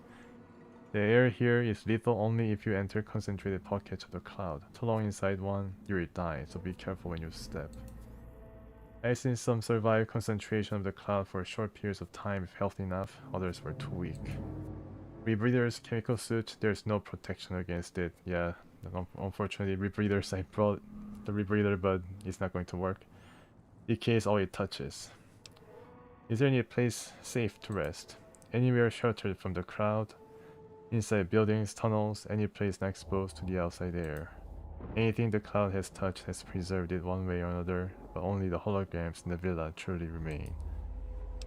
the air here is lethal only if you enter concentrated pockets of the cloud. Too long inside one, you will die, so be careful when you step. I've seen some survive concentration of the cloud for short periods of time if healthy enough, others were too weak. Rebreathers, chemical suit, there's no protection against it. Yeah, unfortunately rebreathers, I brought the rebreather but it's not going to work. Decay is all it touches. Is there any place safe to rest? Anywhere sheltered from the crowd? Inside buildings, tunnels, any place not exposed to the outside air. Anything the cloud has touched has preserved it one way or another, but only the holograms in the villa truly remain.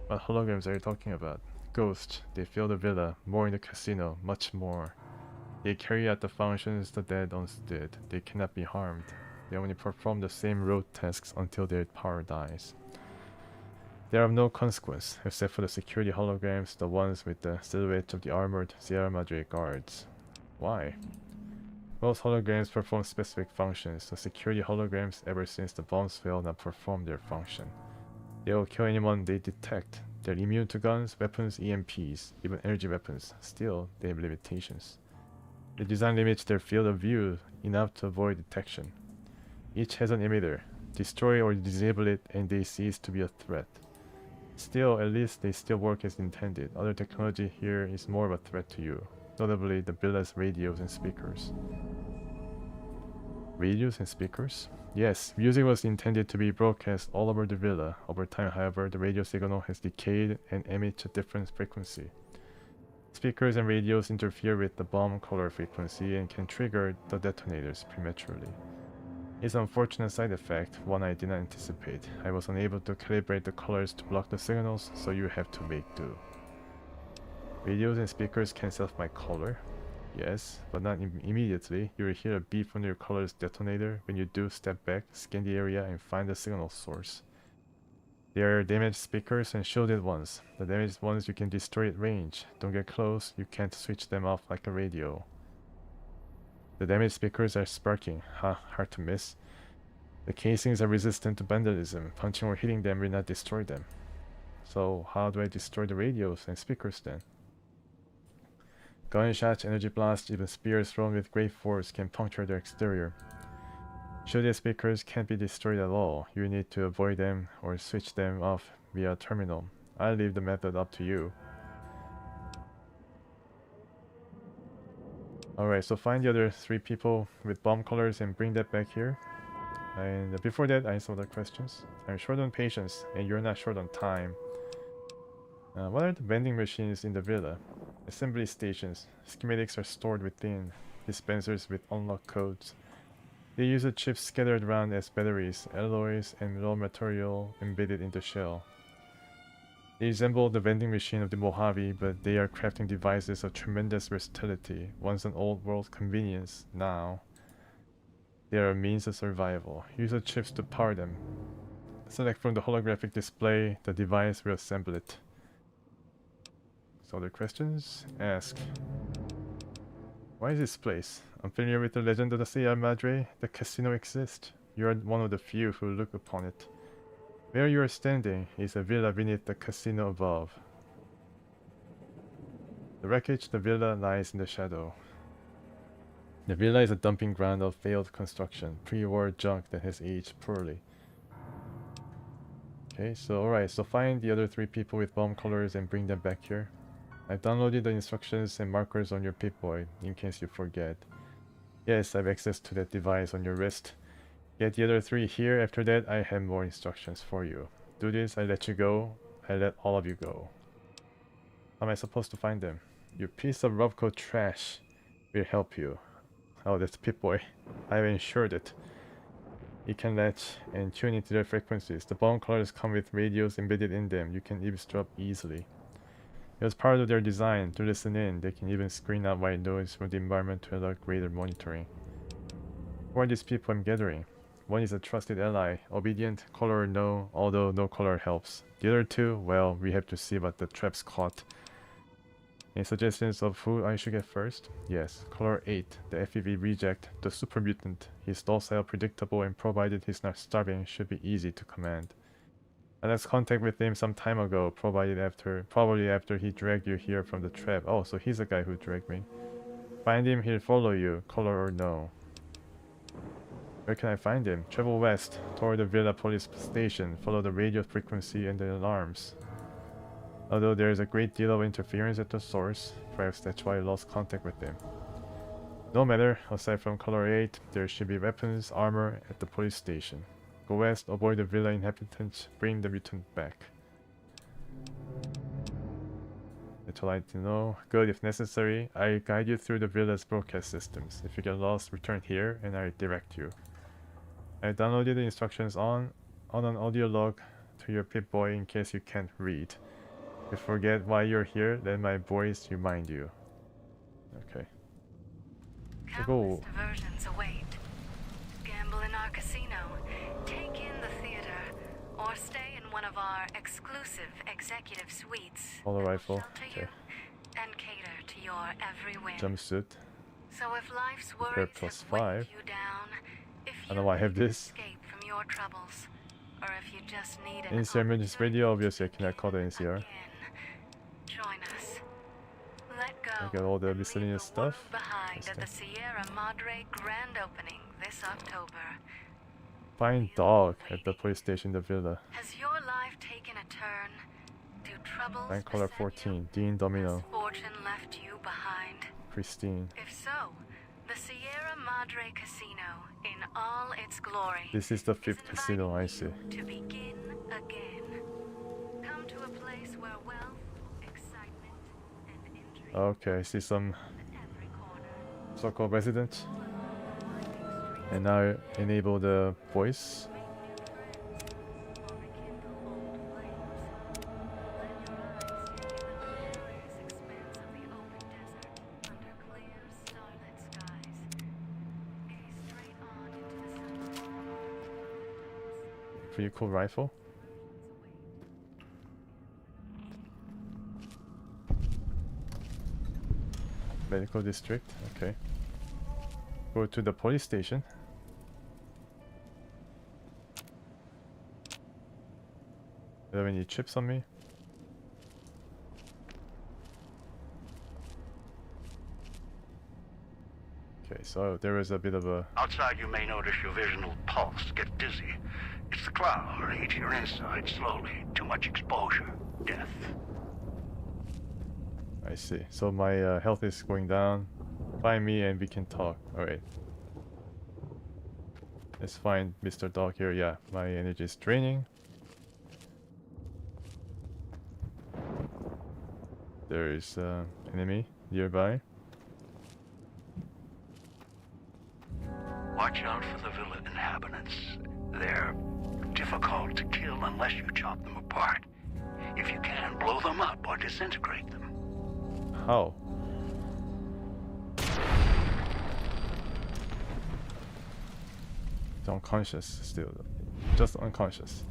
What holograms are you talking about? Ghosts. They fill the villa, more in the casino, much more. They carry out the functions the dead once did. They cannot be harmed. They only perform the same rote tasks until their power dies. They are of no consequence, except for the security holograms, the ones with the silhouette of the armored Sierra Madre guards. Why? Most holograms perform specific functions. The security holograms ever since the bombs failed not perform their function. They will kill anyone they detect. They're immune to guns, weapons, EMPs, even energy weapons. Still, they have limitations. The design limits their field of view enough to avoid detection. Each has an emitter. Destroy or disable it and they cease to be a threat. Still, at least they still work as intended. Other technology here is more of a threat to you, notably the villa's radios and speakers. Radios and speakers? Yes, music was intended to be broadcast all over the villa. Over time, however, the radio signal has decayed and emits a different frequency. Speakers and radios interfere with the bomb color frequency and can trigger the detonators prematurely. It's an unfortunate side effect, one I did not anticipate. I was unable to calibrate the colors to block the signals, so you have to make do. Radios and speakers can set off my color. Yes, but not immediately. You will hear a beep from your color's detonator. When you do, step back, scan the area, and find the signal source. They are damaged speakers and shielded ones. The damaged ones you can destroy at range. Don't get close, you can't switch them off like a radio. The damaged speakers are sparking. Hard to miss. The casings are resistant to vandalism. Punching or hitting them will not destroy them. So how do I destroy the radios and speakers then? Gunshots, energy blasts, even spears thrown with great force can puncture their exterior. Shielded speakers can't be destroyed at all. You need to avoid them or switch them off via a terminal. I'll leave the method up to you. Alright, so find the other 3 people with bomb colors and bring that back here. And before that, I have some other questions. I'm short on patience, and you're not short on time. What are the vending machines in the villa? Assembly stations. Schematics are stored within. Dispensers with unlock codes. They use the chips scattered around as batteries, alloys, and raw material embedded in the shell. They resemble the vending machine of the Mojave, but they are crafting devices of tremendous versatility. Once an old world convenience, now they are a means of survival. Use the chips to power them. Select from the holographic display, the device will assemble it. So other questions? Ask. Why is this place? Unfamiliar with the legend of the Sierra Madre? The casino exists. You are one of the few who look upon it. Where you are standing is a villa beneath the casino above. The wreckage, the villa, lies in the shadow. The villa is a dumping ground of failed construction, pre-war junk that has aged poorly. Okay, so alright, so find the other 3 people with bomb colors and bring them back here. I've downloaded the instructions and markers on your Pip-Boy, in case you forget. Yes, I have access to that device on your wrist. Get the other 3 here. After that, I have more instructions for you. Do this, I let you go. I let all of you go. How am I supposed to find them? Your piece of Robco trash will help you. Oh, that's Pip-Boy. I've ensured it. You can latch and tune into their frequencies. The bomb colors come with radios embedded in them. You can eavesdrop easily. It was part of their design to listen in. They can even screen out white noise from the environment to allow greater monitoring. Who are these people I'm gathering? One is a trusted ally, obedient, color no, although no color helps. The other 2, well, we have to see what the traps caught. Any suggestions of who I should get first? Yes, color 8, the FEV reject, the super mutant. He's docile, predictable, and provided he's not starving, should be easy to command. I lost contact with him some time ago, probably after he dragged you here from the trap. Oh, so he's the guy who dragged me. Find him, he'll follow you, color or no. Where can I find him? Travel west, toward the Villa police station. Follow the radio frequency and the alarms. Although there is a great deal of interference at the source, perhaps that's why I lost contact with him. No matter, aside from color 8, there should be weapons, armor at the police station. Go west, avoid the villa inhabitants, bring the mutant back. That's all I need to know. Good, if necessary, I'll guide you through the villa's broadcast systems. If you get lost, return here and I'll direct you. I downloaded the instructions on an audio log to your Pip-Boy in case you can't read. If you forget why you're here, let my voice remind you. Okay. Countless diversions await. Gamble in our casino, take in the theater, or stay in one of our exclusive executive suites. Auto rifle. Shelter you and cater to your every whim. Jumpsuit. So if life's Repair worries plus have weighed 5. you down, if I don't know why I have this. escape from your troubles, or if you just need an NCR emergency radio, obviously I cannot call the NCR. join us. Let go. I got all the miscellaneous stuff. Behind at the Sierra Madre grand opening this October. Find dog at the police station in the villa. Has your life taken a turn? Do troubles Line color 14. Dean Domino. fortune left you behind? Pristine. If so, the Sierra Madre Casino in all its glory. This is the 5th casino, I see. To begin again. Come to a place where wealth, excitement, and intrigue. Okay, I see some so-called residents. And now enable the voice. Pretty cool rifle. Medical district, okay. Go to the police station. Do you have any chips on me? Okay, so there is a bit of a... Outside you may notice your vision will pulse, get dizzy. It's the cloud, eat your inside slowly. Too much exposure. Death. I see. So my health is going down. Find me and we can talk. Alright. Let's find Mr. Dog here. Yeah, my energy is draining. There is enemy nearby. Watch out for the villa inhabitants. They're difficult to kill unless you chop them apart. If you can, blow them up or disintegrate them. How? He's unconscious still. Just unconscious.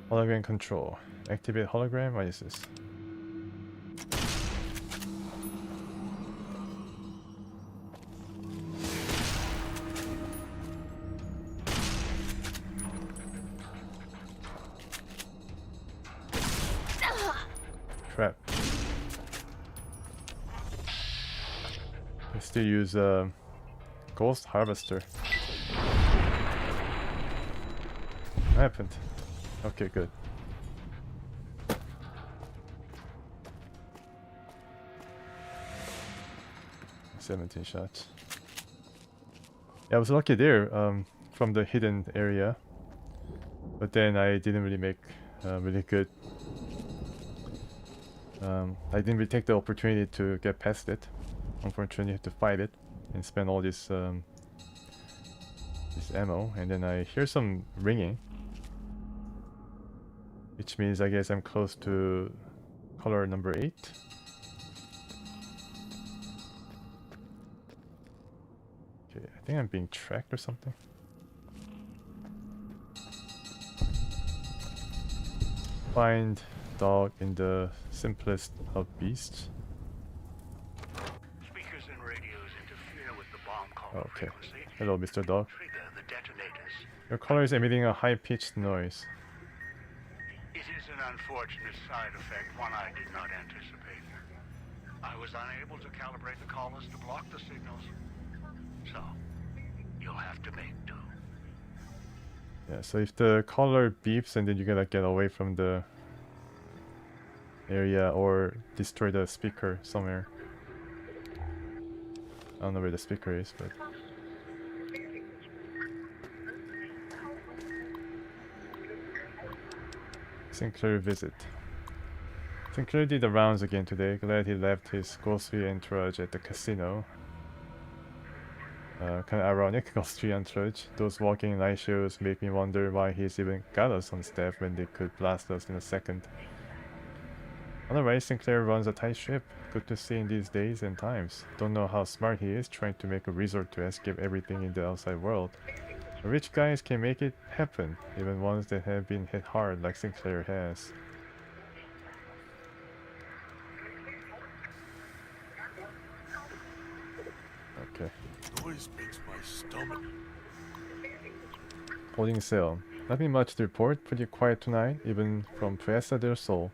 Hologram control. Activate hologram? What is this? Crap. I still use Ghost Harvester. What happened? Okay, good. $17 shots. Yeah, I was lucky there from the hidden area, but then I didn't really make really good. I didn't really take the opportunity to get past it. Unfortunately, you have to fight it and spend all this ammo, and then I hear some ringing, which means I guess I'm close to color number 8. Okay, I think I'm being tracked or something. Find dog in the simplest of beasts. Speakers and radios interfere with the bomb call Okay. frequency. Hello, Mr. Dog. Trigger the detonators. Your collar is emitting a high-pitched noise. It is an unfortunate side effect, one I did not anticipate. I was unable to calibrate the collars to block the signals. So, you'll have to make do. Yeah, so if the collar beeps and then you gotta get away from the area or destroy the speaker somewhere. I don't know where the speaker is, but... Sinclair visit. Sinclair did the rounds again today. Glad he left his ghostly entourage at the casino. Kind of ironic, ghostly entourage. Those walking light shows make me wonder why he's even got us on staff when they could blast us in a second. Otherwise, Sinclair runs a tight ship. Good to see in these days and times. Don't know how smart he is trying to make a resort to escape everything in the outside world. Rich guys can make it happen, even ones that have been hit hard like Sinclair has. noise makes my stomach. Holding cell. Nothing much to report. Pretty quiet tonight, even from Fiesta del Sol.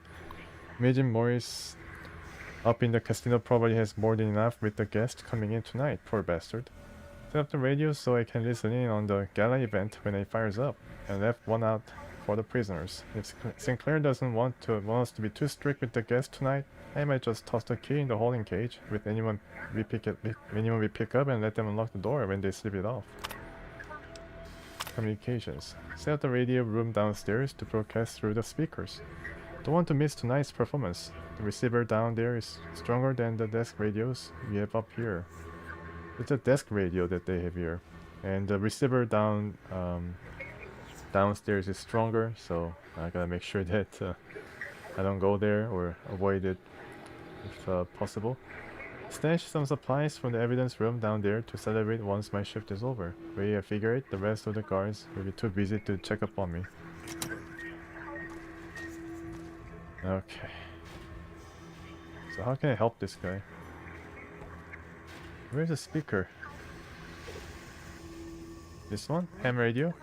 Imagine Morris up in the casino probably has more than enough with the guest coming in tonight. Poor bastard. Set up the radio so I can listen in on the gala event when it fires up, and left one out for the prisoners. If Sinclair doesn't want us to be too strict with the guest tonight, I might just toss the key in the holding cage with anyone we pick up and let them unlock the door when they slip it off. Communications. Set up the radio room downstairs to broadcast through the speakers. Don't want to miss tonight's performance. The receiver down there is stronger than the desk radios we have up here. It's a desk radio that they have here, and the receiver downstairs is stronger, so I gotta make sure that I don't go there or avoid it if possible. Stash some supplies from the evidence room down there to celebrate once my shift is over. Way I figure it, the rest of the guards will be too busy to check up on me. Okay. So how can I help this guy? Where's the speaker? This one? Ham radio?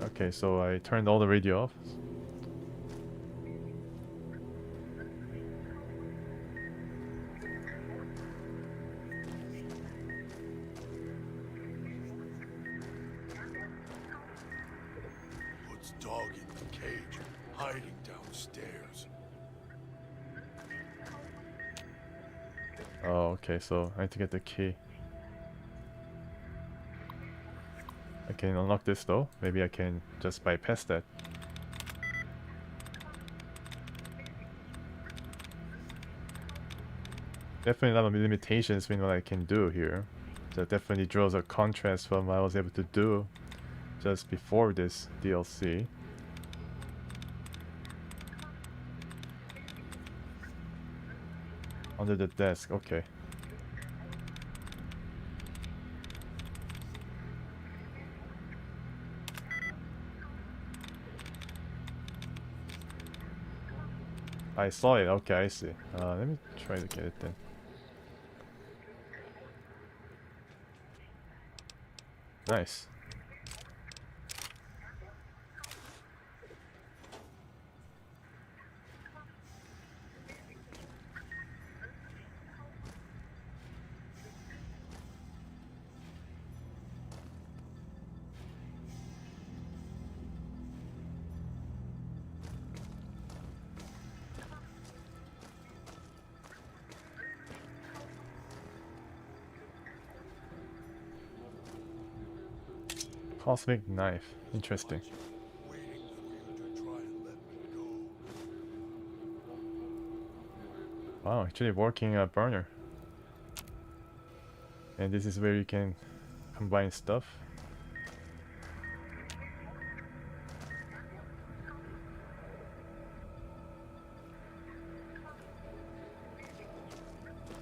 Okay, so I turned all the radio off. Puts dog in the cage, hiding downstairs. Oh, okay, so I need to get the key. I can unlock this though. Maybe I can just bypass that. Definitely a lot of limitations in what I can do here. That definitely draws a contrast from what I was able to do just before this DLC. Under the desk, okay. I saw it, okay, I see. Let me try to get it then. Nice. Cosmic knife. Interesting. Wow, actually working a burner. And this is where you can combine stuff.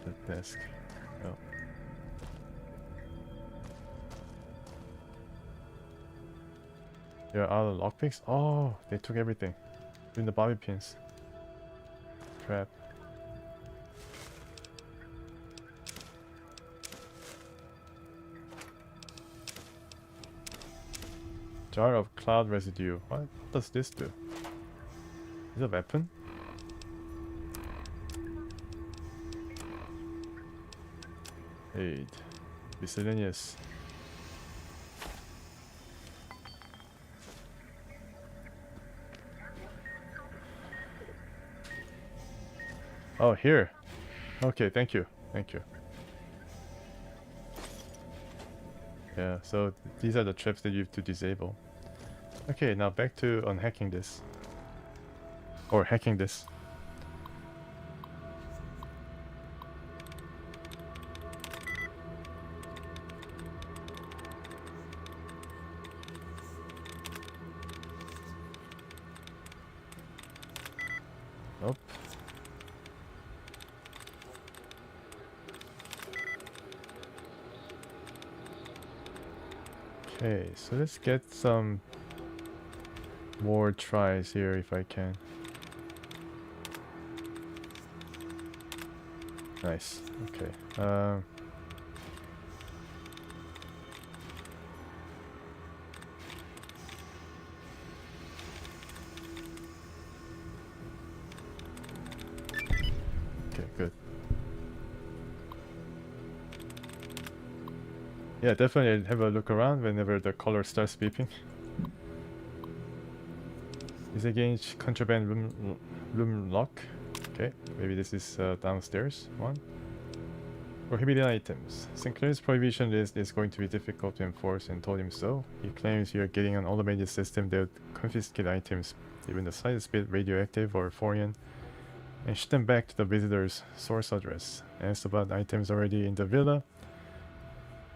The desk. Oh. There are other lockpicks? Oh, they took everything. Even the bobby pins. Crap. Jar of cloud residue. What does this do? Is it a weapon? Aid. Miscellaneous. Oh, here. Okay, thank you. Thank you. Yeah, so these are the traps that you have to disable. Okay, now back to unhacking this. Or hacking this. Nope. Okay, so let's get some more tries here if I can. Nice. Okay. Okay, good. Yeah, definitely have a look around whenever the color starts beeping. Disengage contraband room lock. Okay, maybe this is downstairs one. Prohibited items. Sinclair's prohibition list is going to be difficult to enforce and told him so. He claims you're getting an automated system that would confiscate items, even the slightest bit radioactive or foreign, and ship them back to the visitor's source address. Asked about items already in the villa.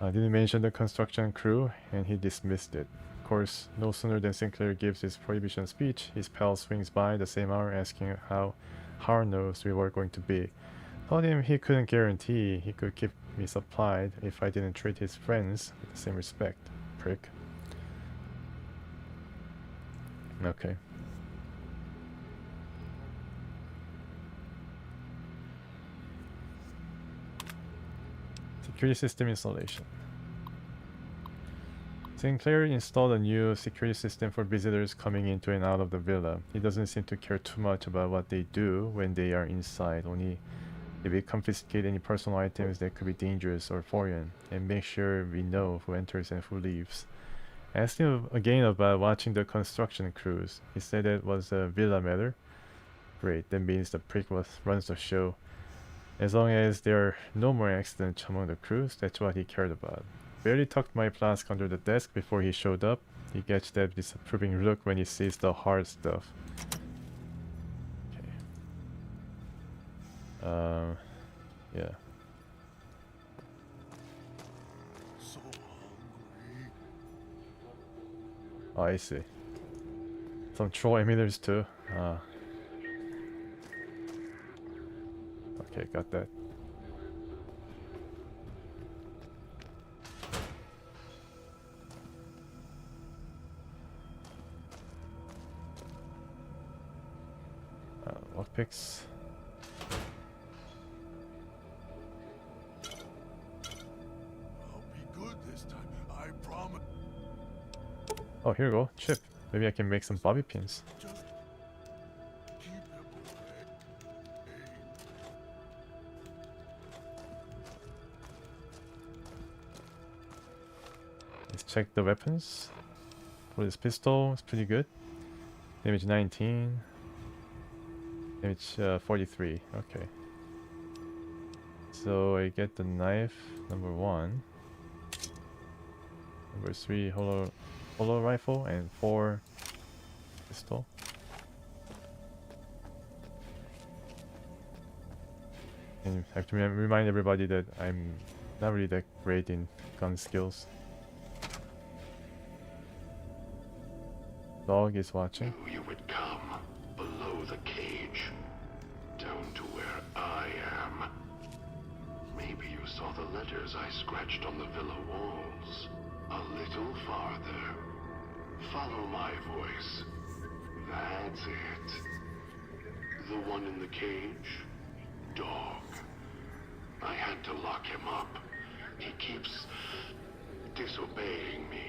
Didn't mention the construction crew, and he dismissed it. Of course, no sooner than Sinclair gives his prohibition speech, his pal swings by the same hour asking how hard-nosed we were going to be. Told him he couldn't guarantee he could keep me supplied if I didn't treat his friends with the same respect. Prick. Okay. Security system installation. Sinclair installed a new security system for visitors coming into and out of the villa. He doesn't seem to care too much about what they do when they are inside, only if we confiscate any personal items that could be dangerous or foreign, and make sure we know who enters and who leaves. I asked him again about watching the construction crews. He said it was a villa matter. Great, that means the prick runs the show. As long as there are no more accidents among the crews, that's what he cared about. Barely tucked my flask under the desk before he showed up. He gets that disapproving look when he sees the hard stuff. Yeah. So hungry. Oh, I see. Some troll emitters too. Okay, got that. Lockpicks. Oh, here we go. Chip. Maybe I can make some bobby pins. Let's check the weapons. For this pistol, it's pretty good. Damage 19. Damage 43. Okay. So I get the knife, number 1. Number 3, hollow rifle, and 4 pistol. And I have to remind everybody that I'm not really that great in gun skills. Dog is watching. You would come below the cage, down to where I am. Maybe you saw the letters I scratched on the villa walls. A little farther. Follow my voice. That's it. The one in the cage? Dog. I had to lock him up. He keeps disobeying me.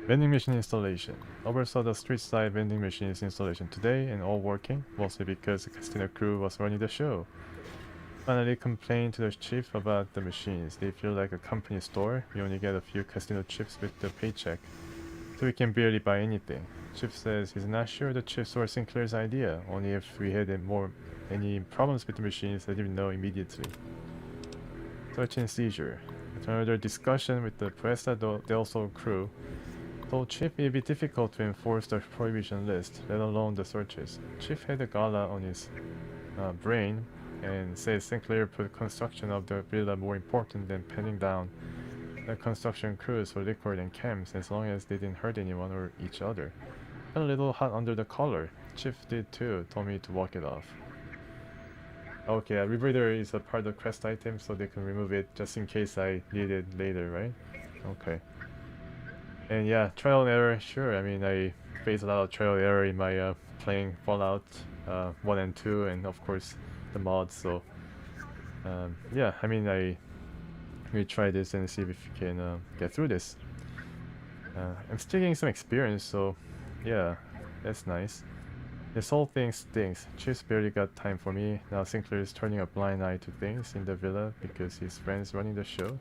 Vending machine installation. Oversaw the street side vending machines installation today and all working, mostly because the casino crew was running the show. Finally complained to the chief about the machines. They feel like a company store. We only get a few casino chips with the paycheck, so we can barely buy anything. Chief says he's not sure the chips were Sinclair's idea, only if we had any problems with the machines, let him know immediately. Search and seizure. After another discussion with the Puesta del Sol crew, told Chief it would be difficult to enforce the prohibition list, let alone the searches. Chief had a gala on his brain and says Sinclair put construction of the villa more important than penning down the construction crews for liquor and chems as long as they didn't hurt anyone or each other. Got a little hot under the collar. Chief did too, told me to walk it off. Okay, a rebreather is a part of the quest item, so they can remove it just in case I need it later, right? Okay. And yeah, trial and error, sure. I mean, I faced a lot of trial and error in my playing Fallout 1 and 2, and of course the mods, so yeah, I mean, we try this and see if you can get through this. I'm still getting some experience, so yeah, that's nice. This whole thing stinks. Chief's barely got time for me. Now Sinclair is turning a blind eye to things in the villa because his friend's running the show.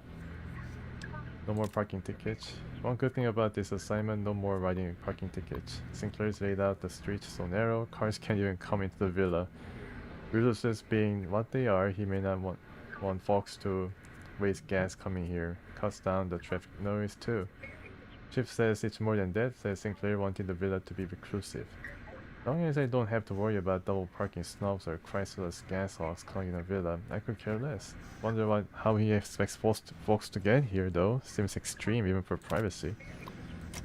No more parking tickets. One good thing about this assignment, no more riding parking tickets. Sinclair's laid out the streets so narrow, cars can't even come into the villa. Resources being what they are, he may not want folks to waste gas coming here. Cuts down the traffic noise too. Chief says it's more than that, says Sinclair wanting the villa to be reclusive. As long as I don't have to worry about double parking snobs or Chrysalis gas hogs clogging the villa, I could care less. Wonder how he expects folks to get here though. Seems extreme even for privacy.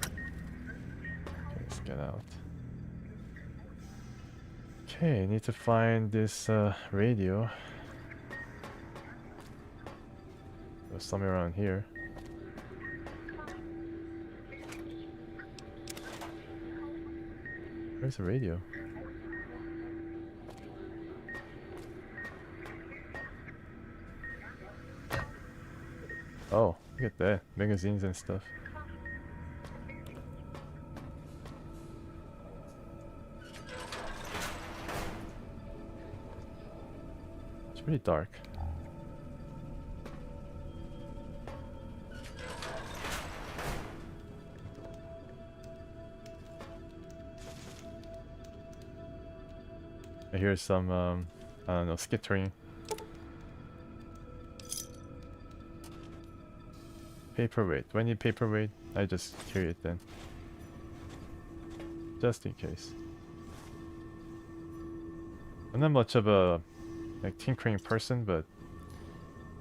Okay, let's get out. Okay, need to find this radio. Somewhere around here. Where's the radio? Oh, look at that. Magazines and stuff. It's pretty dark. I hear some, I don't know, skittering. Paperweight. Do I need paperweight? I just carry it then. Just in case. I'm not much of a like tinkering person, but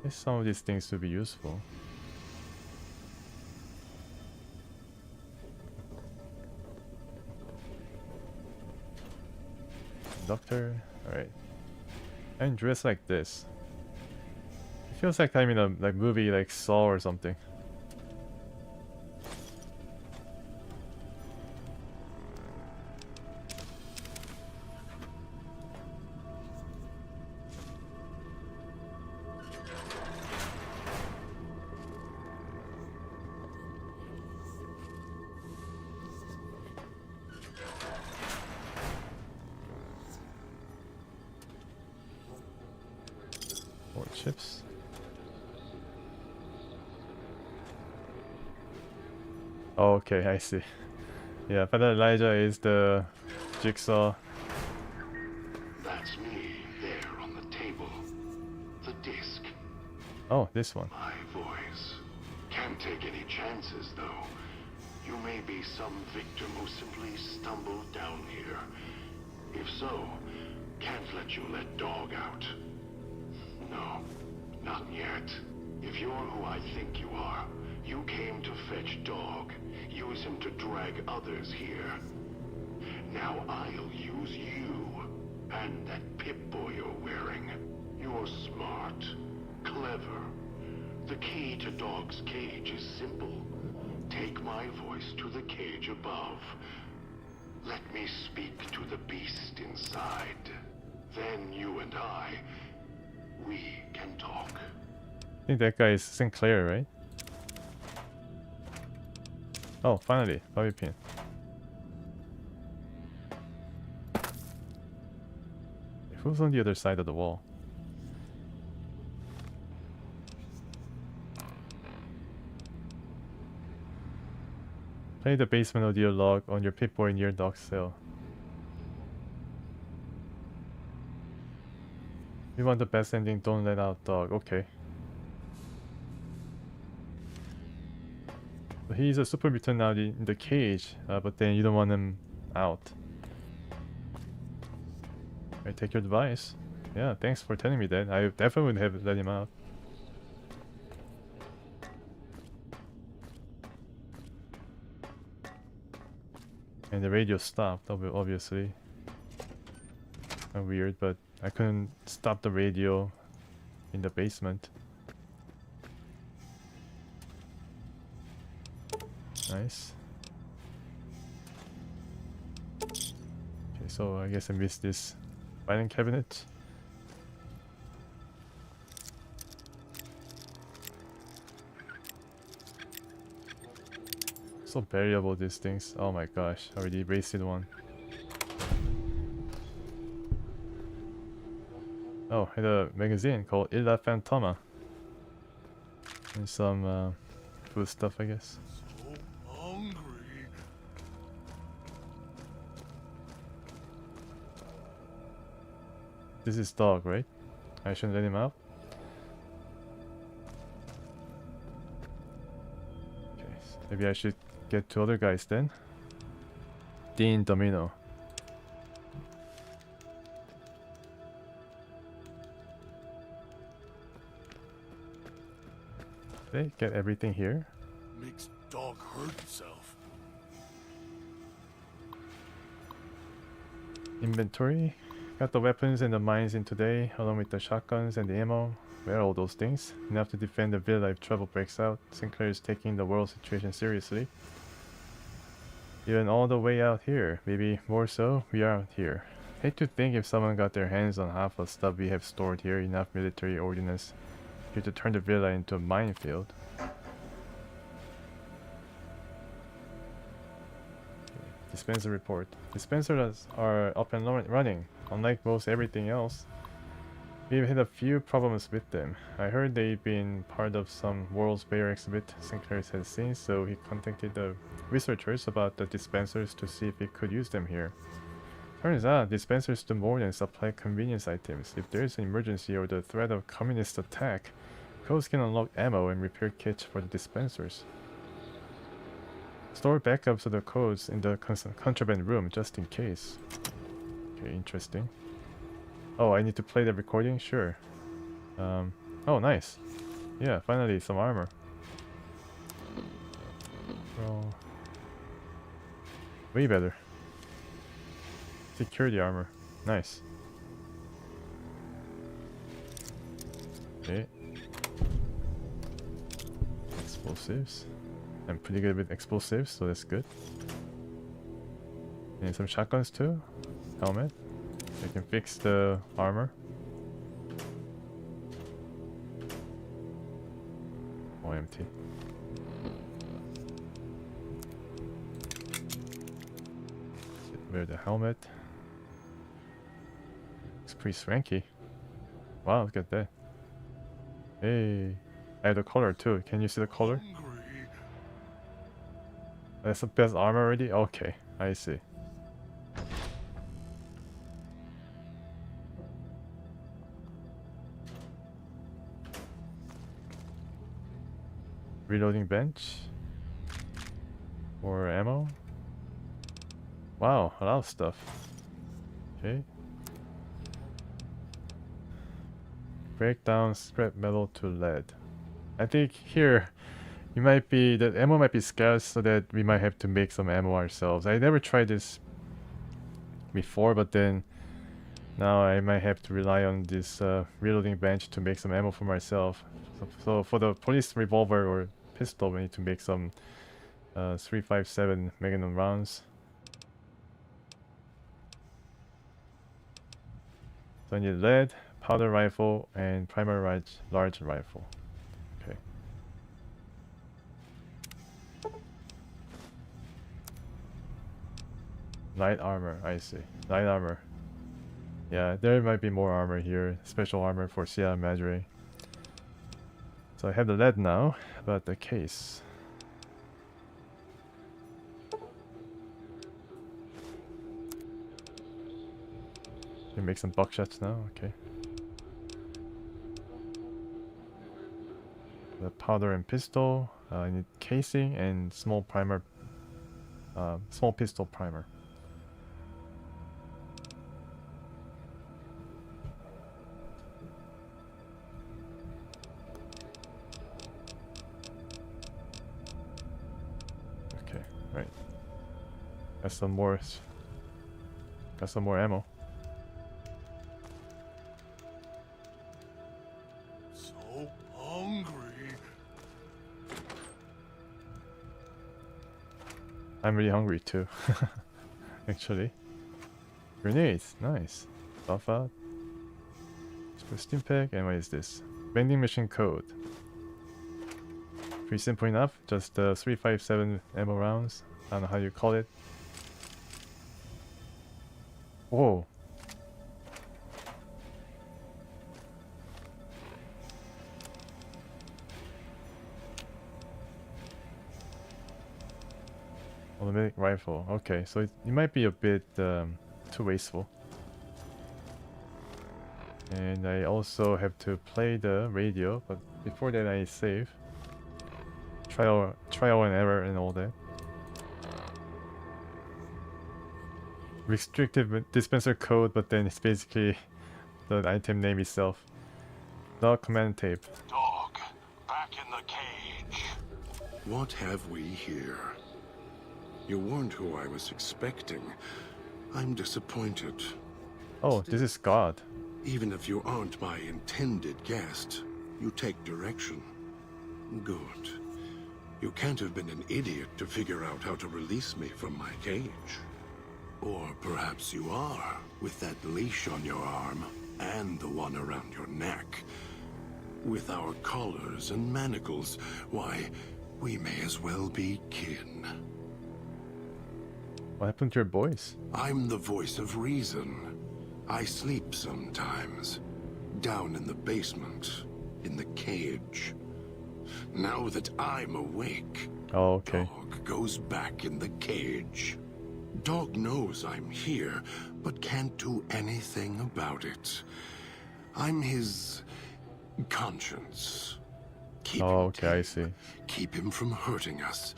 I guess some of these things would be useful. Doctor, alright. I'm dressed like this. It feels like I'm in a movie like Saw or something. More chips. Oh, okay, I see. Yeah, Father Elijah is the jigsaw. That's me there on the table. The disc. Oh, this one. My voice. Can't take any chances, though. You may be some victim who simply stumbled down here. If so, can't let you let Dog out. No, not yet. If you're who I think you are, you came to fetch Dog. Use him to drag others here. Now I'll use you. And that Pip-Boy you're wearing. You're smart. Clever. The key to Dog's cage is simple. Take my voice to the cage above. Let me speak to the beast inside. Then you and we can talk. I think that guy is Sinclair, right? Oh, finally, bobby pin. Who's on the other side of the wall? Play the basement audio log on your Pip-Boy near Dog's cell. You want the best ending, don't let out Dog. Okay. So he's a super mutant now in the cage, but then you don't want him out. I take your advice. Yeah, thanks for telling me that. I definitely would have let him out. And the radio stopped, obviously. Kinda weird, but I couldn't stop the radio in the basement. Nice. Okay, so I guess I missed this filing cabinet. So variable, these things. Oh my gosh, I already wasted one. Oh, I had a magazine called Illa Fantoma. And some food stuff, I guess. Hungry. This is dog, right? I shouldn't let him out. Okay, so maybe I should get two other guys then. Dean Domino. Okay, get everything here. Makes dog hurt itself. Inventory. Got the weapons and the mines in today, along with the shotguns and the ammo. Where are all those things? Enough to defend the villa if trouble breaks out. Sinclair is taking the world situation seriously. Even all the way out here, maybe more so, we are out here. Hate to think if someone got their hands on half the stuff we have stored here, enough military ordnance here to turn the villa into a minefield. Dispenser report. Dispensers are up and running. Unlike most everything else, we've had a few problems with them. I heard they've been part of some World's Fair exhibit Sinclair has seen, so he contacted the researchers about the dispensers to see if he could use them here. Turns out, dispensers do more than supply convenience items. If there is an emergency or the threat of communist attack, codes can unlock ammo and repair kits for the dispensers. Store backups of the codes in the contraband room just in case. Okay, interesting. Oh, I need to play the recording? Sure. Oh, nice. Yeah, finally some armor. Well, way better. Security armor. Nice. Okay. Explosives. I'm pretty good with explosives, so that's good. And some shotguns too. Helmet. I can fix the armor. Oh, empty. Wear the helmet. It's pretty swanky. Wow, look at that. Hey, I have the color too. Can you see the color? That's the best armor already? Okay, I see. Reloading bench. Or ammo. Wow, a lot of stuff. Okay. Break down scrap metal to lead. I think here you might be, the ammo might be scarce, so that we might have to make some ammo ourselves. I never tried this before, but then now I might have to rely on this reloading bench to make some ammo for myself. So for the police revolver or pistol, we need to make some 357 Magnum rounds. So I need lead, powder rifle, and primary large rifle. Okay. Light armor, I see. Light armor. Yeah, there might be more armor here. Special armor for Sierra Madre. So I have the lead now, but the case. Can make some buckshots now, okay. The powder and pistol. I need casing and small primer. Small pistol primer. Okay, right. Got some more ammo. so hungry. I'm really hungry too. Actually. Grenades, nice. Buff out. Steam pack, and what is this? Vending machine code. Pretty simple enough, just 357 ammo rounds. I don't know how you call it. Whoa. Automatic rifle. Okay, so it might be a bit too wasteful. And I also have to play the radio, but before that I save. Trial and error and all that. Restrictive dispenser code, but then it's basically the item name itself. Dog command tape. Dog, back in the cage. What have we here? You weren't who I was expecting. I'm disappointed. Oh, this is God. Even if you aren't my intended guest, you take direction. Good. You can't have been an idiot to figure out how to release me from my cage. Or perhaps you are, with that leash on your arm, and the one around your neck. With our collars and manacles, why, we may as well be kin. What happened to your voice? I'm the voice of reason. I sleep sometimes, down in the basement, in the cage. Now that I'm awake, oh, okay. Dog goes back in the cage. Dog knows I'm here, but can't do anything about it. I'm his conscience. Keep oh, okay, I see. Keep him from hurting us,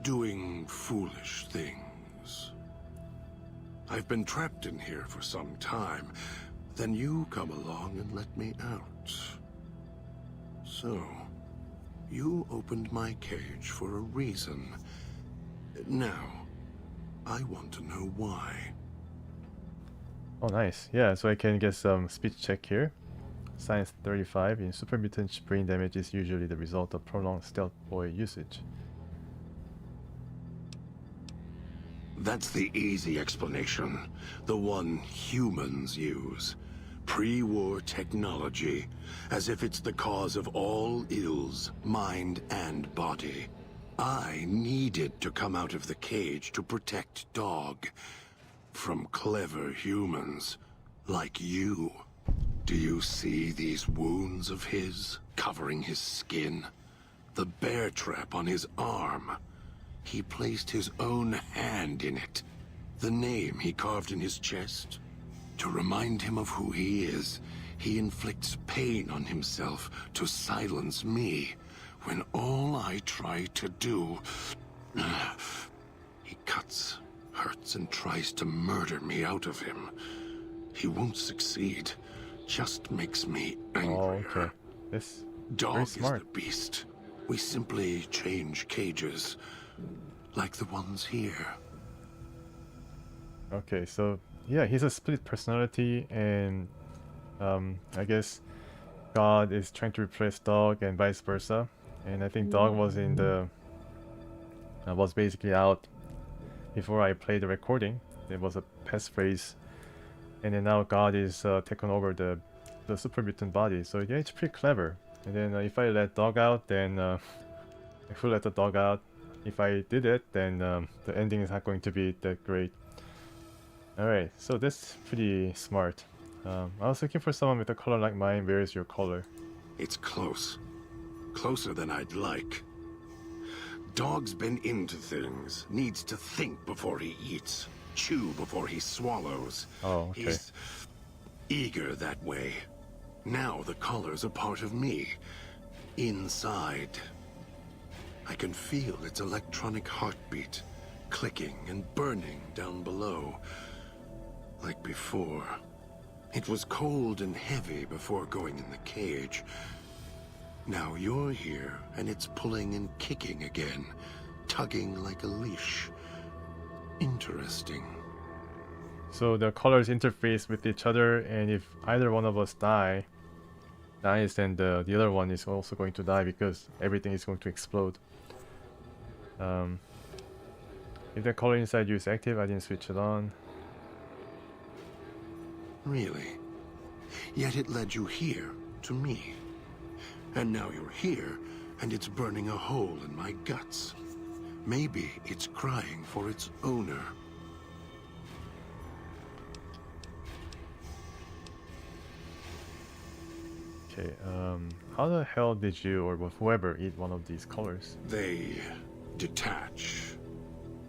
doing foolish things. I've been trapped in here for some time. Then you come along and let me out. So, you opened my cage for a reason. Now, I want to know why. Oh, nice. Yeah, so I can get some speech check here. Science 35. In super mutants, brain damage is usually the result of prolonged stealth boy usage. That's the easy explanation. The one humans use. Pre-war technology. As if it's the cause of all ills, mind and body. I needed to come out of the cage to protect Dog. From clever humans. Like you. Do you see these wounds of his, covering his skin? The bear trap on his arm. He placed his own hand in it. The name he carved in his chest. To remind him of who he is, he inflicts pain on himself to silence me, when all I try to do... He cuts, hurts, and tries to murder me out of him. He won't succeed, just makes me angrier. Oh, okay. This Dog is the beast. We simply change cages. Like the ones here. Okay, so yeah, he's a split personality, and I guess God is trying to replace Dog and vice versa. And I think Dog was in the was basically out before I played the recording. It was a passphrase, and then now God is taking over the super mutant body. So yeah, it's pretty clever. And then if I let Dog out, then if we let the dog out, if I did it, then the ending is not going to be that great. Alright, so that's pretty smart. I was looking for someone with a color like mine. Where is your color? It's close. Closer than I'd like. Dog's been into things. Needs to think before he eats. Chew before he swallows. Oh, okay. He's eager that way. Now the color's a part of me. Inside. I can feel its electronic heartbeat. Clicking and burning down below. Like before. It was cold and heavy before going in the cage. Now you're here, and it's pulling and kicking again. Tugging like a leash. Interesting. So the colors interface with each other, and if either one of us die, dies, then the other one is also going to die because everything is going to explode. If the color inside you is active, I didn't switch it on. Really? Yet it led you here, to me. And now you're here, and it's burning a hole in my guts. Maybe it's crying for its owner. Okay, how the hell did you or whoever eat one of these colors? They detach.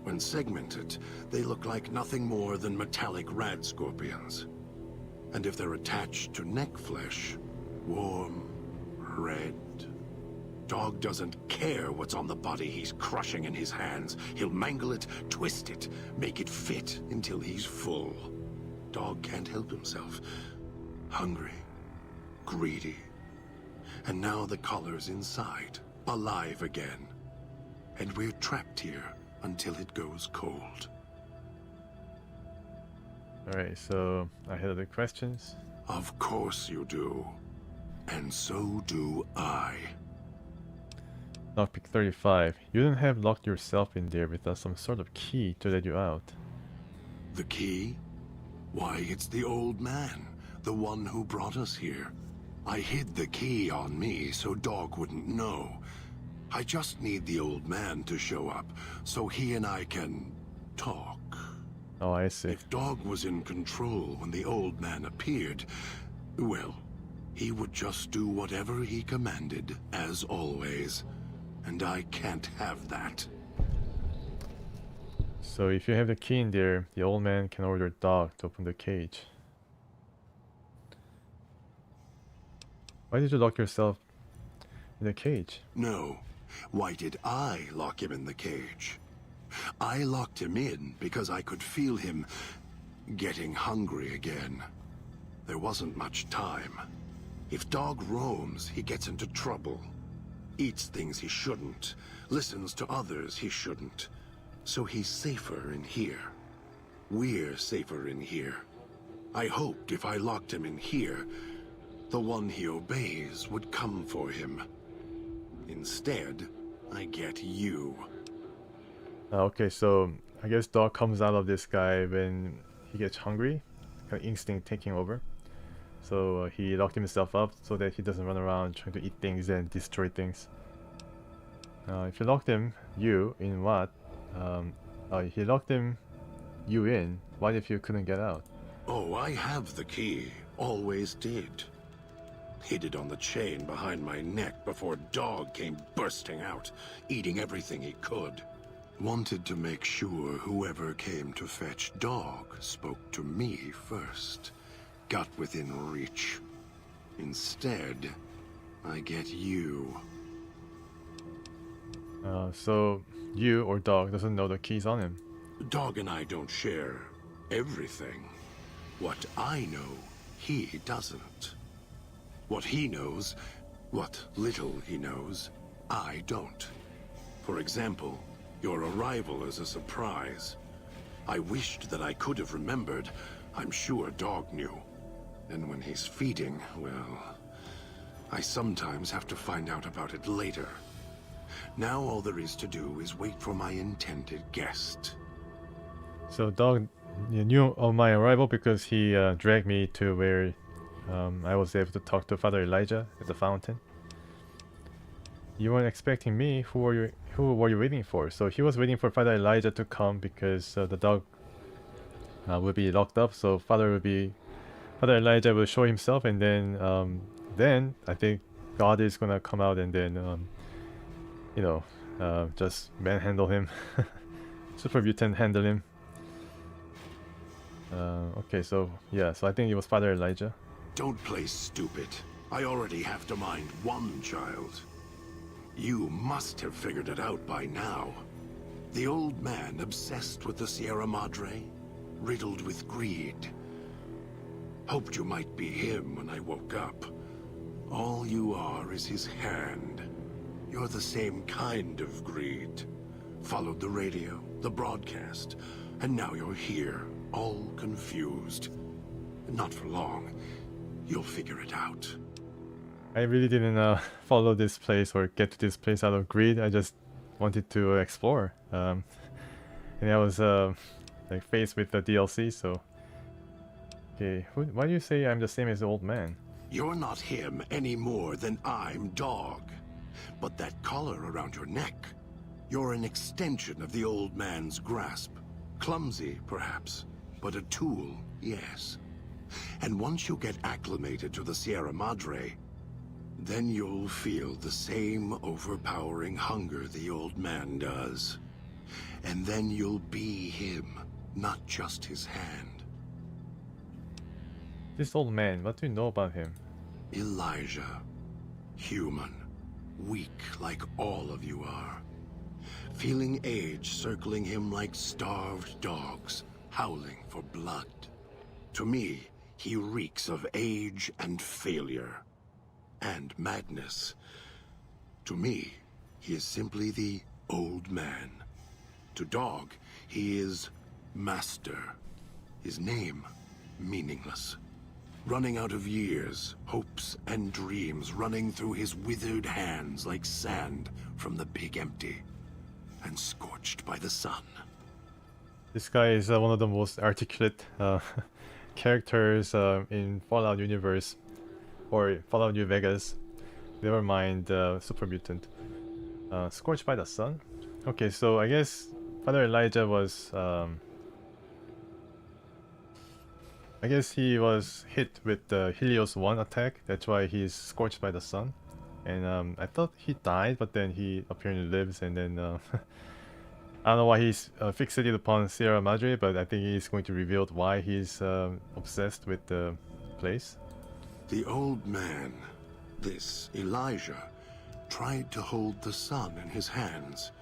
When segmented, they look like nothing more than metallic rad scorpions. And if they're attached to neck flesh, warm, red. Dog doesn't care what's on the body he's crushing in his hands. He'll mangle it, twist it, make it fit until he's full. Dog can't help himself. Hungry, greedy. And now the collar's inside, alive again. And we're trapped here until it goes cold. Alright, so I had other questions. Of course you do. And so do I. Lockpick 35. You don't have locked yourself in there without some sort of key to let you out. The key? Why, it's the old man, the one who brought us here. I hid the key on me so Dog wouldn't know. I just need the old man to show up so he and I can talk. Oh, I see. If Dog was in control when the old man appeared, well, he would just do whatever he commanded, as always. And I can't have that. So if you have the key in there, the old man can order Dog to open the cage. Why did you lock yourself in the cage? No. Why did I lock him in the cage? I locked him in because I could feel him getting hungry again. There wasn't much time. If Dog roams, he gets into trouble. Eats things he shouldn't. Listens to others he shouldn't. So he's safer in here. We're safer in here. I hoped if I locked him in here, the one he obeys would come for him. Instead, I get you. Okay, so I guess Dog comes out of this guy when he gets hungry, kind of instinct taking over. So he locked himself up so that he doesn't run around trying to eat things and destroy things. If you locked you in what? He locked you in. What if you couldn't get out? Oh, I have the key. Always did. Hid it on the chain behind my neck before Dog came bursting out, eating everything he could. Wanted to make sure whoever came to fetch Dog spoke to me first. Got within reach. Instead, I get you. So you or Dog doesn't know the keys on him. Dog and I don't share everything. What I know, he doesn't. What he knows, what little he knows, I don't. For example, your arrival is a surprise. I wished that I could have remembered. I'm sure Dog knew. And when he's feeding, well, I sometimes have to find out about it later. Now all there is to do is wait for my intended guest. So Dog knew of my arrival because he dragged me to where I was able to talk to Father Elijah at the fountain. You weren't expecting me. Who were you waiting for? So he was waiting for Father Elijah to come because the Dog would be locked up. So Father Elijah will show himself, and then I think God is gonna come out and then just manhandle him. Super mutant handle him. Okay, so yeah, so I think it was Father Elijah. Don't play stupid. I already have to mind one child. You must have figured it out by now. The old man obsessed with the Sierra Madre, riddled with greed. Hoped you might be him when I woke up. All you are is his hand. You're the same kind of greed. Followed the radio, the broadcast, and now you're here, all confused. Not for long. You'll figure it out. I really didn't follow this place or get to this place out of greed. I just wanted to explore. And I was like faced with the DLC, so... Okay, why do you say I'm the same as the old man? You're not him any more than I'm Dog. But that collar around your neck, you're an extension of the old man's grasp. Clumsy, perhaps, but a tool, yes. And once you get acclimated to the Sierra Madre, then you'll feel the same overpowering hunger the old man does. And then you'll be him, not just his hand. This old man, what do you know about him? Elijah. Human. Weak like all of you are. Feeling age circling him like starved dogs, howling for blood. To me, he reeks of age and failure. And madness. To me, he is simply the old man. To Dog, he is Master. His name, meaningless. Running out of years, hopes and dreams running through his withered hands like sand from the big empty. And scorched by the sun. This guy is one of the most articulate characters in Fallout universe. Or Fallout New Vegas. Never mind Super Mutant. Scorched by the sun? Okay, so I guess Father Elijah was... I guess he was hit with the Helios 1 attack. That's why he's scorched by the sun. And I thought he died, but then he apparently lives, and then... I don't know why he's fixated upon Sierra Madre, but I think he's going to reveal why he's obsessed with the place. The old man, this Elijah, tried to hold the sun in his hands.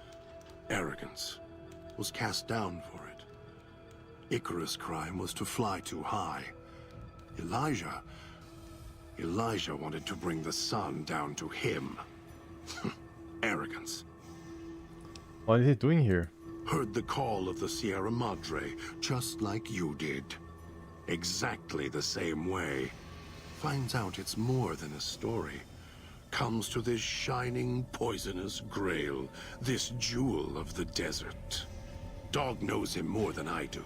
Arrogance was cast down for it. Icarus' crime was to fly too high. Elijah wanted to bring the sun down to him. Arrogance. What is he doing here? Heard the call of the Sierra Madre, just like you did. Exactly the same way. Finds out it's more than a story. Comes to this shining, poisonous grail, this jewel of the desert. Dog knows him more than I do.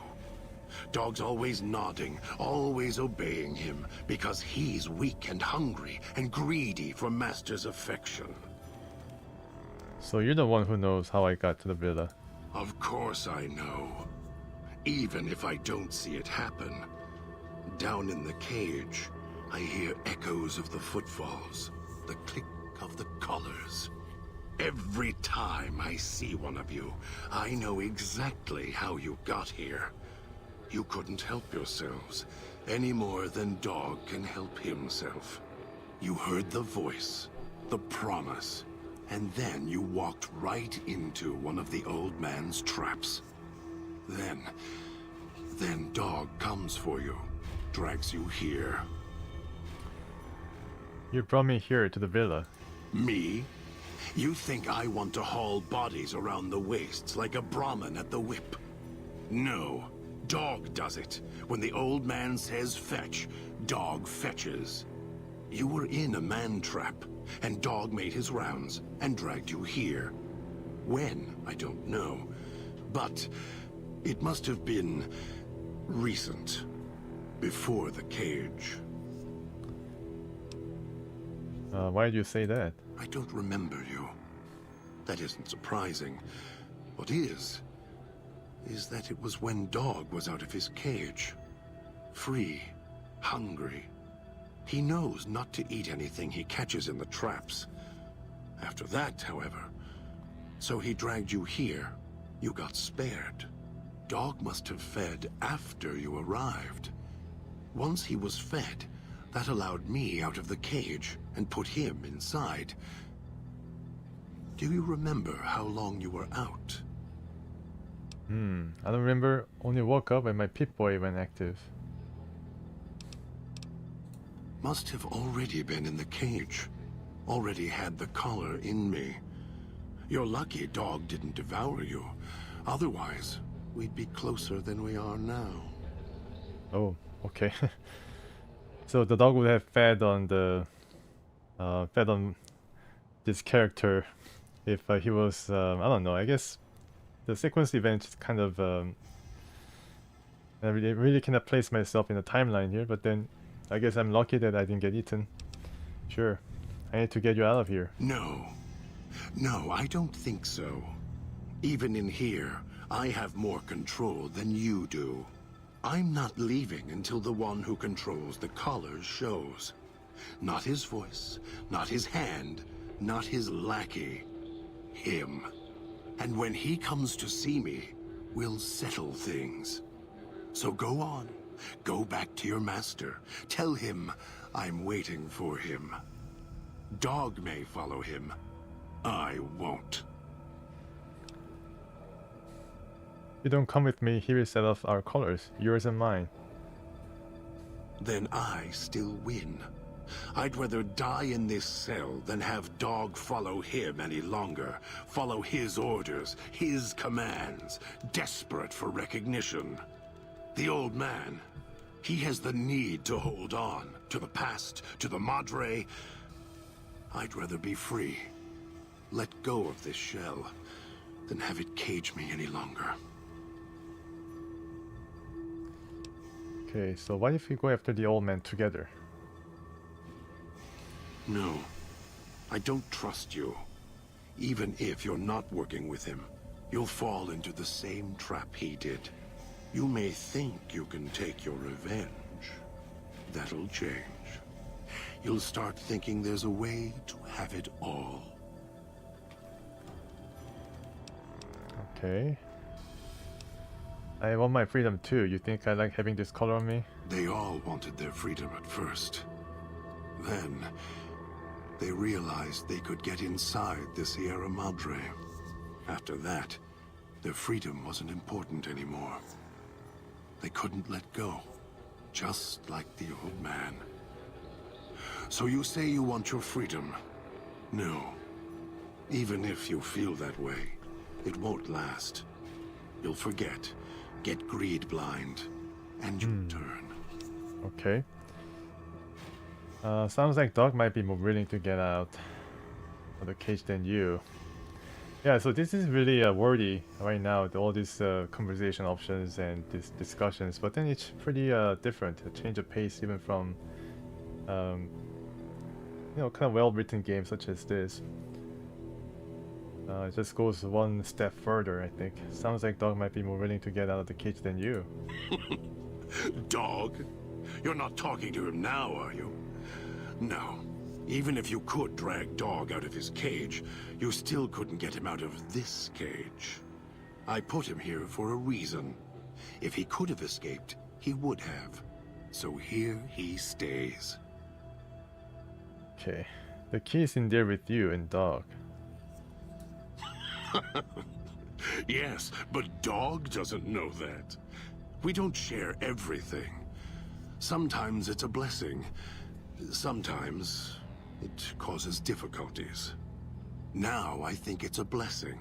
Dog's always nodding, always obeying him, because he's weak and hungry and greedy for Master's affection. So you're the one who knows how I got to the villa. Of course I know. Even if I don't see it happen. Down in the cage, I hear echoes of the footfalls, the click of the collars. Every time I see one of you, I know exactly how you got here. You couldn't help yourselves, any more than Dog can help himself. You heard the voice, the promise, and then you walked right into one of the old man's traps. Then Dog comes for you, drags you here. You brought me here to the villa. Me? You think I want to haul bodies around the wastes like a Brahmin at the whip? No. Dog does it. When the old man says fetch, Dog fetches. You were in a man trap, and Dog made his rounds and dragged you here. When, I don't know. But it must have been recent. Before the cage. Why do you say that? I don't remember you. That isn't surprising. What is that it was when Dog was out of his cage. Free, hungry. He knows not to eat anything he catches in the traps. After that, however, so he dragged you here. You got spared. Dog must have fed after you arrived. Once he was fed, that allowed me out of the cage and put him inside. Do you remember how long you were out? I don't remember. Only woke up when my Pip-Boy went active. Must have already been in the cage. Already had the collar in me. You're lucky Dog didn't devour you. Otherwise, we'd be closer than we are now. Oh, okay. So the dog would have fed on the fed on this character if he was, I don't know, I guess the sequence event kind of, I really cannot place myself in the timeline here, but then I guess I'm lucky that I didn't get eaten. Sure, I need to get you out of here. No. No, I don't think so. Even in here, I have more control than you do. I'm not leaving until the one who controls the collars shows. Not his voice, not his hand, not his lackey. Him. And when he comes to see me, we'll settle things. So go on. Go back to your master. Tell him I'm waiting for him. Dog may follow him. I won't. You don't come with me, he will set off our colors, yours and mine. Then I still win. I'd rather die in this cell than have Dog follow him any longer. Follow his orders, his commands, desperate for recognition. The old man, he has the need to hold on, to the past, to the Madre. I'd rather be free. Let go of this shell than have it cage me any longer. Okay, so what if we go after the old man together? No, I don't trust you. Even if you're not working with him, you'll fall into the same trap he did. You may think you can take your revenge. That'll change. You'll start thinking there's a way to have it all. Okay. I want my freedom too. You think I like having this color on me? They all wanted their freedom at first. Then, they realized they could get inside the Sierra Madre. After that, their freedom wasn't important anymore. They couldn't let go, just like the old man. So you say you want your freedom? No. Even if you feel that way, it won't last. You'll forget, get greed blind, and you'll turn. Okay. Sounds like Dog might be more willing to get out of the cage than you. Yeah, so this is really wordy right now, all these conversation options and these discussions, but then it's pretty different, a change of pace even from you know, kind of well-written games such as this. It just goes one step further, I think. Sounds like Dog might be more willing to get out of the cage than you. Dog? You're not talking to him now, are you? No. Even if you could drag Dog out of his cage, you still couldn't get him out of this cage. I put him here for a reason. If he could have escaped, he would have. So here he stays. Okay. The key is in there with you and Dog. Yes, but Dog doesn't know that. We don't share everything. Sometimes it's a blessing. Sometimes it causes difficulties. Now I think it's a blessing.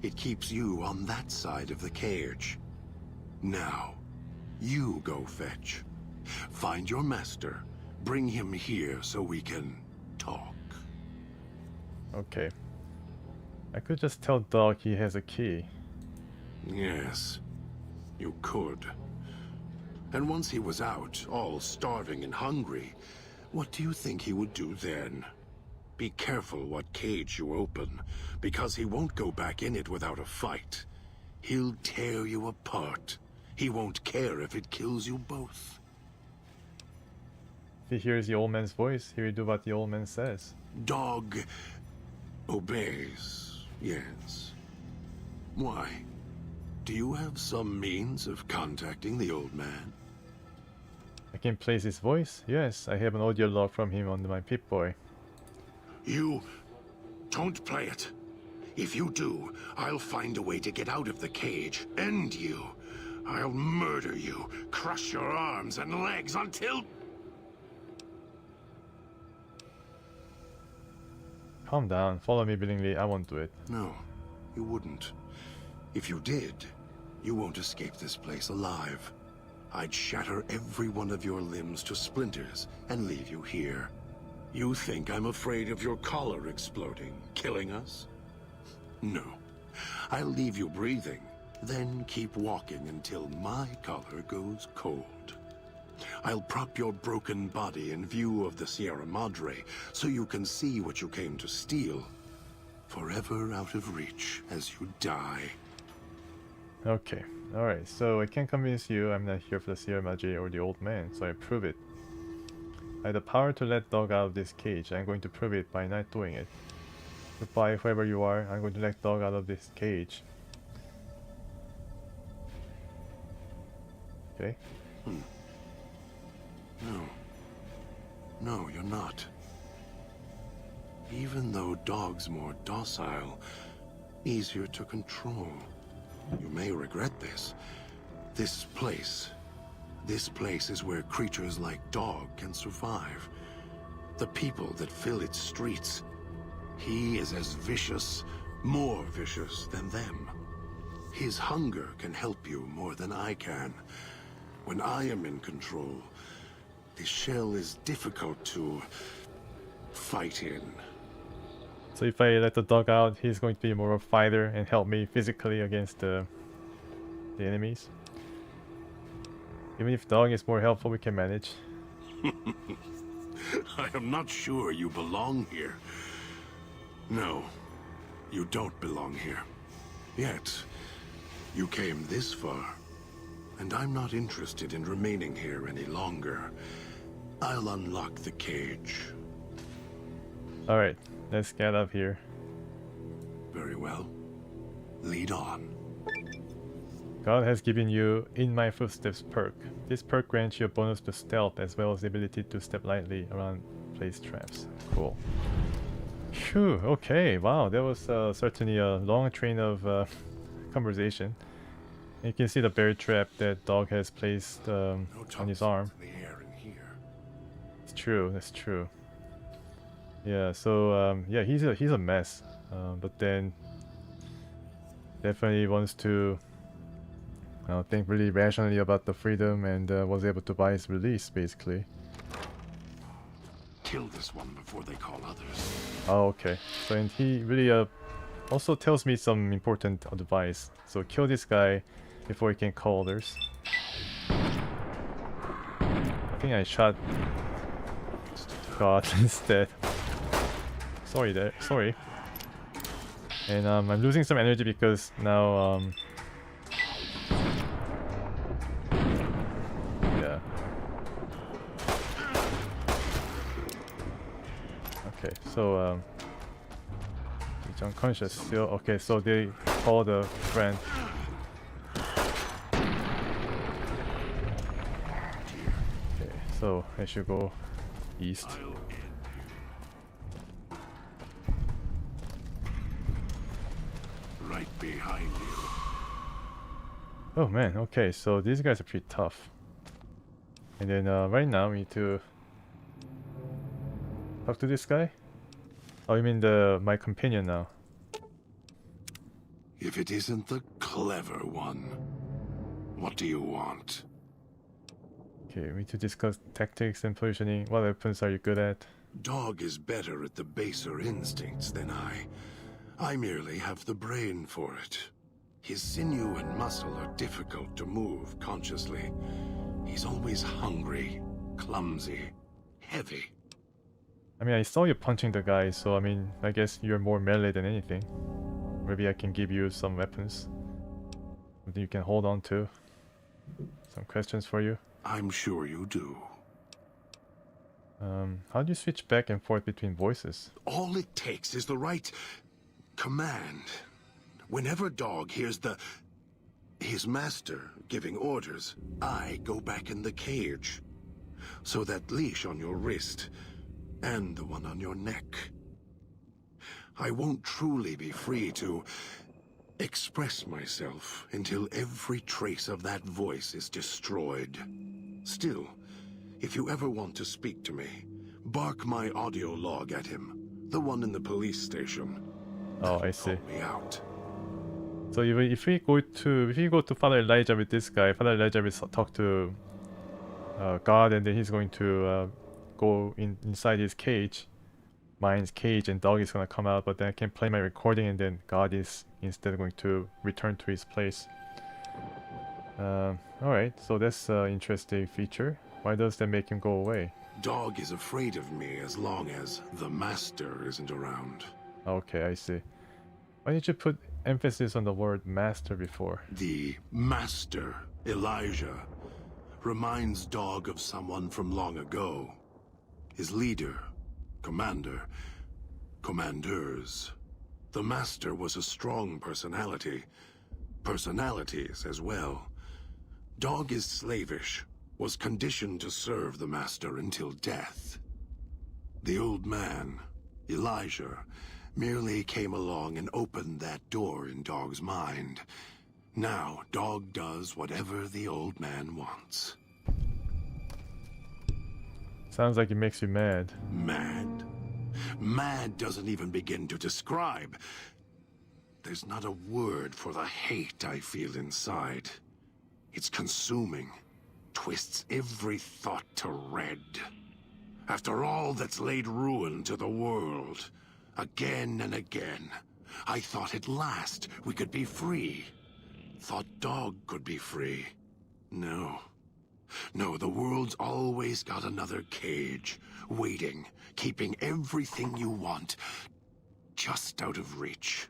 It keeps you on that side of the cage. Now, you go fetch. Find your master. Bring him here so we can talk. Okay. I could just tell Dog he has a key. Yes, you could. And once he was out, all starving and hungry, what do you think he would do then? Be careful what cage you open, because he won't go back in it without a fight. He'll tear you apart. He won't care if it kills you both. If he hears the old man's voice, he will do what the old man says. Dog obeys, yes. Why? Do you have some means of contacting the old man? I can place his voice? Yes, I have an audio log from him on my Pip-Boy. You don't play it. If you do, I'll find a way to get out of the cage, end you. I'll murder you, crush your arms and legs until... Calm down, follow me willingly, I won't do it. No, you wouldn't. If you did, you won't escape this place alive. I'd shatter every one of your limbs to splinters and leave you here. You think I'm afraid of your collar exploding, killing us? No. I'll leave you breathing, then keep walking until my collar goes cold. I'll prop your broken body in view of the Sierra Madre so you can see what you came to steal, forever out of reach as you die. Okay, alright, so I can't convince you I'm not here for the Sierra Madre or the old man, so I prove it. I have the power to let dog out of this cage. I'm going to prove it by not doing it. Goodbye, whoever you are. I'm going to let dog out of this cage. Okay. No. No, you're not. Even though dog's more docile, easier to control. You may regret this. This place is where creatures like dog can survive. The people that fill its streets. He is as vicious, more vicious than them. His hunger can help you more than I can. When I am in control, the shell is difficult to fight in. So if I let the dog out, he's going to be more of a fighter and help me physically against the enemies. Even if dog is more helpful, we can manage. I am not sure you belong here. No, you don't belong here. Yet, you came this far, and I'm not interested in remaining here any longer. I'll unlock the cage. Alright, let's get up here. Very well. Lead on. God has given you In My Footsteps perk. This perk grants you a bonus to stealth as well as the ability to step lightly around placed traps. Cool. Phew, okay, wow, that was certainly a long train of conversation. You can see the bear trap that dog has placed on his arm. It's true, that's true. Yeah, so yeah, he's a mess, but then definitely wants to think really rationally about the freedom and was able to buy his release, basically. Kill this one before they call others. Oh, okay. So and he really also tells me some important advice. So kill this guy before he can call others. I think I shot God instead. Sorry there. Sorry. And I'm losing some energy because now yeah. Okay, so he's unconscious still. Okay, so they called a friend. Okay, so I should go east. Right behind you. Oh man, okay, so these guys are pretty tough. And then right now we need to talk to this guy? Oh, you mean my companion now? If it isn't the clever one, what do you want? Okay, we need to discuss tactics and positioning. What weapons are you good at? Dog is better at the baser instincts than I. I merely have the brain for it. His sinew and muscle are difficult to move consciously. He's always hungry, clumsy, heavy. I mean, I saw you punching the guy, so I mean, I guess you're more melee than anything. Maybe I can give you some weapons. Something you can hold on to. Some questions for you. I'm sure you do. How do you switch back and forth between voices? All it takes is the right command. Whenever Dog hears his master giving orders, I go back in the cage. So that leash on your wrist and the one on your neck. I won't truly be free to express myself until every trace of that voice is destroyed. Still, if you ever want to speak to me, bark my audio log at him, the one in the police station. Oh, I see. Help me out. So if we go to Father Elijah with this guy, Father Elijah will talk to God, and then he's going to go inside his cage, Mind's cage, and dog is gonna come out, but then I can play my recording and then God is instead going to return to his place. Alright, so that's an interesting feature. Why does that make him go away? Dog is afraid of me as long as the master isn't around. Okay, I see. Why did you put emphasis on the word master before? The master, Elijah, reminds Dog of someone from long ago. His leader, commander, commanders. The master was a strong personality. Personalities as well. Dog is slavish, was conditioned to serve the master until death. The old man, Elijah, merely came along and opened that door in Dog's mind. Now, Dog does whatever the old man wants. Sounds like it makes you mad. Mad? Mad doesn't even begin to describe. There's not a word for the hate I feel inside. It's consuming. Twists every thought to red. After all that's laid ruin to the world, again and again, I thought at last we could be free. Thought Dog could be free. No. No, the world's always got another cage, waiting, keeping everything you want just out of reach.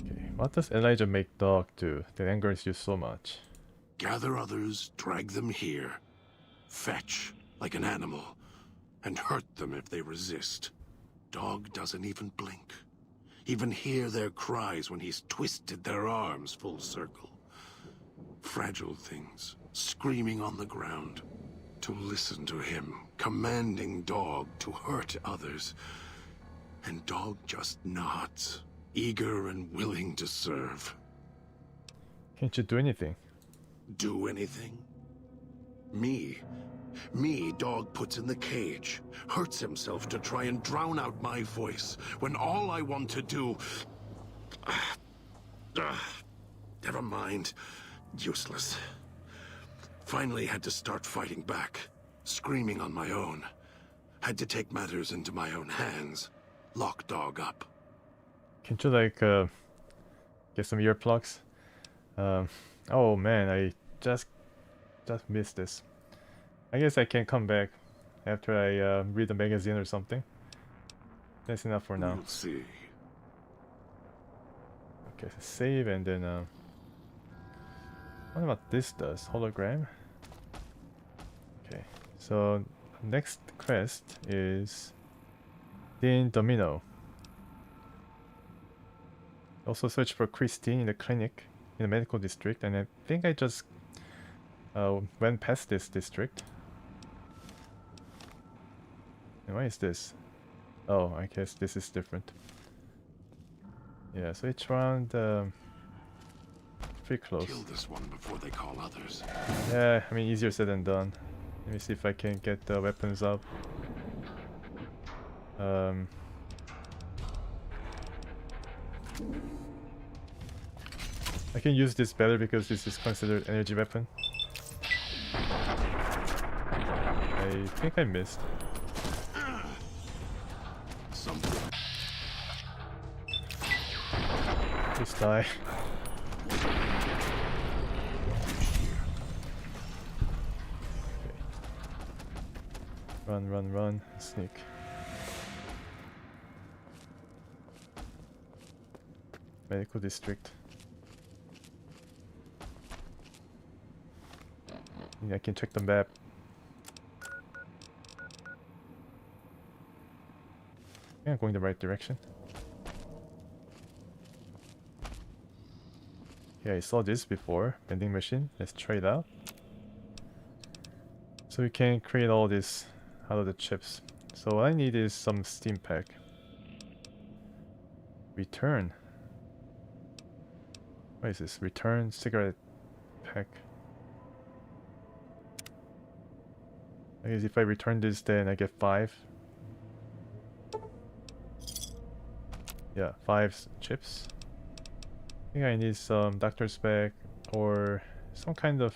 Okay, what does Elijah make Dog do that angers you so much? Gather others, drag them here, fetch like an animal, and hurt them if they resist. Dog doesn't even blink. Even hear their cries when he's twisted their arms full circle. Fragile things, screaming on the ground. To listen to him, commanding Dog to hurt others. And Dog just nods, eager and willing to serve. Can't you do anything? Do anything? Me, Dog puts in the cage, hurts himself to try and drown out my voice, when all I want to do... never mind. Useless. Finally had to start fighting back, screaming on my own. Had to take matters into my own hands, lock Dog up. Can't you like get some earplugs? Oh man, I just missed this. I guess I can come back after I read the magazine or something. That's enough for now. We'll see. Okay, so save and then what about this does? Hologram? Okay, so next quest is Dean Domino. Also search for Christine in the clinic in the medical district, and I think I just went past this district. And why is this? Oh, I guess this is different. Yeah, so it's around pretty close. Kill this one before they call others. Yeah, I mean easier said than done. Let me see if I can get the weapons up. I can use this better because this is considered energy weapon. I think I missed. Please die. Okay. Run, sneak. Medical district. Yeah, I can check the map. Yeah, I'm going the right direction. Yeah, I saw this before. Vending machine. Let's try it out. So we can create all this out of the chips. So what I need is some steam pack. Return. What is this? Return cigarette pack. I guess if I return this, then I get 5. Yeah, 5 chips. I think I need some doctor's bag or some kind of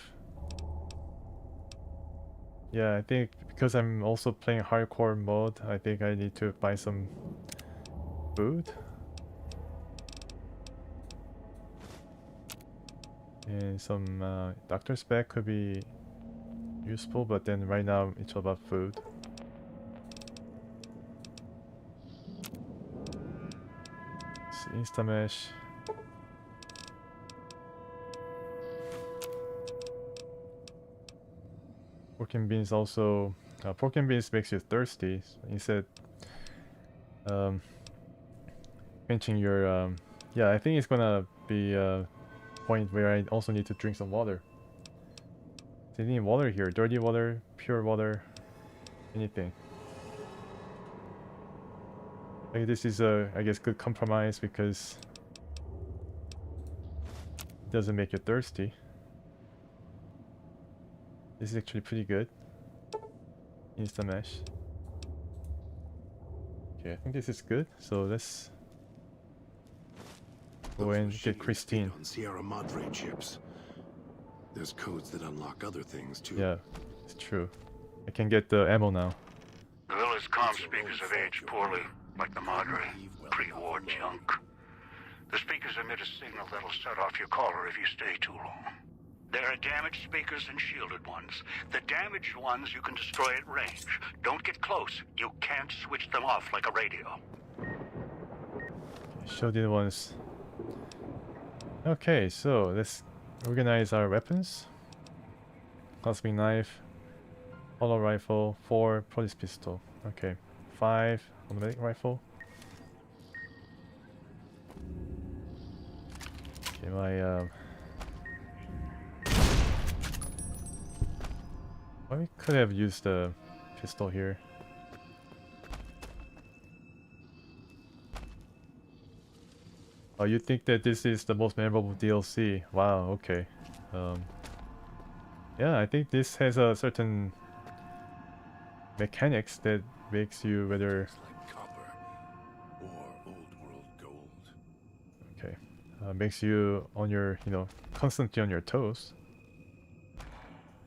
Yeah, I think because I'm also playing hardcore mode, I think I need to buy some food. And some doctor's bag could be useful, but then right now it's all about food. Instamesh. Pork and beans also. Pork and beans makes you thirsty. So instead, quenching your. Yeah, I think it's gonna be a point where I also need to drink some water. So you need water here. Dirty water, pure water, anything. Like this is a, I guess, good compromise because it doesn't make you thirsty. This is actually pretty good. Instamesh. Okay, I think this is good. So let's go and get Christine. On Sierra Madre chips. There's codes that unlock other things too. Yeah, it's true. I can get the ammo now. The villa's comm speakers have aged poorly, like the Madre. Pre-war junk. The speakers emit a signal that'll set off your caller if you stay too long. There are damaged speakers and shielded ones. The damaged ones you can destroy at range. Don't get close. You can't switch them off like a radio. Shielded ones. Okay, so let's organize our weapons. Cosmic knife, hollow rifle, 4 police pistol. Okay, 5 automatic rifle. Okay, my well, we could have used the pistol here. Oh, you think that this is the most memorable DLC? Wow, okay. Yeah, I think this has a certain mechanics that makes you whether... Okay. Makes you on your, constantly on your toes.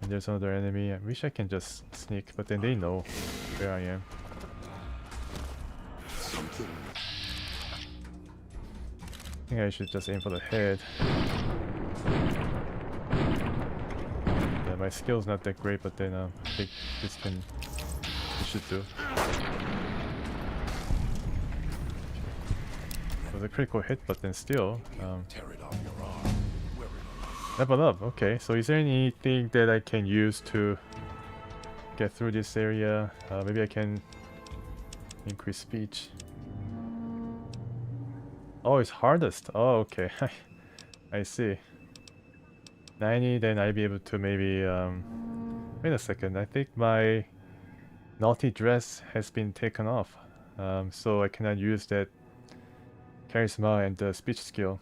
And there's another enemy. I wish I can just sneak, but then they know where I am. Something. I think I should just aim for the head. Yeah, my skill's not that great, but then I think this should do. It was a critical hit, but then still. Level up, okay. So is there anything that I can use to get through this area? Maybe I can increase speech. Oh, it's hardest. Oh, okay. I see. 90, then I'll be able to maybe... Wait a second, I think my naughty dress has been taken off. So I cannot use that charisma and the speech skill.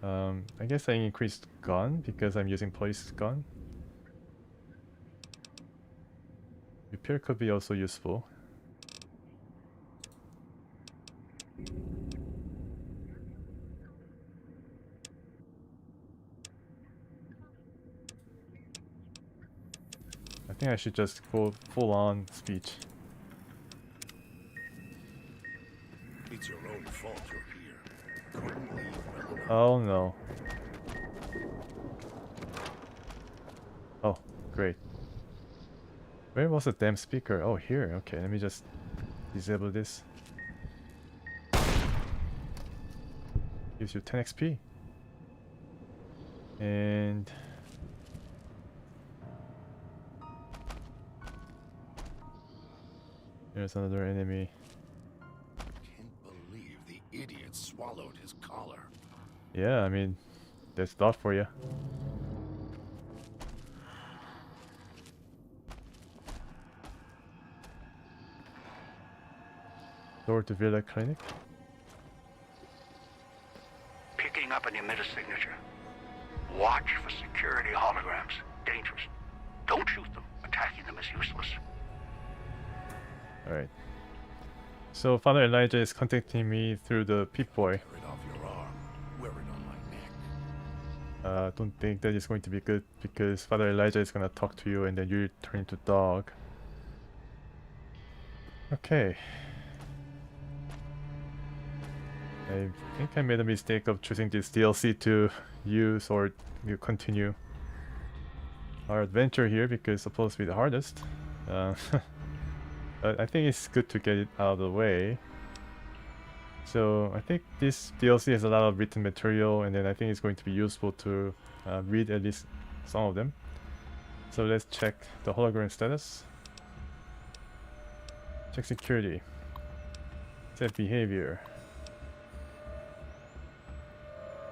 I guess I increased gun because I'm using police gun. Repair could be also useful. I think I should just go full on speech. It's your own fault you're here. Couldn't leave well enough. Oh no. Oh, great. Where was the damn speaker? Oh, here. Okay, let me just disable this. Gives you 10 XP. And... there's another enemy. Can't believe the idiot swallowed his collar. Yeah, I mean, that's thought for you. Door to Villa Clinic. Picking up an emitter signature. Watch for security holograms. Dangerous. Don't shoot them. Attacking them is useless. Alright. So Father Elijah is contacting me through the Pip-Boy. Tear it off your arm. Wear it on my neck. Don't think that is going to be good because Father Elijah is gonna talk to you and then you turn into dog. Okay. I think I made a mistake of choosing this DLC to use or you continue our adventure here because it's supposed to be the hardest. But I think it's good to get it out of the way. So I think this DLC has a lot of written material and then I think it's going to be useful to read at least some of them. So let's check the hologram status. Check security. Set behavior.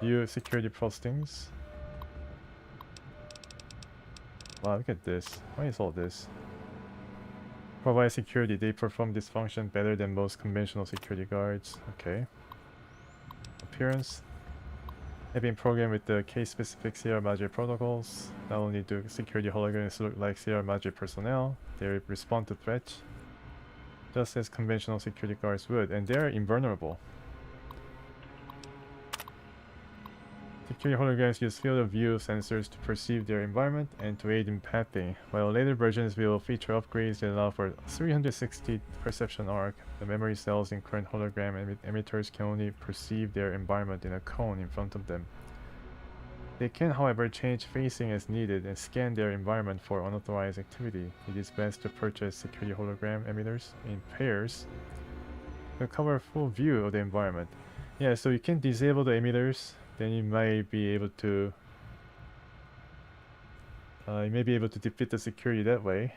View security postings. Wow, look at this. Why is all this? Provide security. They perform this function better than most conventional security guards. Okay. Appearance. Have been programmed with the case-specific Sierra Madre protocols. Not only do security holograms look like Sierra Madre personnel, they respond to threats just as conventional security guards would, and they're invulnerable. Security holograms use field of view sensors to perceive their environment and to aid in pathing, while later versions will feature upgrades that allow for 360 perception arc. The memory cells in current hologram emitters can only perceive their environment in a cone in front of them. They can, however, change facing as needed and scan their environment for unauthorized activity. It is best to purchase security hologram emitters in pairs to cover a full view of the environment. Yeah, so you can disable the emitters. Then you might be able to defeat the security that way.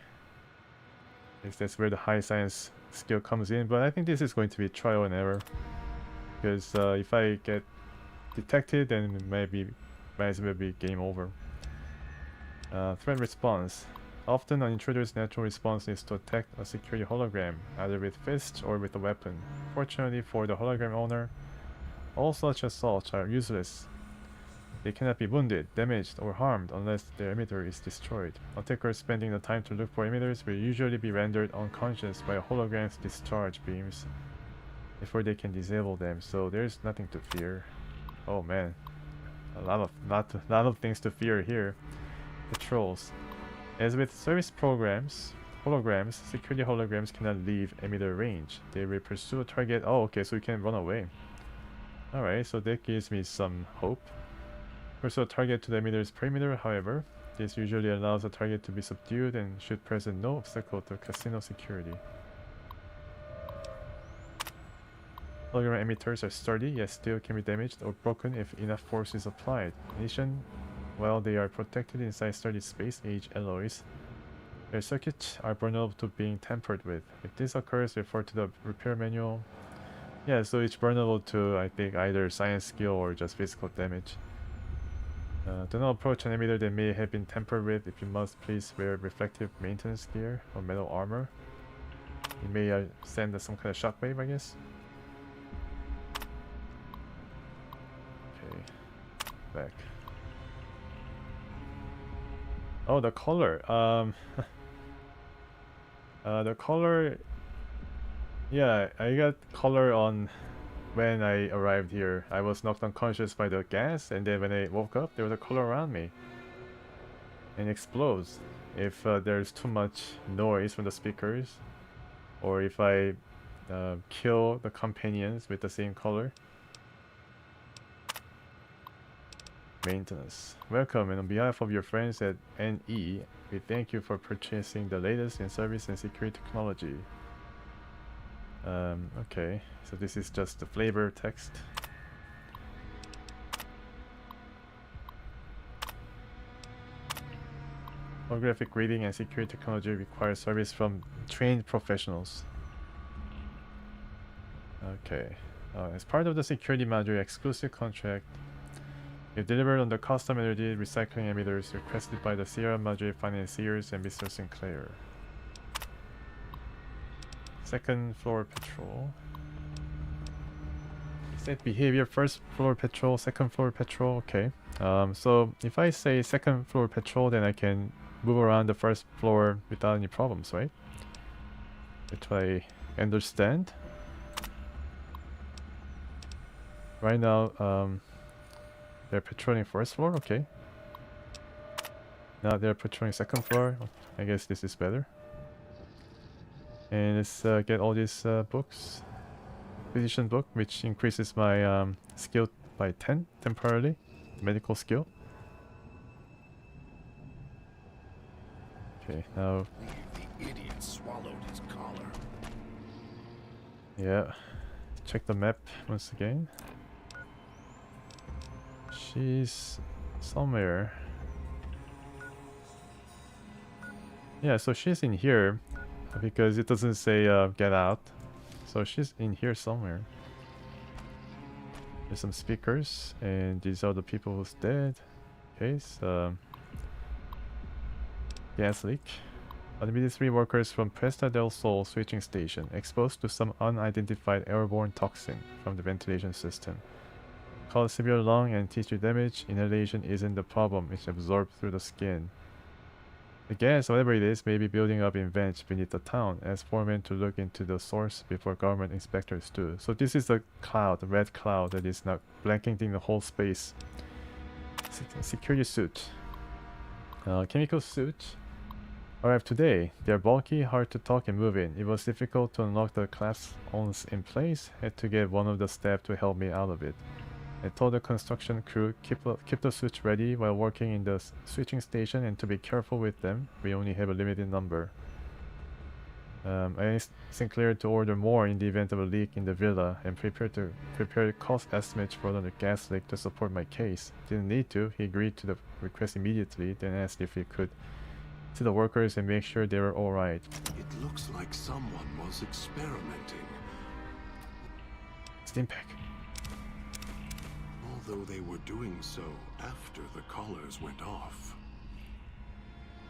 Yes, that's where the high science skill comes in, but I think this is going to be trial and error. Because if I get detected, then it might as well be game over. Threat response. Often an intruder's natural response is to attack a security hologram, either with fists or with a weapon. Fortunately for the hologram owner, all such assaults are useless. They cannot be wounded, damaged, or harmed unless their emitter is destroyed. Attackers spending the time to look for emitters will usually be rendered unconscious by a hologram's discharge beams before they can disable them, so there's nothing to fear. Oh man, a lot of things to fear here. Patrols. As with service holograms, security holograms cannot leave emitter range. They will pursue a target. Oh, okay, so you can run away. Alright, so that gives me some hope. Pursue a target to the emitter's perimeter, however, this usually allows the target to be subdued and should present no obstacle to casino security. Hologram emitters are sturdy, yet still can be damaged or broken if enough force is applied. In addition, while they are protected inside sturdy space-age alloys, their circuits are vulnerable to being tampered with. If this occurs, refer to the repair manual. Yeah, so it's vulnerable to, I think, either science skill or just physical damage. Do not approach an emitter that may have been tampered with. If you must, please wear reflective maintenance gear or metal armor. It may send some kind of shockwave, I guess. Okay, back. Oh, the color. The color. Yeah, I got color on when I arrived here. I was knocked unconscious by the gas, and then when I woke up, there was a color around me. And it explodes if there's too much noise from the speakers, or if I kill the companions with the same color. Maintenance. Welcome, and on behalf of your friends at NE, we thank you for purchasing the latest in service and security technology. Okay, so this is just the flavor text. Holographic reading and security technology requires service from trained professionals. Okay, as part of the security module exclusive contract, we delivered on the custom energy recycling emitters requested by the Sierra Madre financiers and Mr. Sinclair. Second floor patrol. Set behavior, first floor patrol, second floor patrol, okay. So if I say second floor patrol, then I can move around the first floor without any problems, right? Which I understand. Right now, They're patrolling first floor? Okay. Now they're patrolling second floor. I guess this is better. And let's get all these books. Physician book, which increases my skill by 10 temporarily. Medical skill. Okay, now... The idiot swallowed his collar. Yeah. Check the map once again. She's somewhere. Yeah, so she's in here because it doesn't say get out. So she's in here somewhere. There's some speakers, and these are the people who's dead. Okay, so gas leak. Admitted 3 workers from Puesta del Sol switching station exposed to some unidentified airborne toxin from the ventilation system. Caused severe lung and tissue damage. Inhalation isn't the problem, it's absorbed through the skin. The gas, whatever it is, may be building up in vents beneath the town. Ask foremen to look into the source before government inspectors do. So this is the cloud, the red cloud that is now blanketing the whole space. Security suit. Chemical suit. Arrived today. They are bulky, hard to talk and move in. It was difficult to unlock the clasp-ons in place. Had to get one of the staff to help me out of it. I told the construction crew keep the suits ready while working in the switching station and to be careful with them. We only have a limited number. I asked Sinclair to order more in the event of a leak in the villa and prepare cost estimates for the gas leak to support my case. Didn't need to. He agreed to the request immediately, then asked if he could see the workers and make sure they were alright. It looks like someone was experimenting. Steam pack. Although they were doing so after the collars went off.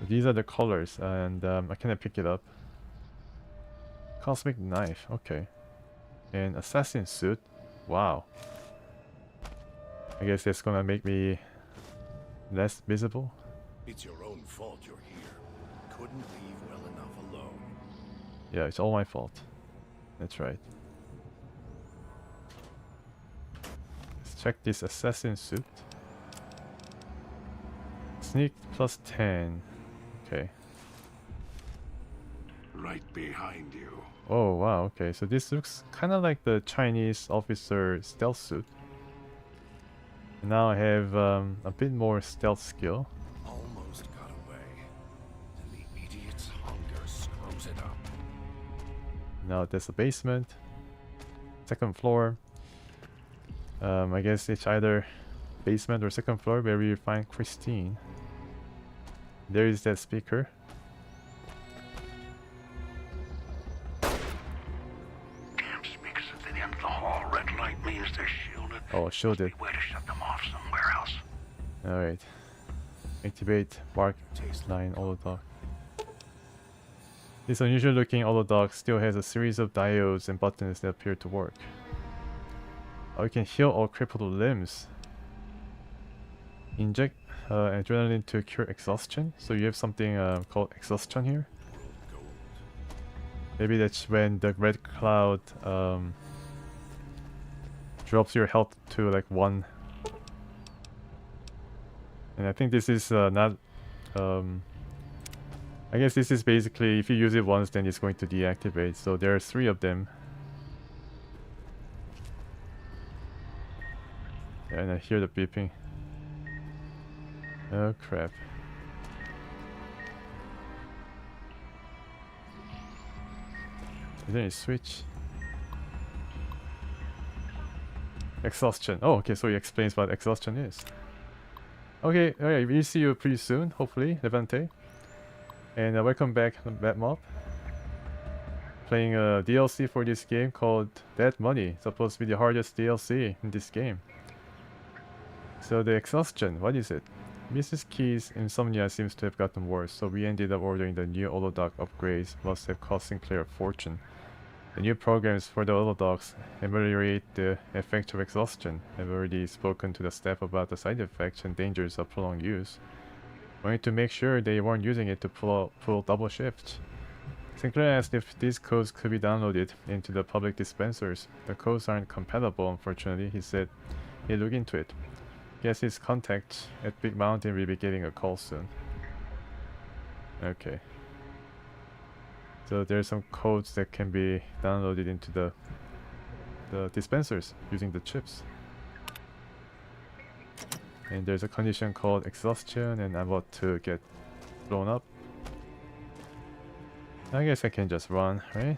These are the colors, and I cannot pick it up. Cosmic knife, okay. And assassin suit, wow. I guess that's gonna make me less visible. It's your own fault you're here. Couldn't leave well enough alone. Yeah, it's all my fault. That's right. Check this assassin suit. Sneak plus 10. Okay. Right behind you. Oh wow, okay. So this looks kind of like the Chinese officer stealth suit. Now I have a bit more stealth skill. Almost got away. And the idiot's hunger screws it up. Now there's a basement. Second floor. I guess it's either basement or second floor where we find Christine. There is that speaker. Damn speakers at the end of the hall. Red light means they're shielded. Oh, shielded. Way to shut them off somewhere else. Alright. Activate Bark Line Holodoc. This unusual looking holodoc still has a series of diodes and buttons that appear to work. Oh, you can heal all crippled limbs. Inject adrenaline to cure exhaustion. So you have something called exhaustion here. Maybe that's when the red cloud drops your health to like 1. And I think this is not... I guess this is basically if you use it once then it's going to deactivate. So there are 3 of them. And I hear the beeping. Oh crap. Is there any switch? Exhaustion. Oh, okay, so he explains what exhaustion is. Okay, alright, we'll see you pretty soon, hopefully, Levante. And welcome back, Batmob. Playing a DLC for this game called Dead Money. Supposed to be the hardest DLC in this game. So the exhaustion, what is it? Mrs. Key's insomnia seems to have gotten worse, so we ended up ordering the new holodoc upgrades. Must have cost Sinclair a fortune. The new programs for the holodocs ameliorate the effects of exhaustion. I've already spoken to the staff about the side effects and dangers of prolonged use. Wanted to make sure they weren't using it to pull double shifts. Sinclair asked if these codes could be downloaded into the public dispensers. The codes aren't compatible, unfortunately. He said he'd look into it. Guess his contact at Big Mountain will be getting a call soon. Okay. So there's some codes that can be downloaded into the dispensers using the chips. And there's a condition called exhaustion, and I'm about to get blown up. I guess I can just run, right?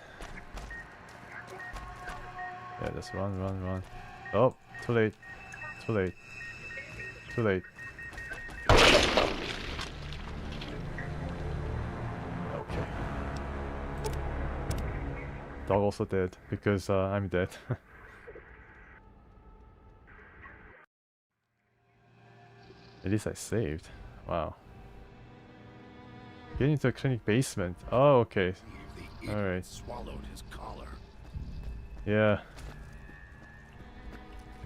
Yeah, just run. Oh, too late. Too late. Too late. Okay. Dog also dead because I'm dead. At least I saved. Wow. Get into a clinic basement. Oh, okay. Alright. Swallowed his collar. Yeah.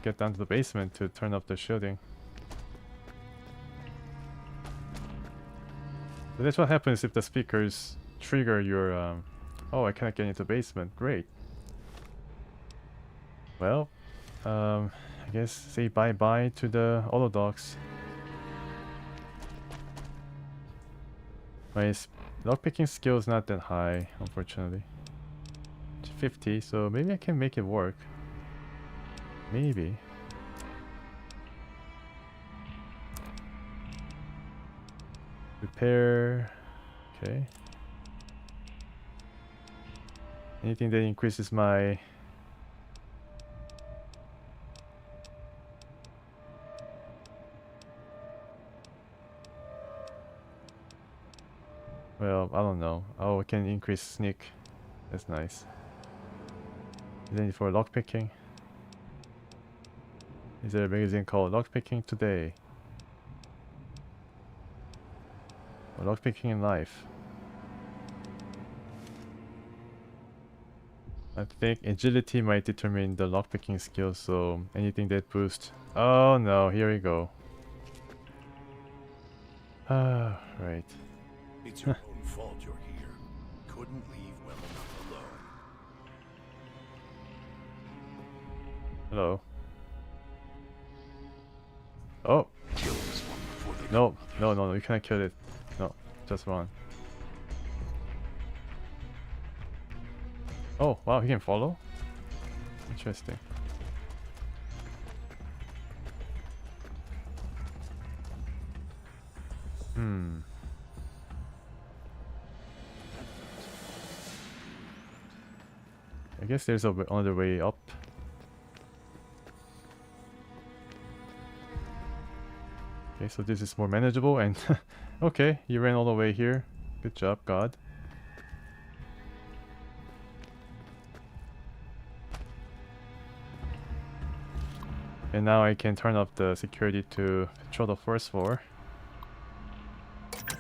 Get down to the basement to turn up the shielding. So that's what happens if the speakers trigger your oh, I cannot get into the basement. Great. Well, I guess say bye-bye to the auto dogs. My lockpicking skill is not that high, unfortunately. It's 50, so maybe I can make it work. Maybe. Repair. Okay. Anything that increases my... Well, I don't know. Oh, I can increase sneak. That's nice. Then for lockpicking. Is there a magazine called Lockpicking Today? Or Lockpicking in Life? I think agility might determine the lockpicking skill, so anything that boosts... Oh no, here we go. Ah, right. It's your own fault you're here. Couldn't leave well enough alone. Hello. Oh! Kill this one before they No, you cannot kill it. No, just run. Oh, wow, he can follow? Interesting. I guess there's another way up. Okay, so this is more manageable and okay, you ran all the way here. Good job, God. And now I can turn off the security to patrol the first floor.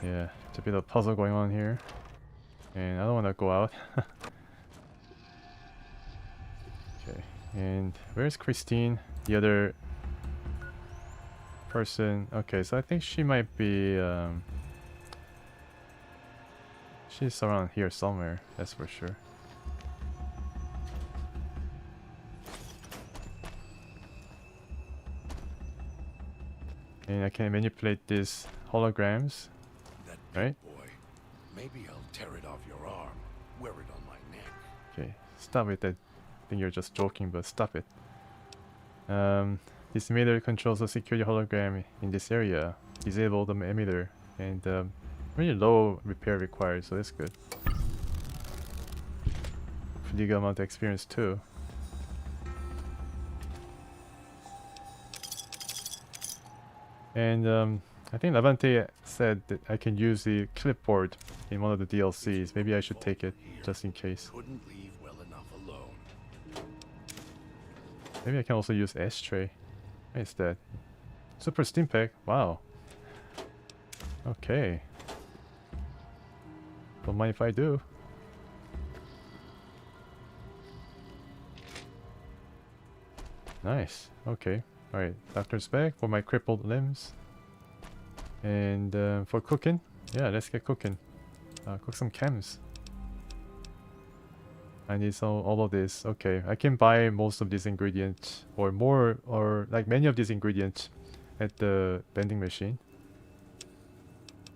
Yeah, it's a bit of puzzle going on here. And I don't want to go out. Okay, and where's Christine? The other person. Okay, so I think she might be she's around here somewhere, that's for sure. And I can manipulate these holograms, right? Boy, maybe I'll tear it off your arm. Wear it on my neck. Okay, stop it. I think you're just joking, but stop it. This emitter controls the security hologram in this area. Disable the emitter, and really low repair required, so that's good. Pretty good amount of experience too. And I think Levante said that I can use the clipboard in one of the DLCs. Maybe I should take it just in case. Couldn't leave well enough alone. Maybe I can also use ashtray. What is that? Super Steam Pack. Wow. Okay. Don't mind if I do. Nice. Okay. Alright. Doctor's bag for my crippled limbs. And for cooking. Yeah, let's get cooking. Cook some chems. I need all of this. Okay, I can buy most of these ingredients, or more, or like many of these ingredients at the vending machine.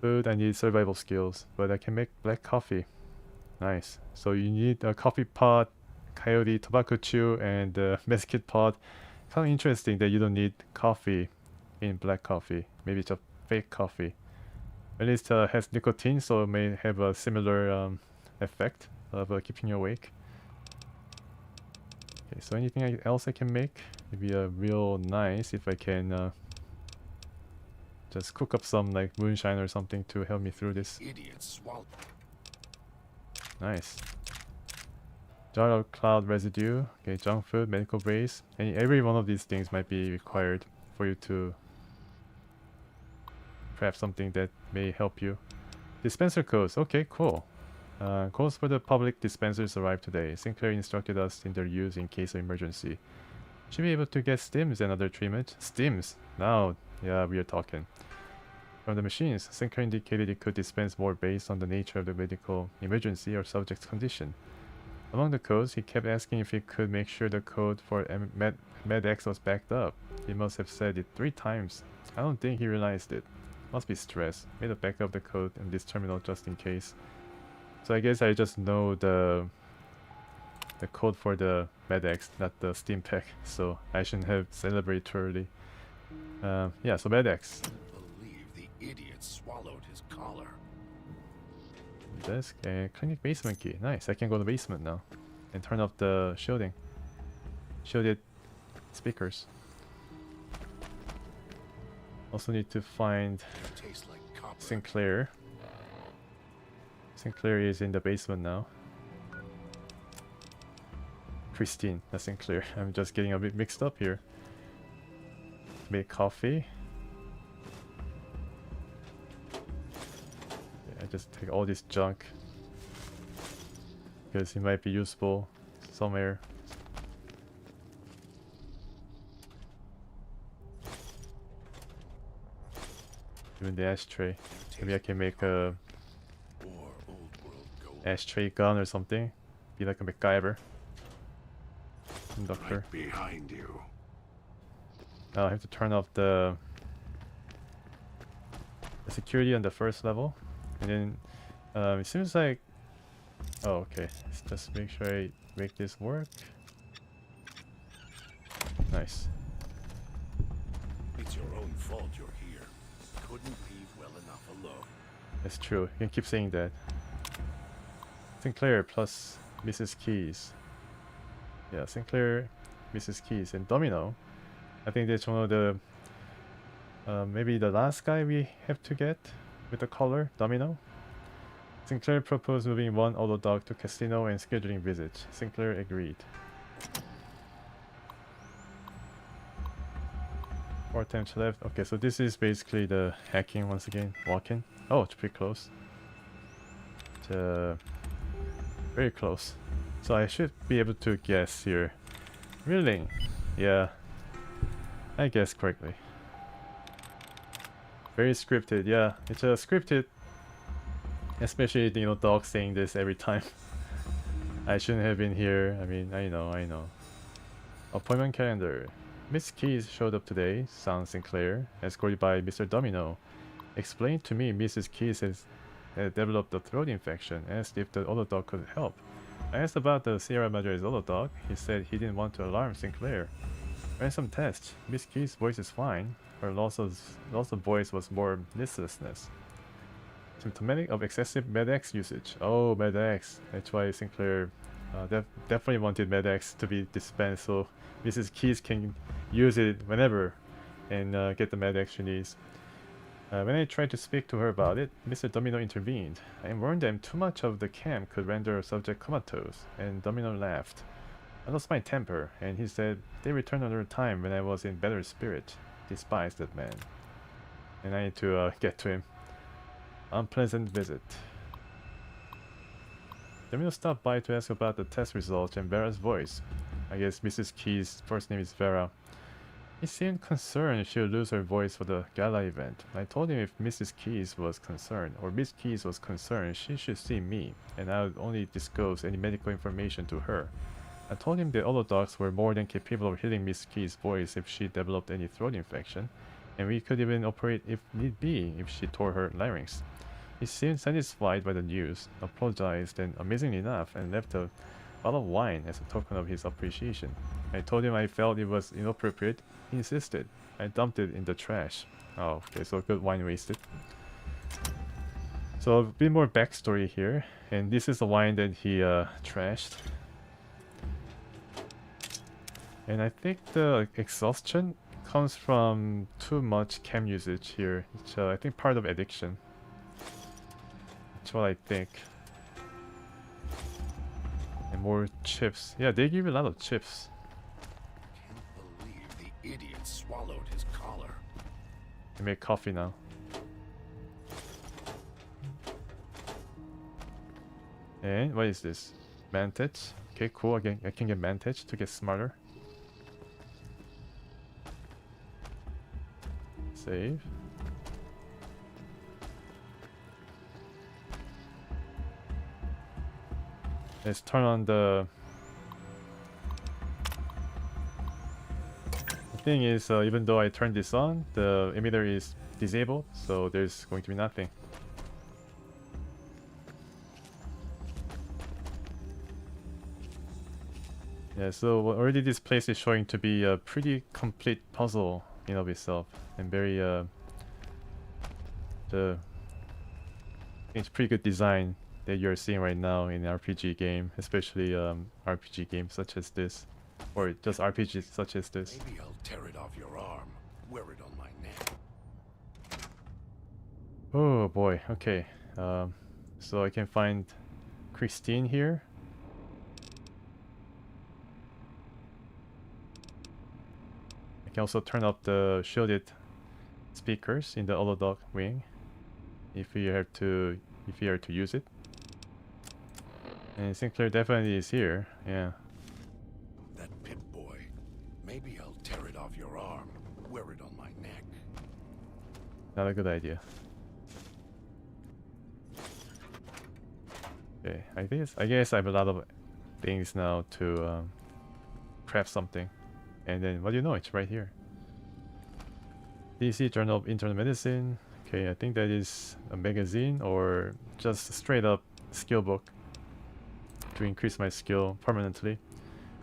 Food, I need survival skills, but I can make black coffee. Nice. So you need a coffee pot, coyote, tobacco chew, and a mesquite pot. Kind of interesting that you don't need coffee in black coffee. Maybe it's a fake coffee. At least has nicotine, so it may have a similar effect of keeping you awake. Okay, so anything else I can make? Maybe real nice if I can just cook up some like moonshine or something to help me through this. Nice. Jar of cloud residue. Okay, junk food, medical base. Every one of these things might be required for you to craft something that may help you. Dispenser codes. Okay, cool. Codes for the public dispensers arrived today. Sinclair instructed us in their use in case of emergency. Should be able to get stims and other treatment. Stims? Now, yeah, we are talking. From the machines, Sinclair indicated it could dispense more based on the nature of the medical emergency or subject's condition. Among the codes, he kept asking if he could make sure the code for MedX was backed up. He must have said it 3 times. I don't think he realized it. Must be stress. Made a backup of the code in this terminal just in case. So I guess I just know the code for the MedX, not the Steam pack. So I shouldn't have celebrated too early. Yeah, so MedX. Idiot swallowed his collar. Desk and clinic basement key. Nice. I can go to the basement now and turn off the shielding. Shielded speakers. Also need to find Sinclair. Sinclair is in the basement now. Christine, not Sinclair. I'm just getting a bit mixed up here. Make coffee. I just take all this junk because it might be useful somewhere. Even the ashtray. Maybe I can make a ashtray gun or something. Be like a MacGyver. Conductor. Right behind you. Now I have to turn off the security on the first level. And then it seems like, oh okay, let's just make sure I make this work. Nice. It's your own fault you're here. Couldn't leave well enough alone. That's true, you can keep saying that. Sinclair plus Mrs. Keys. Yeah, Sinclair, Mrs. Keys, and Domino. I think that's one of the maybe the last guy we have to get with the color, Domino. Sinclair proposed moving one auto dog to casino and scheduling visits. Sinclair agreed. 4 attempts left. Okay, so this is basically the hacking once again. Walk-in. Oh, it's pretty close. It's, very close. So I should be able to guess here. Really? Yeah. I guessed correctly. Very scripted, yeah. It's scripted. Especially, you know, dog saying this every time. I shouldn't have been here. I mean, I know. Appointment calendar. Miss Keys showed up today, San Sinclair, escorted by Mr. Domino. Explained to me Mrs. Keys had developed a throat infection, asked if the other dog could help. I asked about the Sierra Madre's other dog. He said he didn't want to alarm Sinclair. Ran some tests. Miss Keys' voice is fine. Her loss of voice was more listlessness. Symptomatic of excessive MedX usage. Oh, MedX. That's why Sinclair definitely wanted MedX to be dispensed so Mrs. Keys can use it whenever and get the MedX she needs. When I tried to speak to her about it, Mr. Domino intervened. I warned them too much of the camp could render a subject comatose, and Domino laughed. I lost my temper, and he said they returned another time when I was in better spirit. Despise that man. And I need to get to him. Unpleasant visit. Domino stopped by to ask about the test results and Vera's voice. I guess Mrs. Keys' first name is Vera. He seemed concerned she would lose her voice for the gala event. I told him if Mrs. Keys was concerned, or Miss Keys was concerned, she should see me, and I would only disclose any medical information to her. I told him the other dogs were more than capable of healing Miss Keys' voice if she developed any throat infection. and we could even operate if need be if she tore her larynx. He seemed satisfied by the news, apologized, and amazingly enough, and left a bottle of wine as a token of his appreciation. I told him I felt it was inappropriate. He insisted. I dumped it in the trash. Oh, okay, so good wine wasted. So a bit more backstory here, and this is the wine that he trashed. And I think the exhaustion comes from too much chem usage here. It's I think part of addiction. That's what I think. And more chips. Yeah, they give you a lot of chips. Can't believe the idiot swallowed his collar. I make coffee now. And what is this? Mantage. Okay, cool. Again, I can get Mantage to get smarter. Save. Let's turn on the... The thing is, even though I turn this on, the emitter is disabled, so there's going to be nothing. Yeah, so already this place is showing to be a pretty complete puzzle in of itself, and very it's pretty good design that you're seeing right now in an RPG game, especially RPG games such as this, or just RPGs such as this. Maybe I'll tear it off your arm, wear it on my neck. Oh boy, okay. So I can find Christine here. I can also turn up the shielded speakers in the holodoc wing if you are to use it. And Sinclair definitely is here, yeah. That pit boy. Maybe I'll tear it off your arm, wear it on my neck. Not a good idea. Okay, I guess I have a lot of things now to craft something. And then, what do you know, it's right here. DC Journal of Internal Medicine. Okay, I think that is a magazine or just a straight up skill book to increase my skill permanently.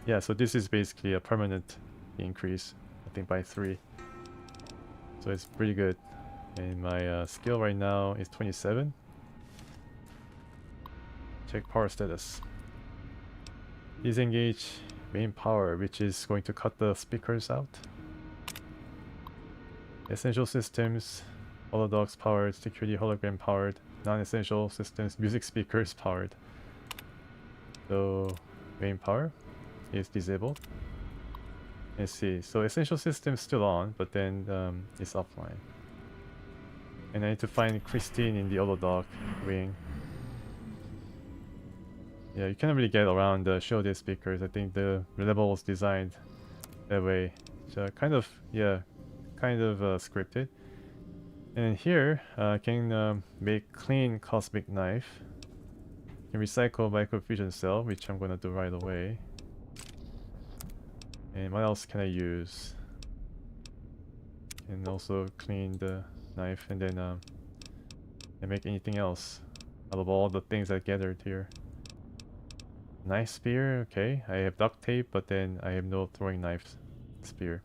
Yeah, so this is basically a permanent increase, I think by 3. So it's pretty good. And my skill right now is 27. Check power status. Disengage main power, which is going to cut the speakers out. Essential systems, holodocs powered, security hologram powered, non-essential systems, music speakers powered. So main power is disabled. Let's see, so essential systems still on, but then it's offline. And I need to find Christine in the holodoc wing. Yeah, you cannot really get around the shielded speakers. I think the level was designed that way. So kind of, yeah, scripted. And here, I can make clean cosmic knife. Can recycle microfusion cell, which I'm gonna do right away. And what else can I use? And also clean the knife, and then and make anything else out of all the things I gathered here. Knife spear, okay. I have duct tape, but then I have no throwing knife spear.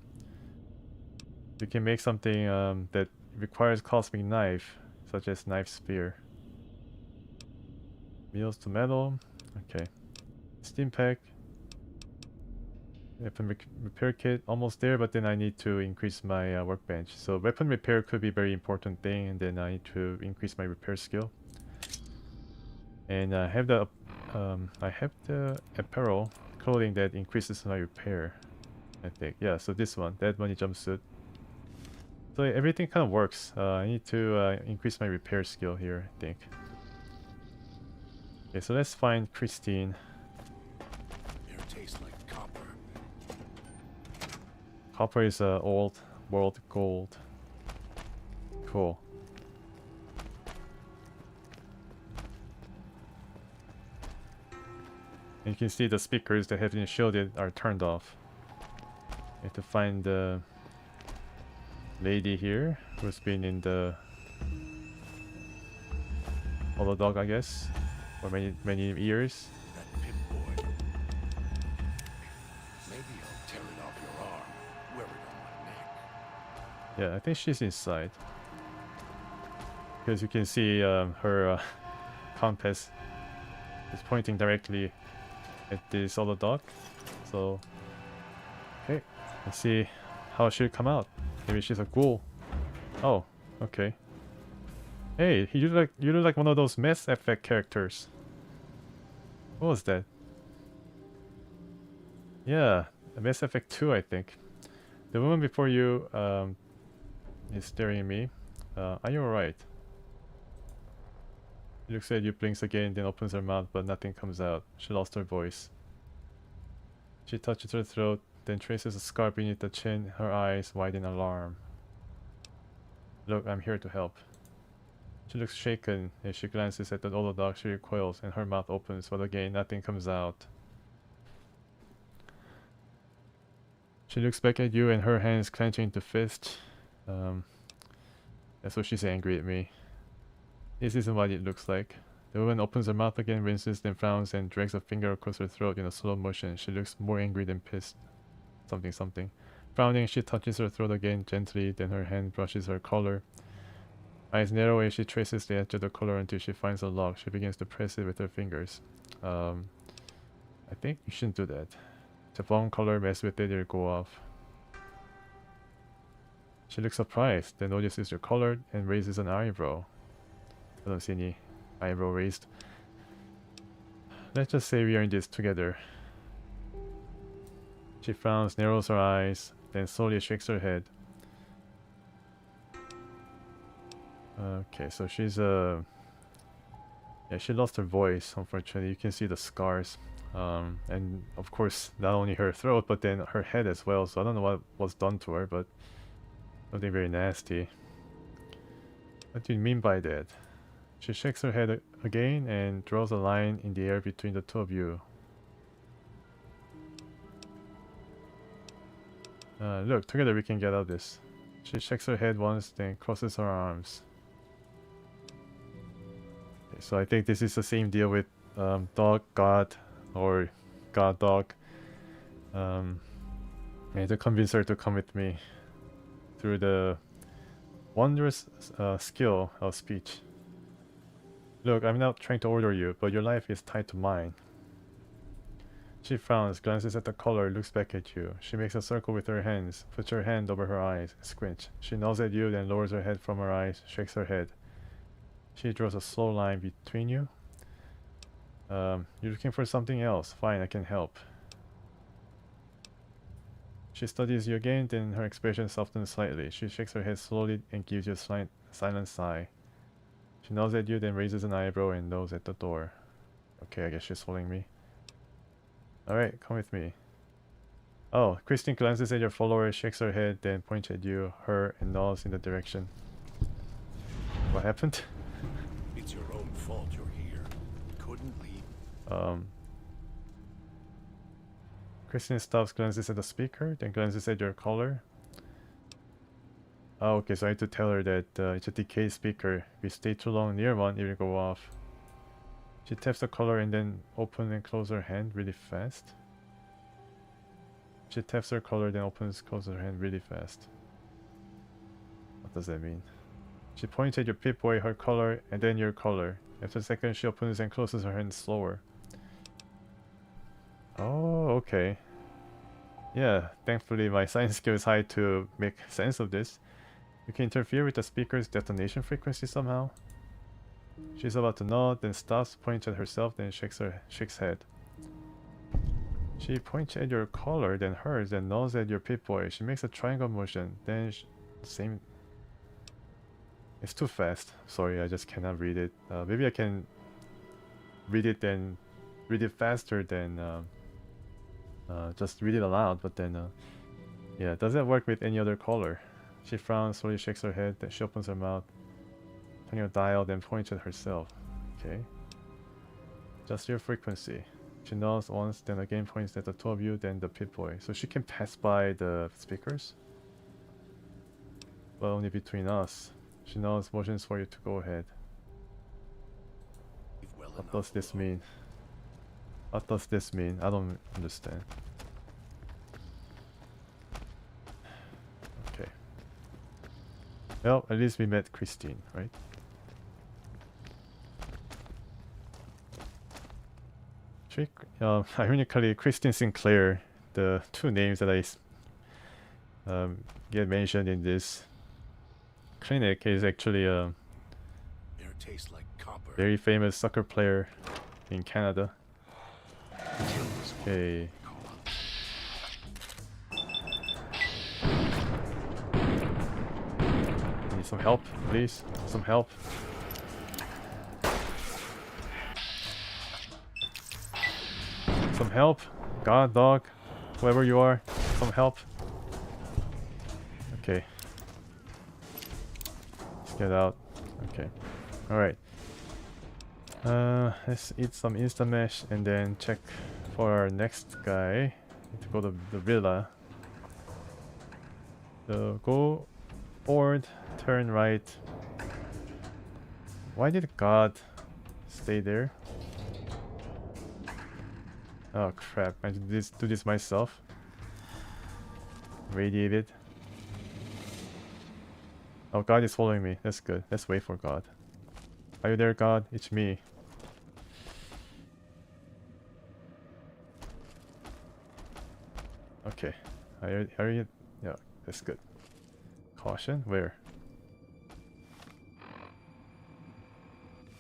You can make something that requires cosmic knife, such as knife spear. Meals to metal, okay. Steam pack. Weapon repair kit, almost there, but then I need to increase my workbench. So weapon repair could be a very important thing, and then I need to increase my repair skill. And I have the apparel clothing that increases my repair, I think. Yeah, so this one, Dead Money jumpsuit. So everything kind of works. I need to increase my repair skill here, I think. Okay, so let's find Christine. Air tastes like copper. Copper is old world gold. Cool. And you can see the speakers that have been shielded are turned off. You have to find the lady here who's been in the Hollow Dog, I guess, for many years. That pit boy. Maybe I'll tear it off your arm, wear it on my neck. Yeah, I think she's inside. Because you can see her compass is pointing directly at the Hollow Dog. So, okay, let's see how she'll come out. Maybe she's a ghoul. Oh, okay. Hey, you look like one of those Mass Effect characters. What was that? Yeah, Mass Effect 2, I think. The woman before you is staring at me. Are you alright? She looks at you, blinks again, then opens her mouth, but nothing comes out. She lost her voice. She touches her throat, then traces a scar beneath the chin. Her eyes wide in alarm. Look, I'm here to help. She looks shaken. As she glances at the Hollow Dog, she recoils, and her mouth opens, but again, nothing comes out. She looks back at you, and her hands clenching into fist. That's what she's angry at me. This isn't what it looks like. The woman opens her mouth again, winces, then frowns, and drags a finger across her throat in a slow motion. She looks more angry than pissed. Something. Frowning, she touches her throat again, gently, then her hand brushes her collar. Eyes narrow as she traces the edge of the collar until she finds a lock. She begins to press it with her fingers. I think you shouldn't do that. It's a bone collar, mess with it, it'll go off. She looks surprised, then notices your collar and raises an eyebrow. I don't see any eyebrow raised. Let's just say we are in this together. She frowns, narrows her eyes, then slowly shakes her head. Okay, so she's yeah, she lost her voice, unfortunately. You can see the scars. And of course, not only her throat, but then her head as well. So I don't know what was done to her, but something very nasty. What do you mean by that? She shakes her head again and draws a line in the air between the two of you. Look, together we can get out of this. She shakes her head once, then crosses her arms. Okay, so I think this is the same deal with Dog God or God Dog. I need to convince her to come with me through the wondrous skill of speech. Look, I'm not trying to order you, but your life is tied to mine. She frowns, glances at the collar, looks back at you. She makes a circle with her hands, puts her hand over her eyes, squinch. She nods at you, then lowers her head from her eyes, shakes her head. She draws a slow line between you. You're looking for something else. Fine, I can help. She studies you again, then her expression softens slightly. She shakes her head slowly and gives you a silent sigh. She nods at you, then raises an eyebrow and nose at the door. Okay, I guess she's following me. Alright, come with me. Oh, Christine glances at your follower, shakes her head, then points at you, her, and nods in the direction. What happened? It's your own fault you're here. Couldn't leave. Christine stops, glances at the speaker, then glances at your collar. Oh, okay, so I have to tell her that it's a decayed speaker. If we stay too long near one, it will go off. She taps the collar and then opens and closes her hand really fast. She taps her collar, then closes her hand really fast. What does that mean? She points at your Pip-Boy, her collar, and then your collar. After a second, she opens and closes her hand slower. Oh, okay. Yeah, thankfully my science skill is high to make sense of this. You can interfere with the speaker's detonation frequency somehow. She's about to nod, then stops, points at herself, then shakes head. She points at your collar, then hers, then nods at your Pip-Boy. She makes a triangle motion, then same. It's too fast. Sorry, I just cannot read it. Maybe I can read it then read it faster than just read it aloud. But then, yeah, does that work with any other color? She frowns, slowly shakes her head, then she opens her mouth, turning a dial, then points at herself. Okay. Just your frequency. She nods once, then again points at the two of you, then the Pip-Boy. So she can pass by the speakers. but only between us. She knows motions for you to go ahead. What does this mean? What does this mean? I don't understand. Okay. Well, at least we met Christine, right? Ironically, Christine Sinclair, the two names that I get mentioned in this clinic, is actually a very famous soccer player in Canada. Okay. Need some help, please? Some help. Some help? God, dog, whoever you are, some help. Okay. Let's get out. Okay. Alright. Let's eat some Instamesh and then check for our next guy. Need to go to the villa. So go forward, turn right. Why did God stay there? Oh crap, I did do this myself. Radiated. Oh, God is following me. That's good. Let's wait for God. Are you there, God? It's me. Okay. Are you? Yeah, that's good. Caution? Where?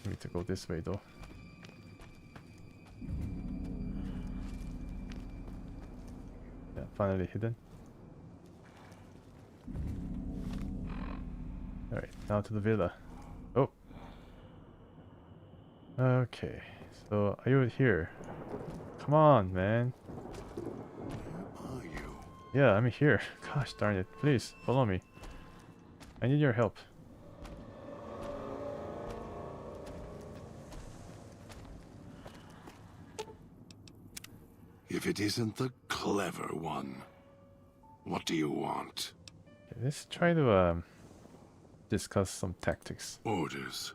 I need to go this way though. Yeah, finally hidden. Alright, now to the villa. Oh! Okay, so are you here? Come on, man. Where are you? Yeah, I'm here. Gosh darn it. Please, follow me. I need your help. If it isn't the clever one, what do you want? Okay, let's try to discuss some tactics. Orders.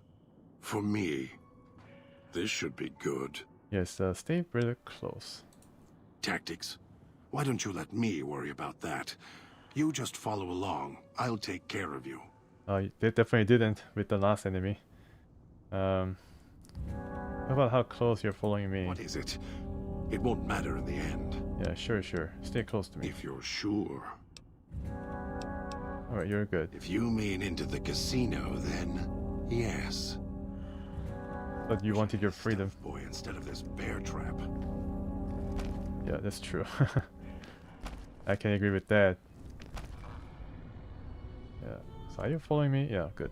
For me. This should be good. Yes, stay really close. Tactics? Why don't you let me worry about that? You just follow along. I'll take care of you. They definitely didn't with the last enemy. How about how close you're following me? What is it? It won't matter in the end. Yeah, sure. Stay close to me. If you're sure. Alright, you're good. If you mean into the casino, then yes. But you wanted your freedom. Boy, instead of this bear trap. Yeah, that's true. I can agree with that. Yeah. So are you following me? Yeah, good.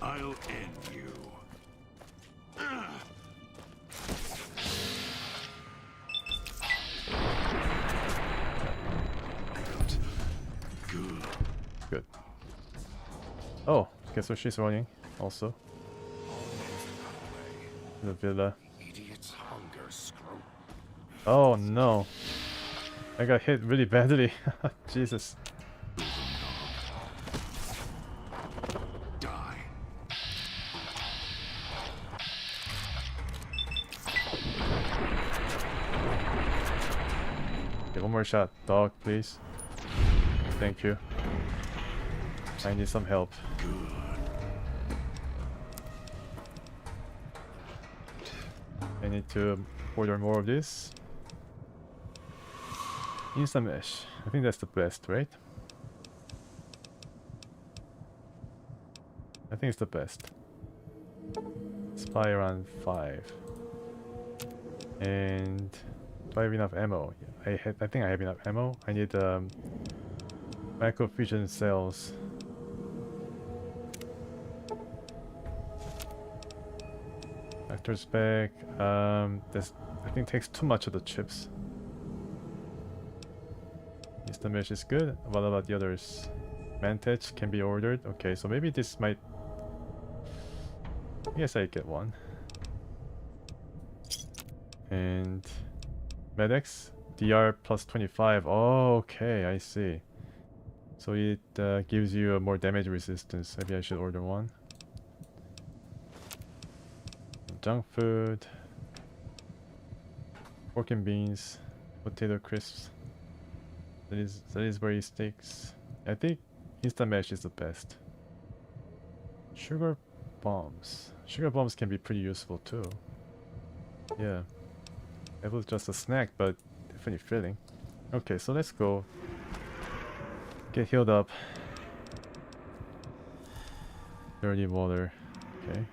I'll end you. Good. Oh, guess what she's running also. The villa. Idiot's hunger screw. Oh no. I got hit really badly. Jesus. Die. Okay, one more shot, dog, please. Thank you. I need some help. I need to order more of this. Instamesh. I think that's the best, right? I think it's the best. Supply around 5. And do I have enough ammo? Yeah, I think I have enough ammo. I need microfusion cells. Actor spec. This I think takes too much of the chips. The mesh is good. What about the others? Mantech can be ordered. Okay, so maybe this might. I guess I get one. And Medex. DR plus 25. Oh, okay, I see. So it gives you a more damage resistance. Maybe I should order one. Junk food. Pork and beans. Potato crisps. That is where he sticks. I think instant mash is the best. Sugar bombs. Sugar bombs can be pretty useful too. Yeah. It was just a snack, but definitely filling. Okay, so let's go. Get healed up. Dirty water. Okay.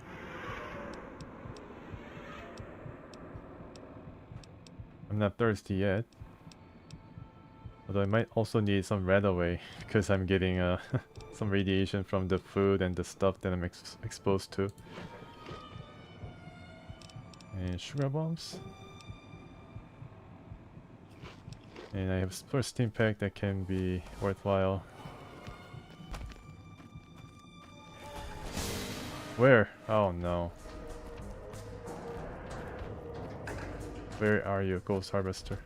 I'm not thirsty yet. Although I might also need some red away because I'm getting some radiation from the food and the stuff that I'm exposed to. And sugar bombs. And I have first steam pack that can be worthwhile. Where? Oh no. Where are you, Ghost Harvester?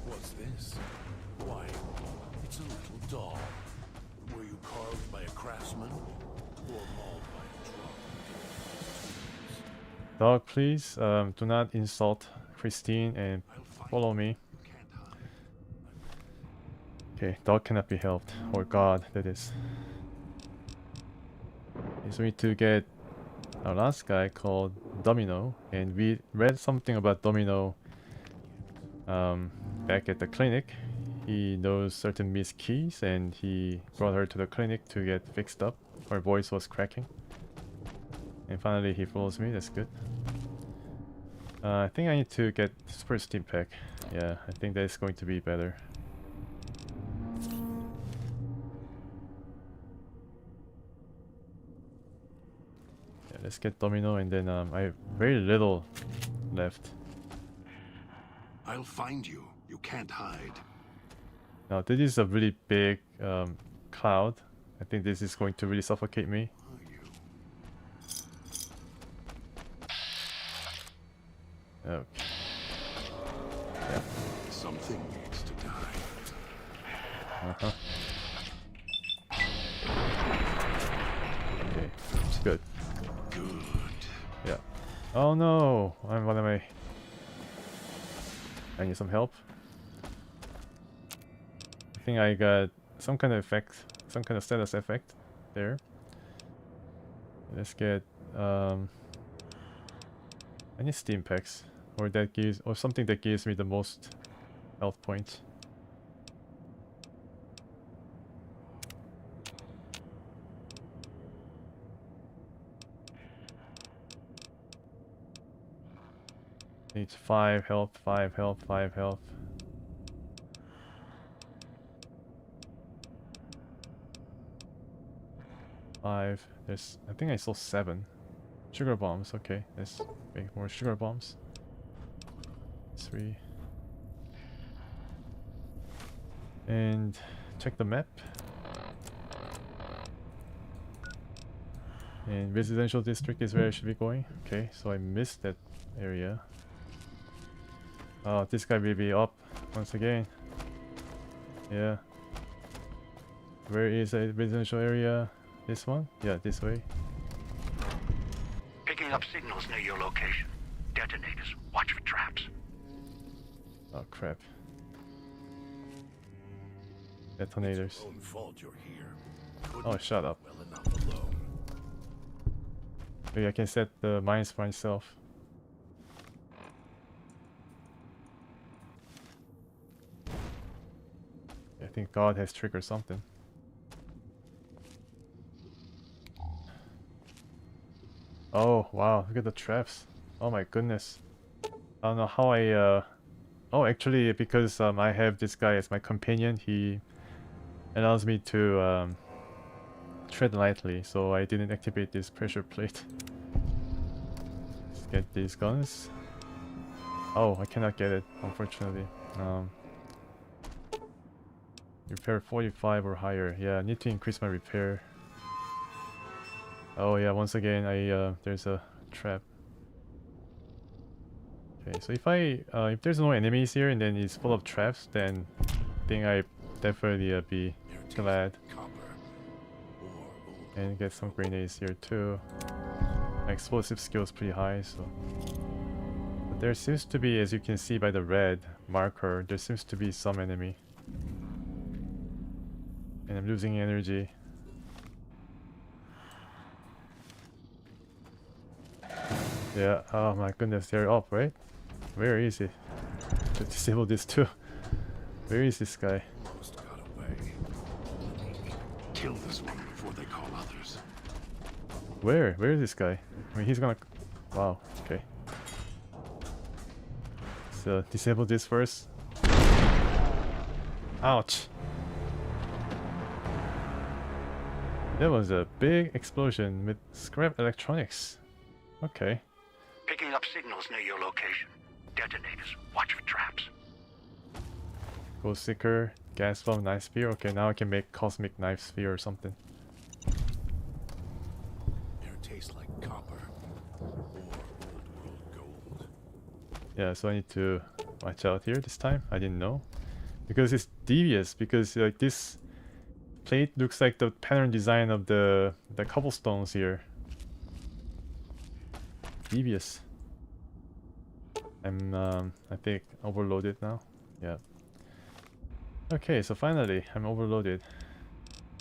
What's this? Why, it's a little doll. Were you carved by a craftsman or mauled by a drunk? Dog, please, do not insult Christine and follow me. Okay, dog cannot be helped. Or God, that is. Okay, so we need to get our last guy called Domino, and we read something about Domino back at the clinic. He knows certain Miss Keys, and he brought her to the clinic to get fixed up. Her voice was cracking. And finally he follows me, that's good. I think I need to get Super Steam Pack. Yeah, I think that's going to be better. Yeah, let's get Domino, and then I have very little left. I'll find you. You can't hide. Now this is a really big cloud. I think this is going to really suffocate me. Okay. Yeah. Something needs to die. Uh-huh. Okay, it's good. Good. Yeah. Oh no! What am I? I need some help. I think I got some kind of effect, some kind of status effect there. Let's get I need steam packs, or that gives, or something that gives me the most health points. Needs 5 health, 5 health, 5 health. Five. There's, I think I saw 7. Sugar bombs, okay. Let's make more sugar bombs. 3. And check the map. And residential district is where I should be going. Okay, so I missed that area. Oh, this guy will be up once again. Yeah. Where is a residential area? This one? Yeah, this way. Picking up signals near your location. Detonators. Watch for traps. Oh crap. Detonators. Own fault you're here. Oh, shut up. Well enough alone. Maybe I can set the mines for myself. I think God has triggered something. Oh wow, look at the traps. Oh my goodness. I don't know how I oh, actually because I have this guy as my companion, he allows me to tread lightly, so I didn't activate this pressure plate. Let's get these guns. Oh, I cannot get it, unfortunately. Repair 45 or higher. Yeah, I need to increase my repair. Oh yeah, once again, there's a trap. Okay, so if there's no enemies here and then it's full of traps, then I think I definitely be glad. And get some grenades here too. My explosive skill is pretty high, so. But there seems to be, as you can see by the red marker, there seems to be some enemy. And I'm losing energy. Yeah, oh my goodness, they're up, right? Where is he? To disable this too. Where is this guy? Almost got away. Kill this one before they call others. Where? Where is this guy? I mean, he's gonna... Wow, okay. So, disable this first. Ouch! That was a big explosion with scrap electronics. Okay. Picking up signals near your location. Detonators. Watch for traps. Ghost Seeker, Gas Bomb, Knife Spear. Okay, now I can make Cosmic Knife Spear or something. Air tastes like copper or old world gold. Yeah, so I need to watch out here this time. I didn't know. Because it's devious, because like this plate looks like the pattern design of the cobblestones here. Devious. I think overloaded now. Yeah. Okay, so finally I'm overloaded.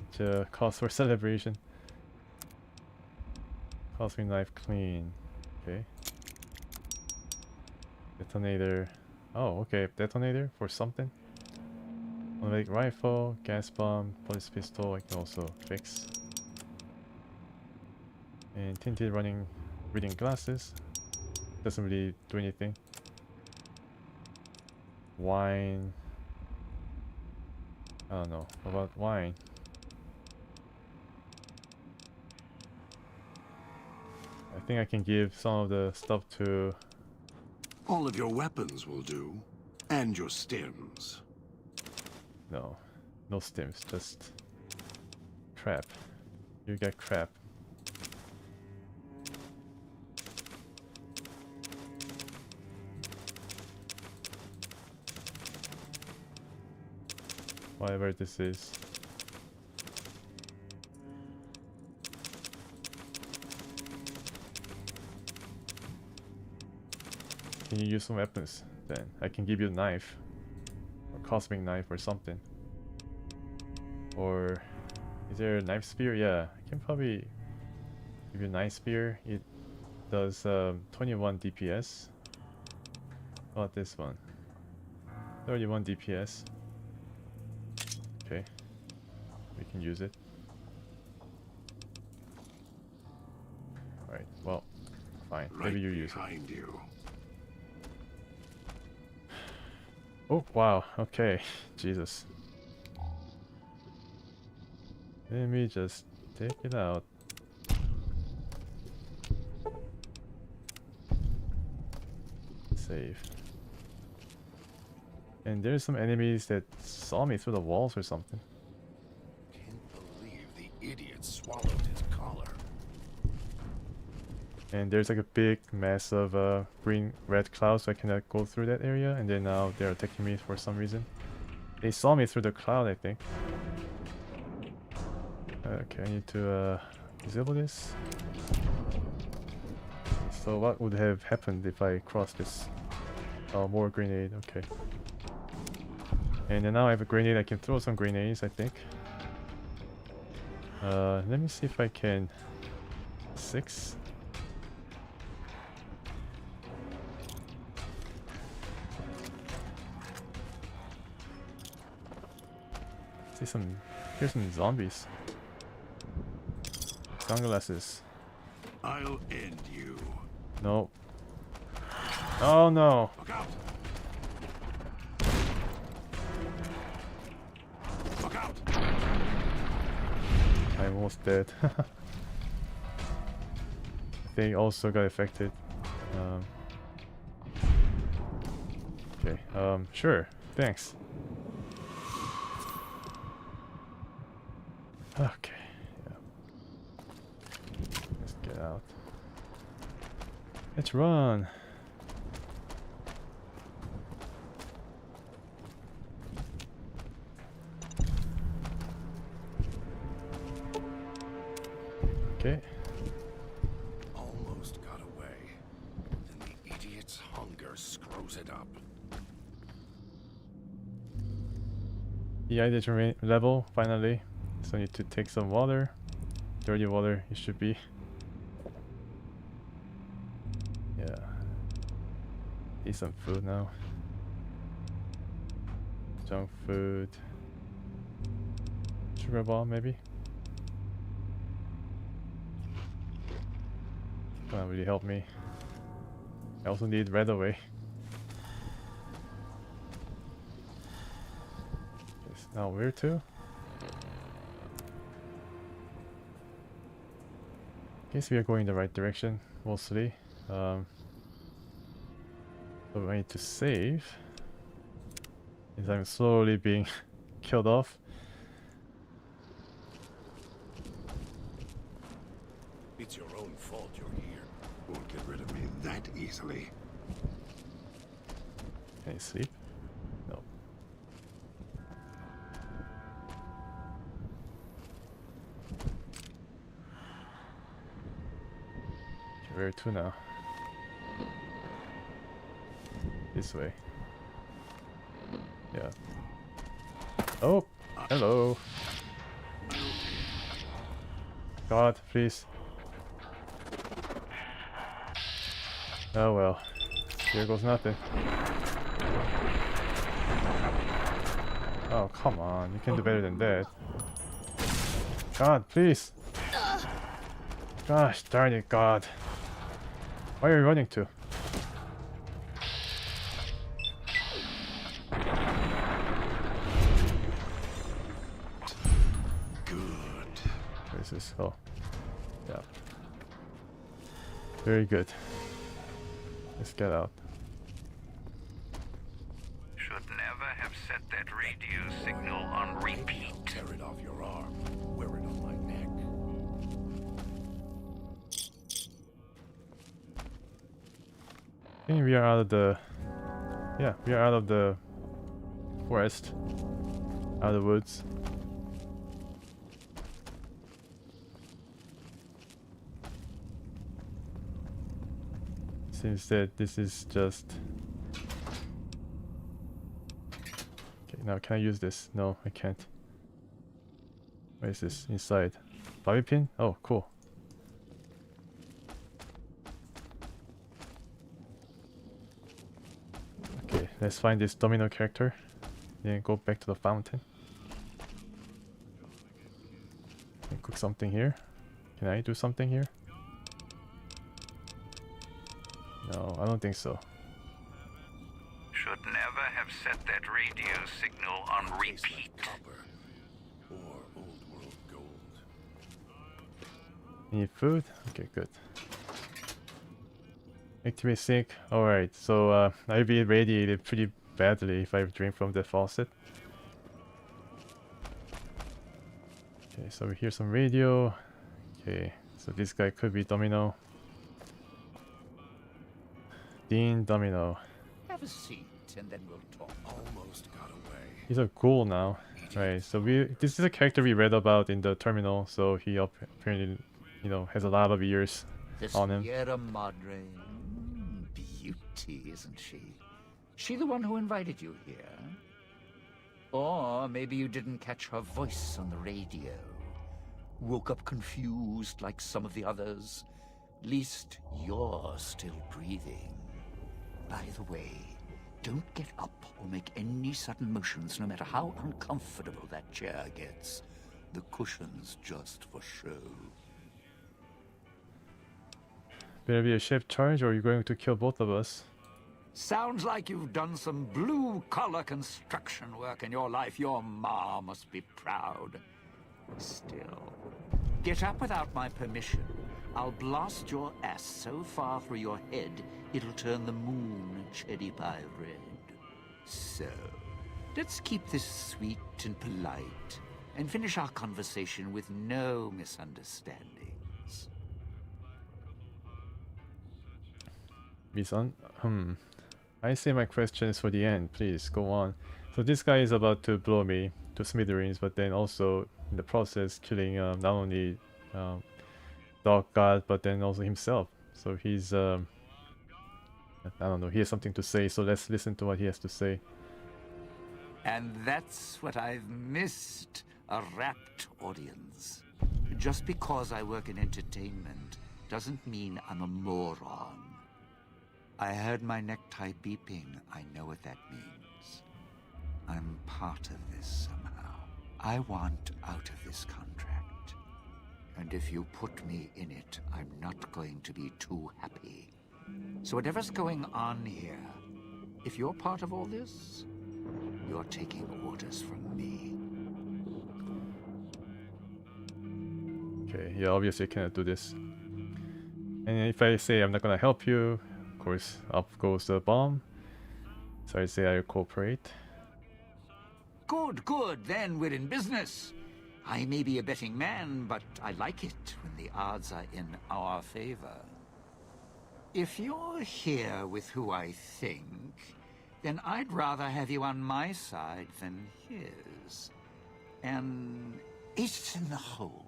It's a cause for celebration. Cosmic Knife clean. Okay. Detonator. Oh, okay. Detonator for something. Automatic rifle, gas bomb, police pistol. I can also fix. And tinted reading glasses. Doesn't really do anything. Wine. I don't know. What about wine? I think I can give some of the stuff to... All of your weapons will do. And your stims. No. No stims, just... crap. You get crap. Whatever this is. Can you use some weapons then? I can give you a knife. Or cosmic knife or something. Or is there a knife spear? Yeah, I can probably give you a knife spear. It does 21 DPS. How about this one? 31 DPS. Okay, we can use it. Alright, well, fine. Maybe you use it. You. Oh, wow, okay. Jesus. Let me just take it out. Save. And there's some enemies that saw me through the walls or something. Can't believe the idiot swallowed his collar. And there's like a big mass of green-red clouds, so I cannot go through that area. And then now they're attacking me for some reason. They saw me through the cloud, I think. Okay, I need to disable this. So what would have happened if I crossed this? Oh, more grenade, okay. And then now I have a grenade, I can throw some grenades, I think. Let me see if I can... 6? See some... Here's some zombies. Sunglasses. I'll end you. No. Oh no! Look out! Look out! I'm almost dead. I think also got affected. Okay, sure. Thanks. Okay, yeah. Let's run. Okay. Almost got away. Then the idiot's hunger screws it up. The hydration level finally. So I need to take some water. Dirty water it should be. Yeah. Eat some food now. Junk food. Sugar ball maybe. Gonna really help me. I also need red away. Yes, now where to? Guess we are going in the right direction, mostly. So I need to save. As I'm slowly being killed off. It's your own fault you're here. Won't get rid of me that easily. Can I sleep? No. Okay, where to now? This way. Yeah. Oh! Hello! God, please. Oh well. Here goes nothing. Oh, come on. You can do better than that. God, please! Gosh darn it, God. Why are you running to? Good. This is... oh. Yeah. Very good. Let's get out. Should never have set that radio signal on repeat. Tear it off your arm. Wear it on my neck. I think we are out of the... yeah, we are out of the forest. Out of the woods. Seems that this is just... okay, now can I use this? No, I can't. What is this inside? Bobby pin? Oh, cool. Okay, let's find this domino character. Then go back to the fountain. And cook something here. Can I do something here? No, I don't think so. Should never have set that radio signal on repeat. Or old world gold. Need food? Okay, good. Activate sink. Alright, so I'll be radiated pretty badly if I drink from the faucet. Okay, so we hear some radio. Okay, so this guy could be Domino. Dean Domino. Have a seat and then we'll talk. Almost got away. He's a ghoul now. Right, so this is a character we read about in the terminal, so he apparently, you know, has a lot of years on him. Sierra Madre. Beauty, isn't she? She the one who invited you here? Or maybe you didn't catch her voice on the radio. Woke up confused like some of the others. Least you're still breathing. By the way, don't get up or make any sudden motions, no matter how uncomfortable that chair gets. The cushion's just for show. Better be a shape charge or you're going to kill both of us. Sounds like you've done some blue-collar construction work in your life. Your ma must be proud. Still, get up without my permission. I'll blast your ass so far through your head, it'll turn the moon cherry pie red. So, let's keep this sweet and polite, and finish our conversation with no misunderstandings. I say my question is for the end. Please go on. So this guy is about to blow me to smithereens, but then also in the process killing not only Dog God, but then also himself. So he's I don't know. He has something to say. So let's listen to what he has to say. And that's what I've missed, a rapt audience. Just because I work in entertainment doesn't mean I'm a moron. I heard my necktie beeping. I know what that means. I'm part of this somehow. I want out of this contract. And if you put me in it, I'm not going to be too happy. So whatever's going on here, if you're part of all this, you're taking orders from me. Okay, yeah, obviously I cannot do this. And if I say I'm not gonna help you, of course, up goes the bomb. So I say I cooperate. Good, good. Then we're in business. I may be a betting man, but I like it when the odds are in our favor. If you're here with who I think, then I'd rather have you on my side than his. And it's in the whole.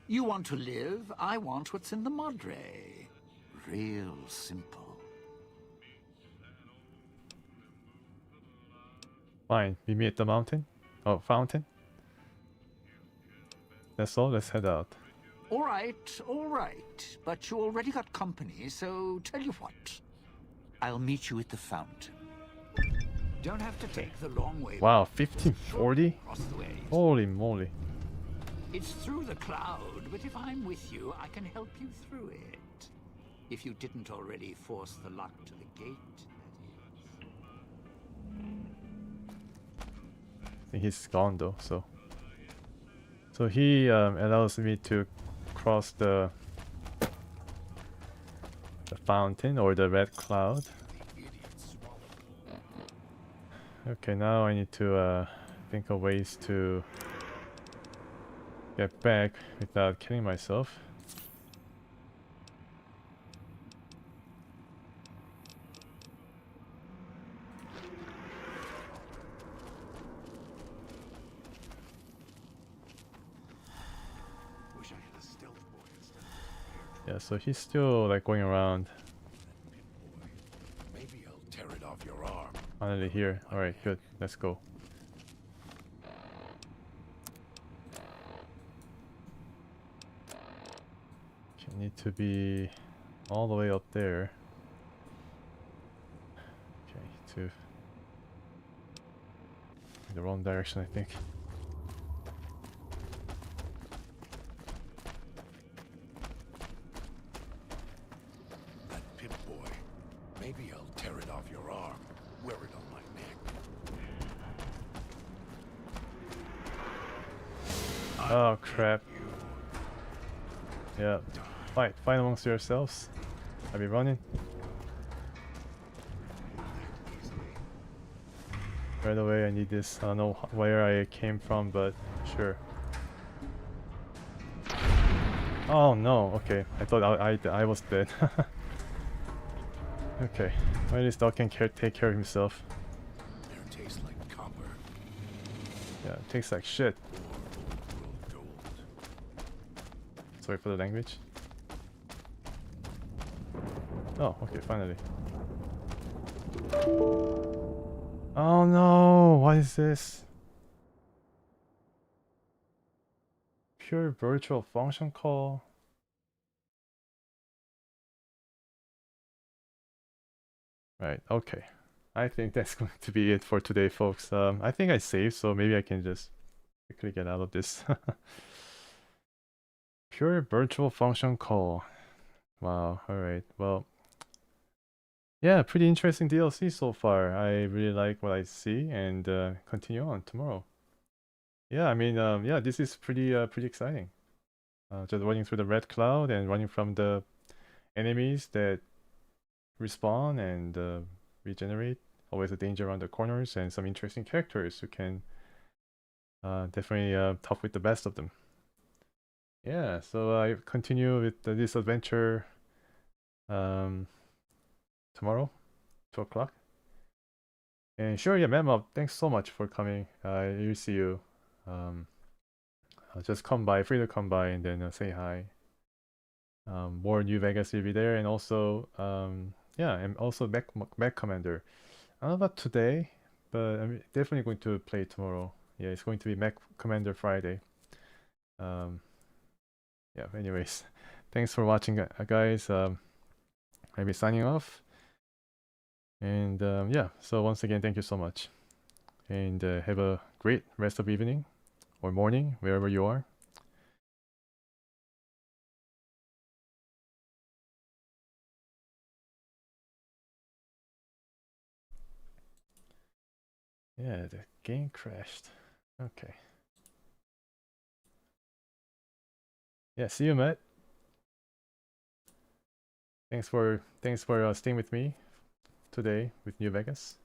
You want to live, I want what's in the Madre. Real simple. Fine, meet me at the mountain. Oh, fountain. That's all, let's head out. All right. But you already got company, so tell you what. I'll meet you at the fountain. Don't have to take the long way. Wow, 1540? Across the way. Holy moly. It's through the cloud, but if I'm with you, I can help you through it. If you didn't already force the lock to the gate, I think he's gone though, so. So he allows me to cross the fountain or the red cloud. Okay, now I need to think of ways to get back without killing myself. Yeah, so he's still like going around. Maybe I'll tear it off your arm. Finally here. Alright, good. Let's go. Okay, need to be all the way up there. Okay, to the wrong direction, I think. Maybe I'll tear it off your arm. Wear it on my neck. Oh crap. Yeah. Fight amongst yourselves. I'll be running. Right away, I need this. I don't know where I came from, but sure. Oh no, okay. I thought I was dead. Okay, well, at least dog can take care of himself. It tastes like copper. Yeah, it tastes like shit. Sorry for the language. Oh, okay, finally. Oh no, what is this? Pure virtual function call. Right, okay. I think that's going to be it for today, folks. I think I saved, so maybe I can just quickly get out of this. Pure virtual function call. Wow, alright. Well, yeah, pretty interesting DLC so far. I really like what I see, and continue on tomorrow. Yeah, I mean, yeah, this is pretty exciting. Just running through the red cloud and running from the enemies that respawn and regenerate. Always a danger around the corners, and some interesting characters who can definitely tough with the best of them. Yeah, so I continue with this adventure. tomorrow, 2 o'clock. And sure, yeah, Memo, thanks so much for coming. I'll see you. Just come by, free to come by, and then say hi. More New Vegas will be there, and also, yeah, and also Mech Commander. I don't know about today, but I'm definitely going to play tomorrow. Yeah, it's going to be Mech Commander Friday. Yeah, anyways, thanks for watching, guys. I'll be signing off. And yeah, so once again, thank you so much. And have a great rest of evening or morning, wherever you are. Yeah, the game crashed. Okay. Yeah, see you, Matt. Thanks for staying with me today with New Vegas.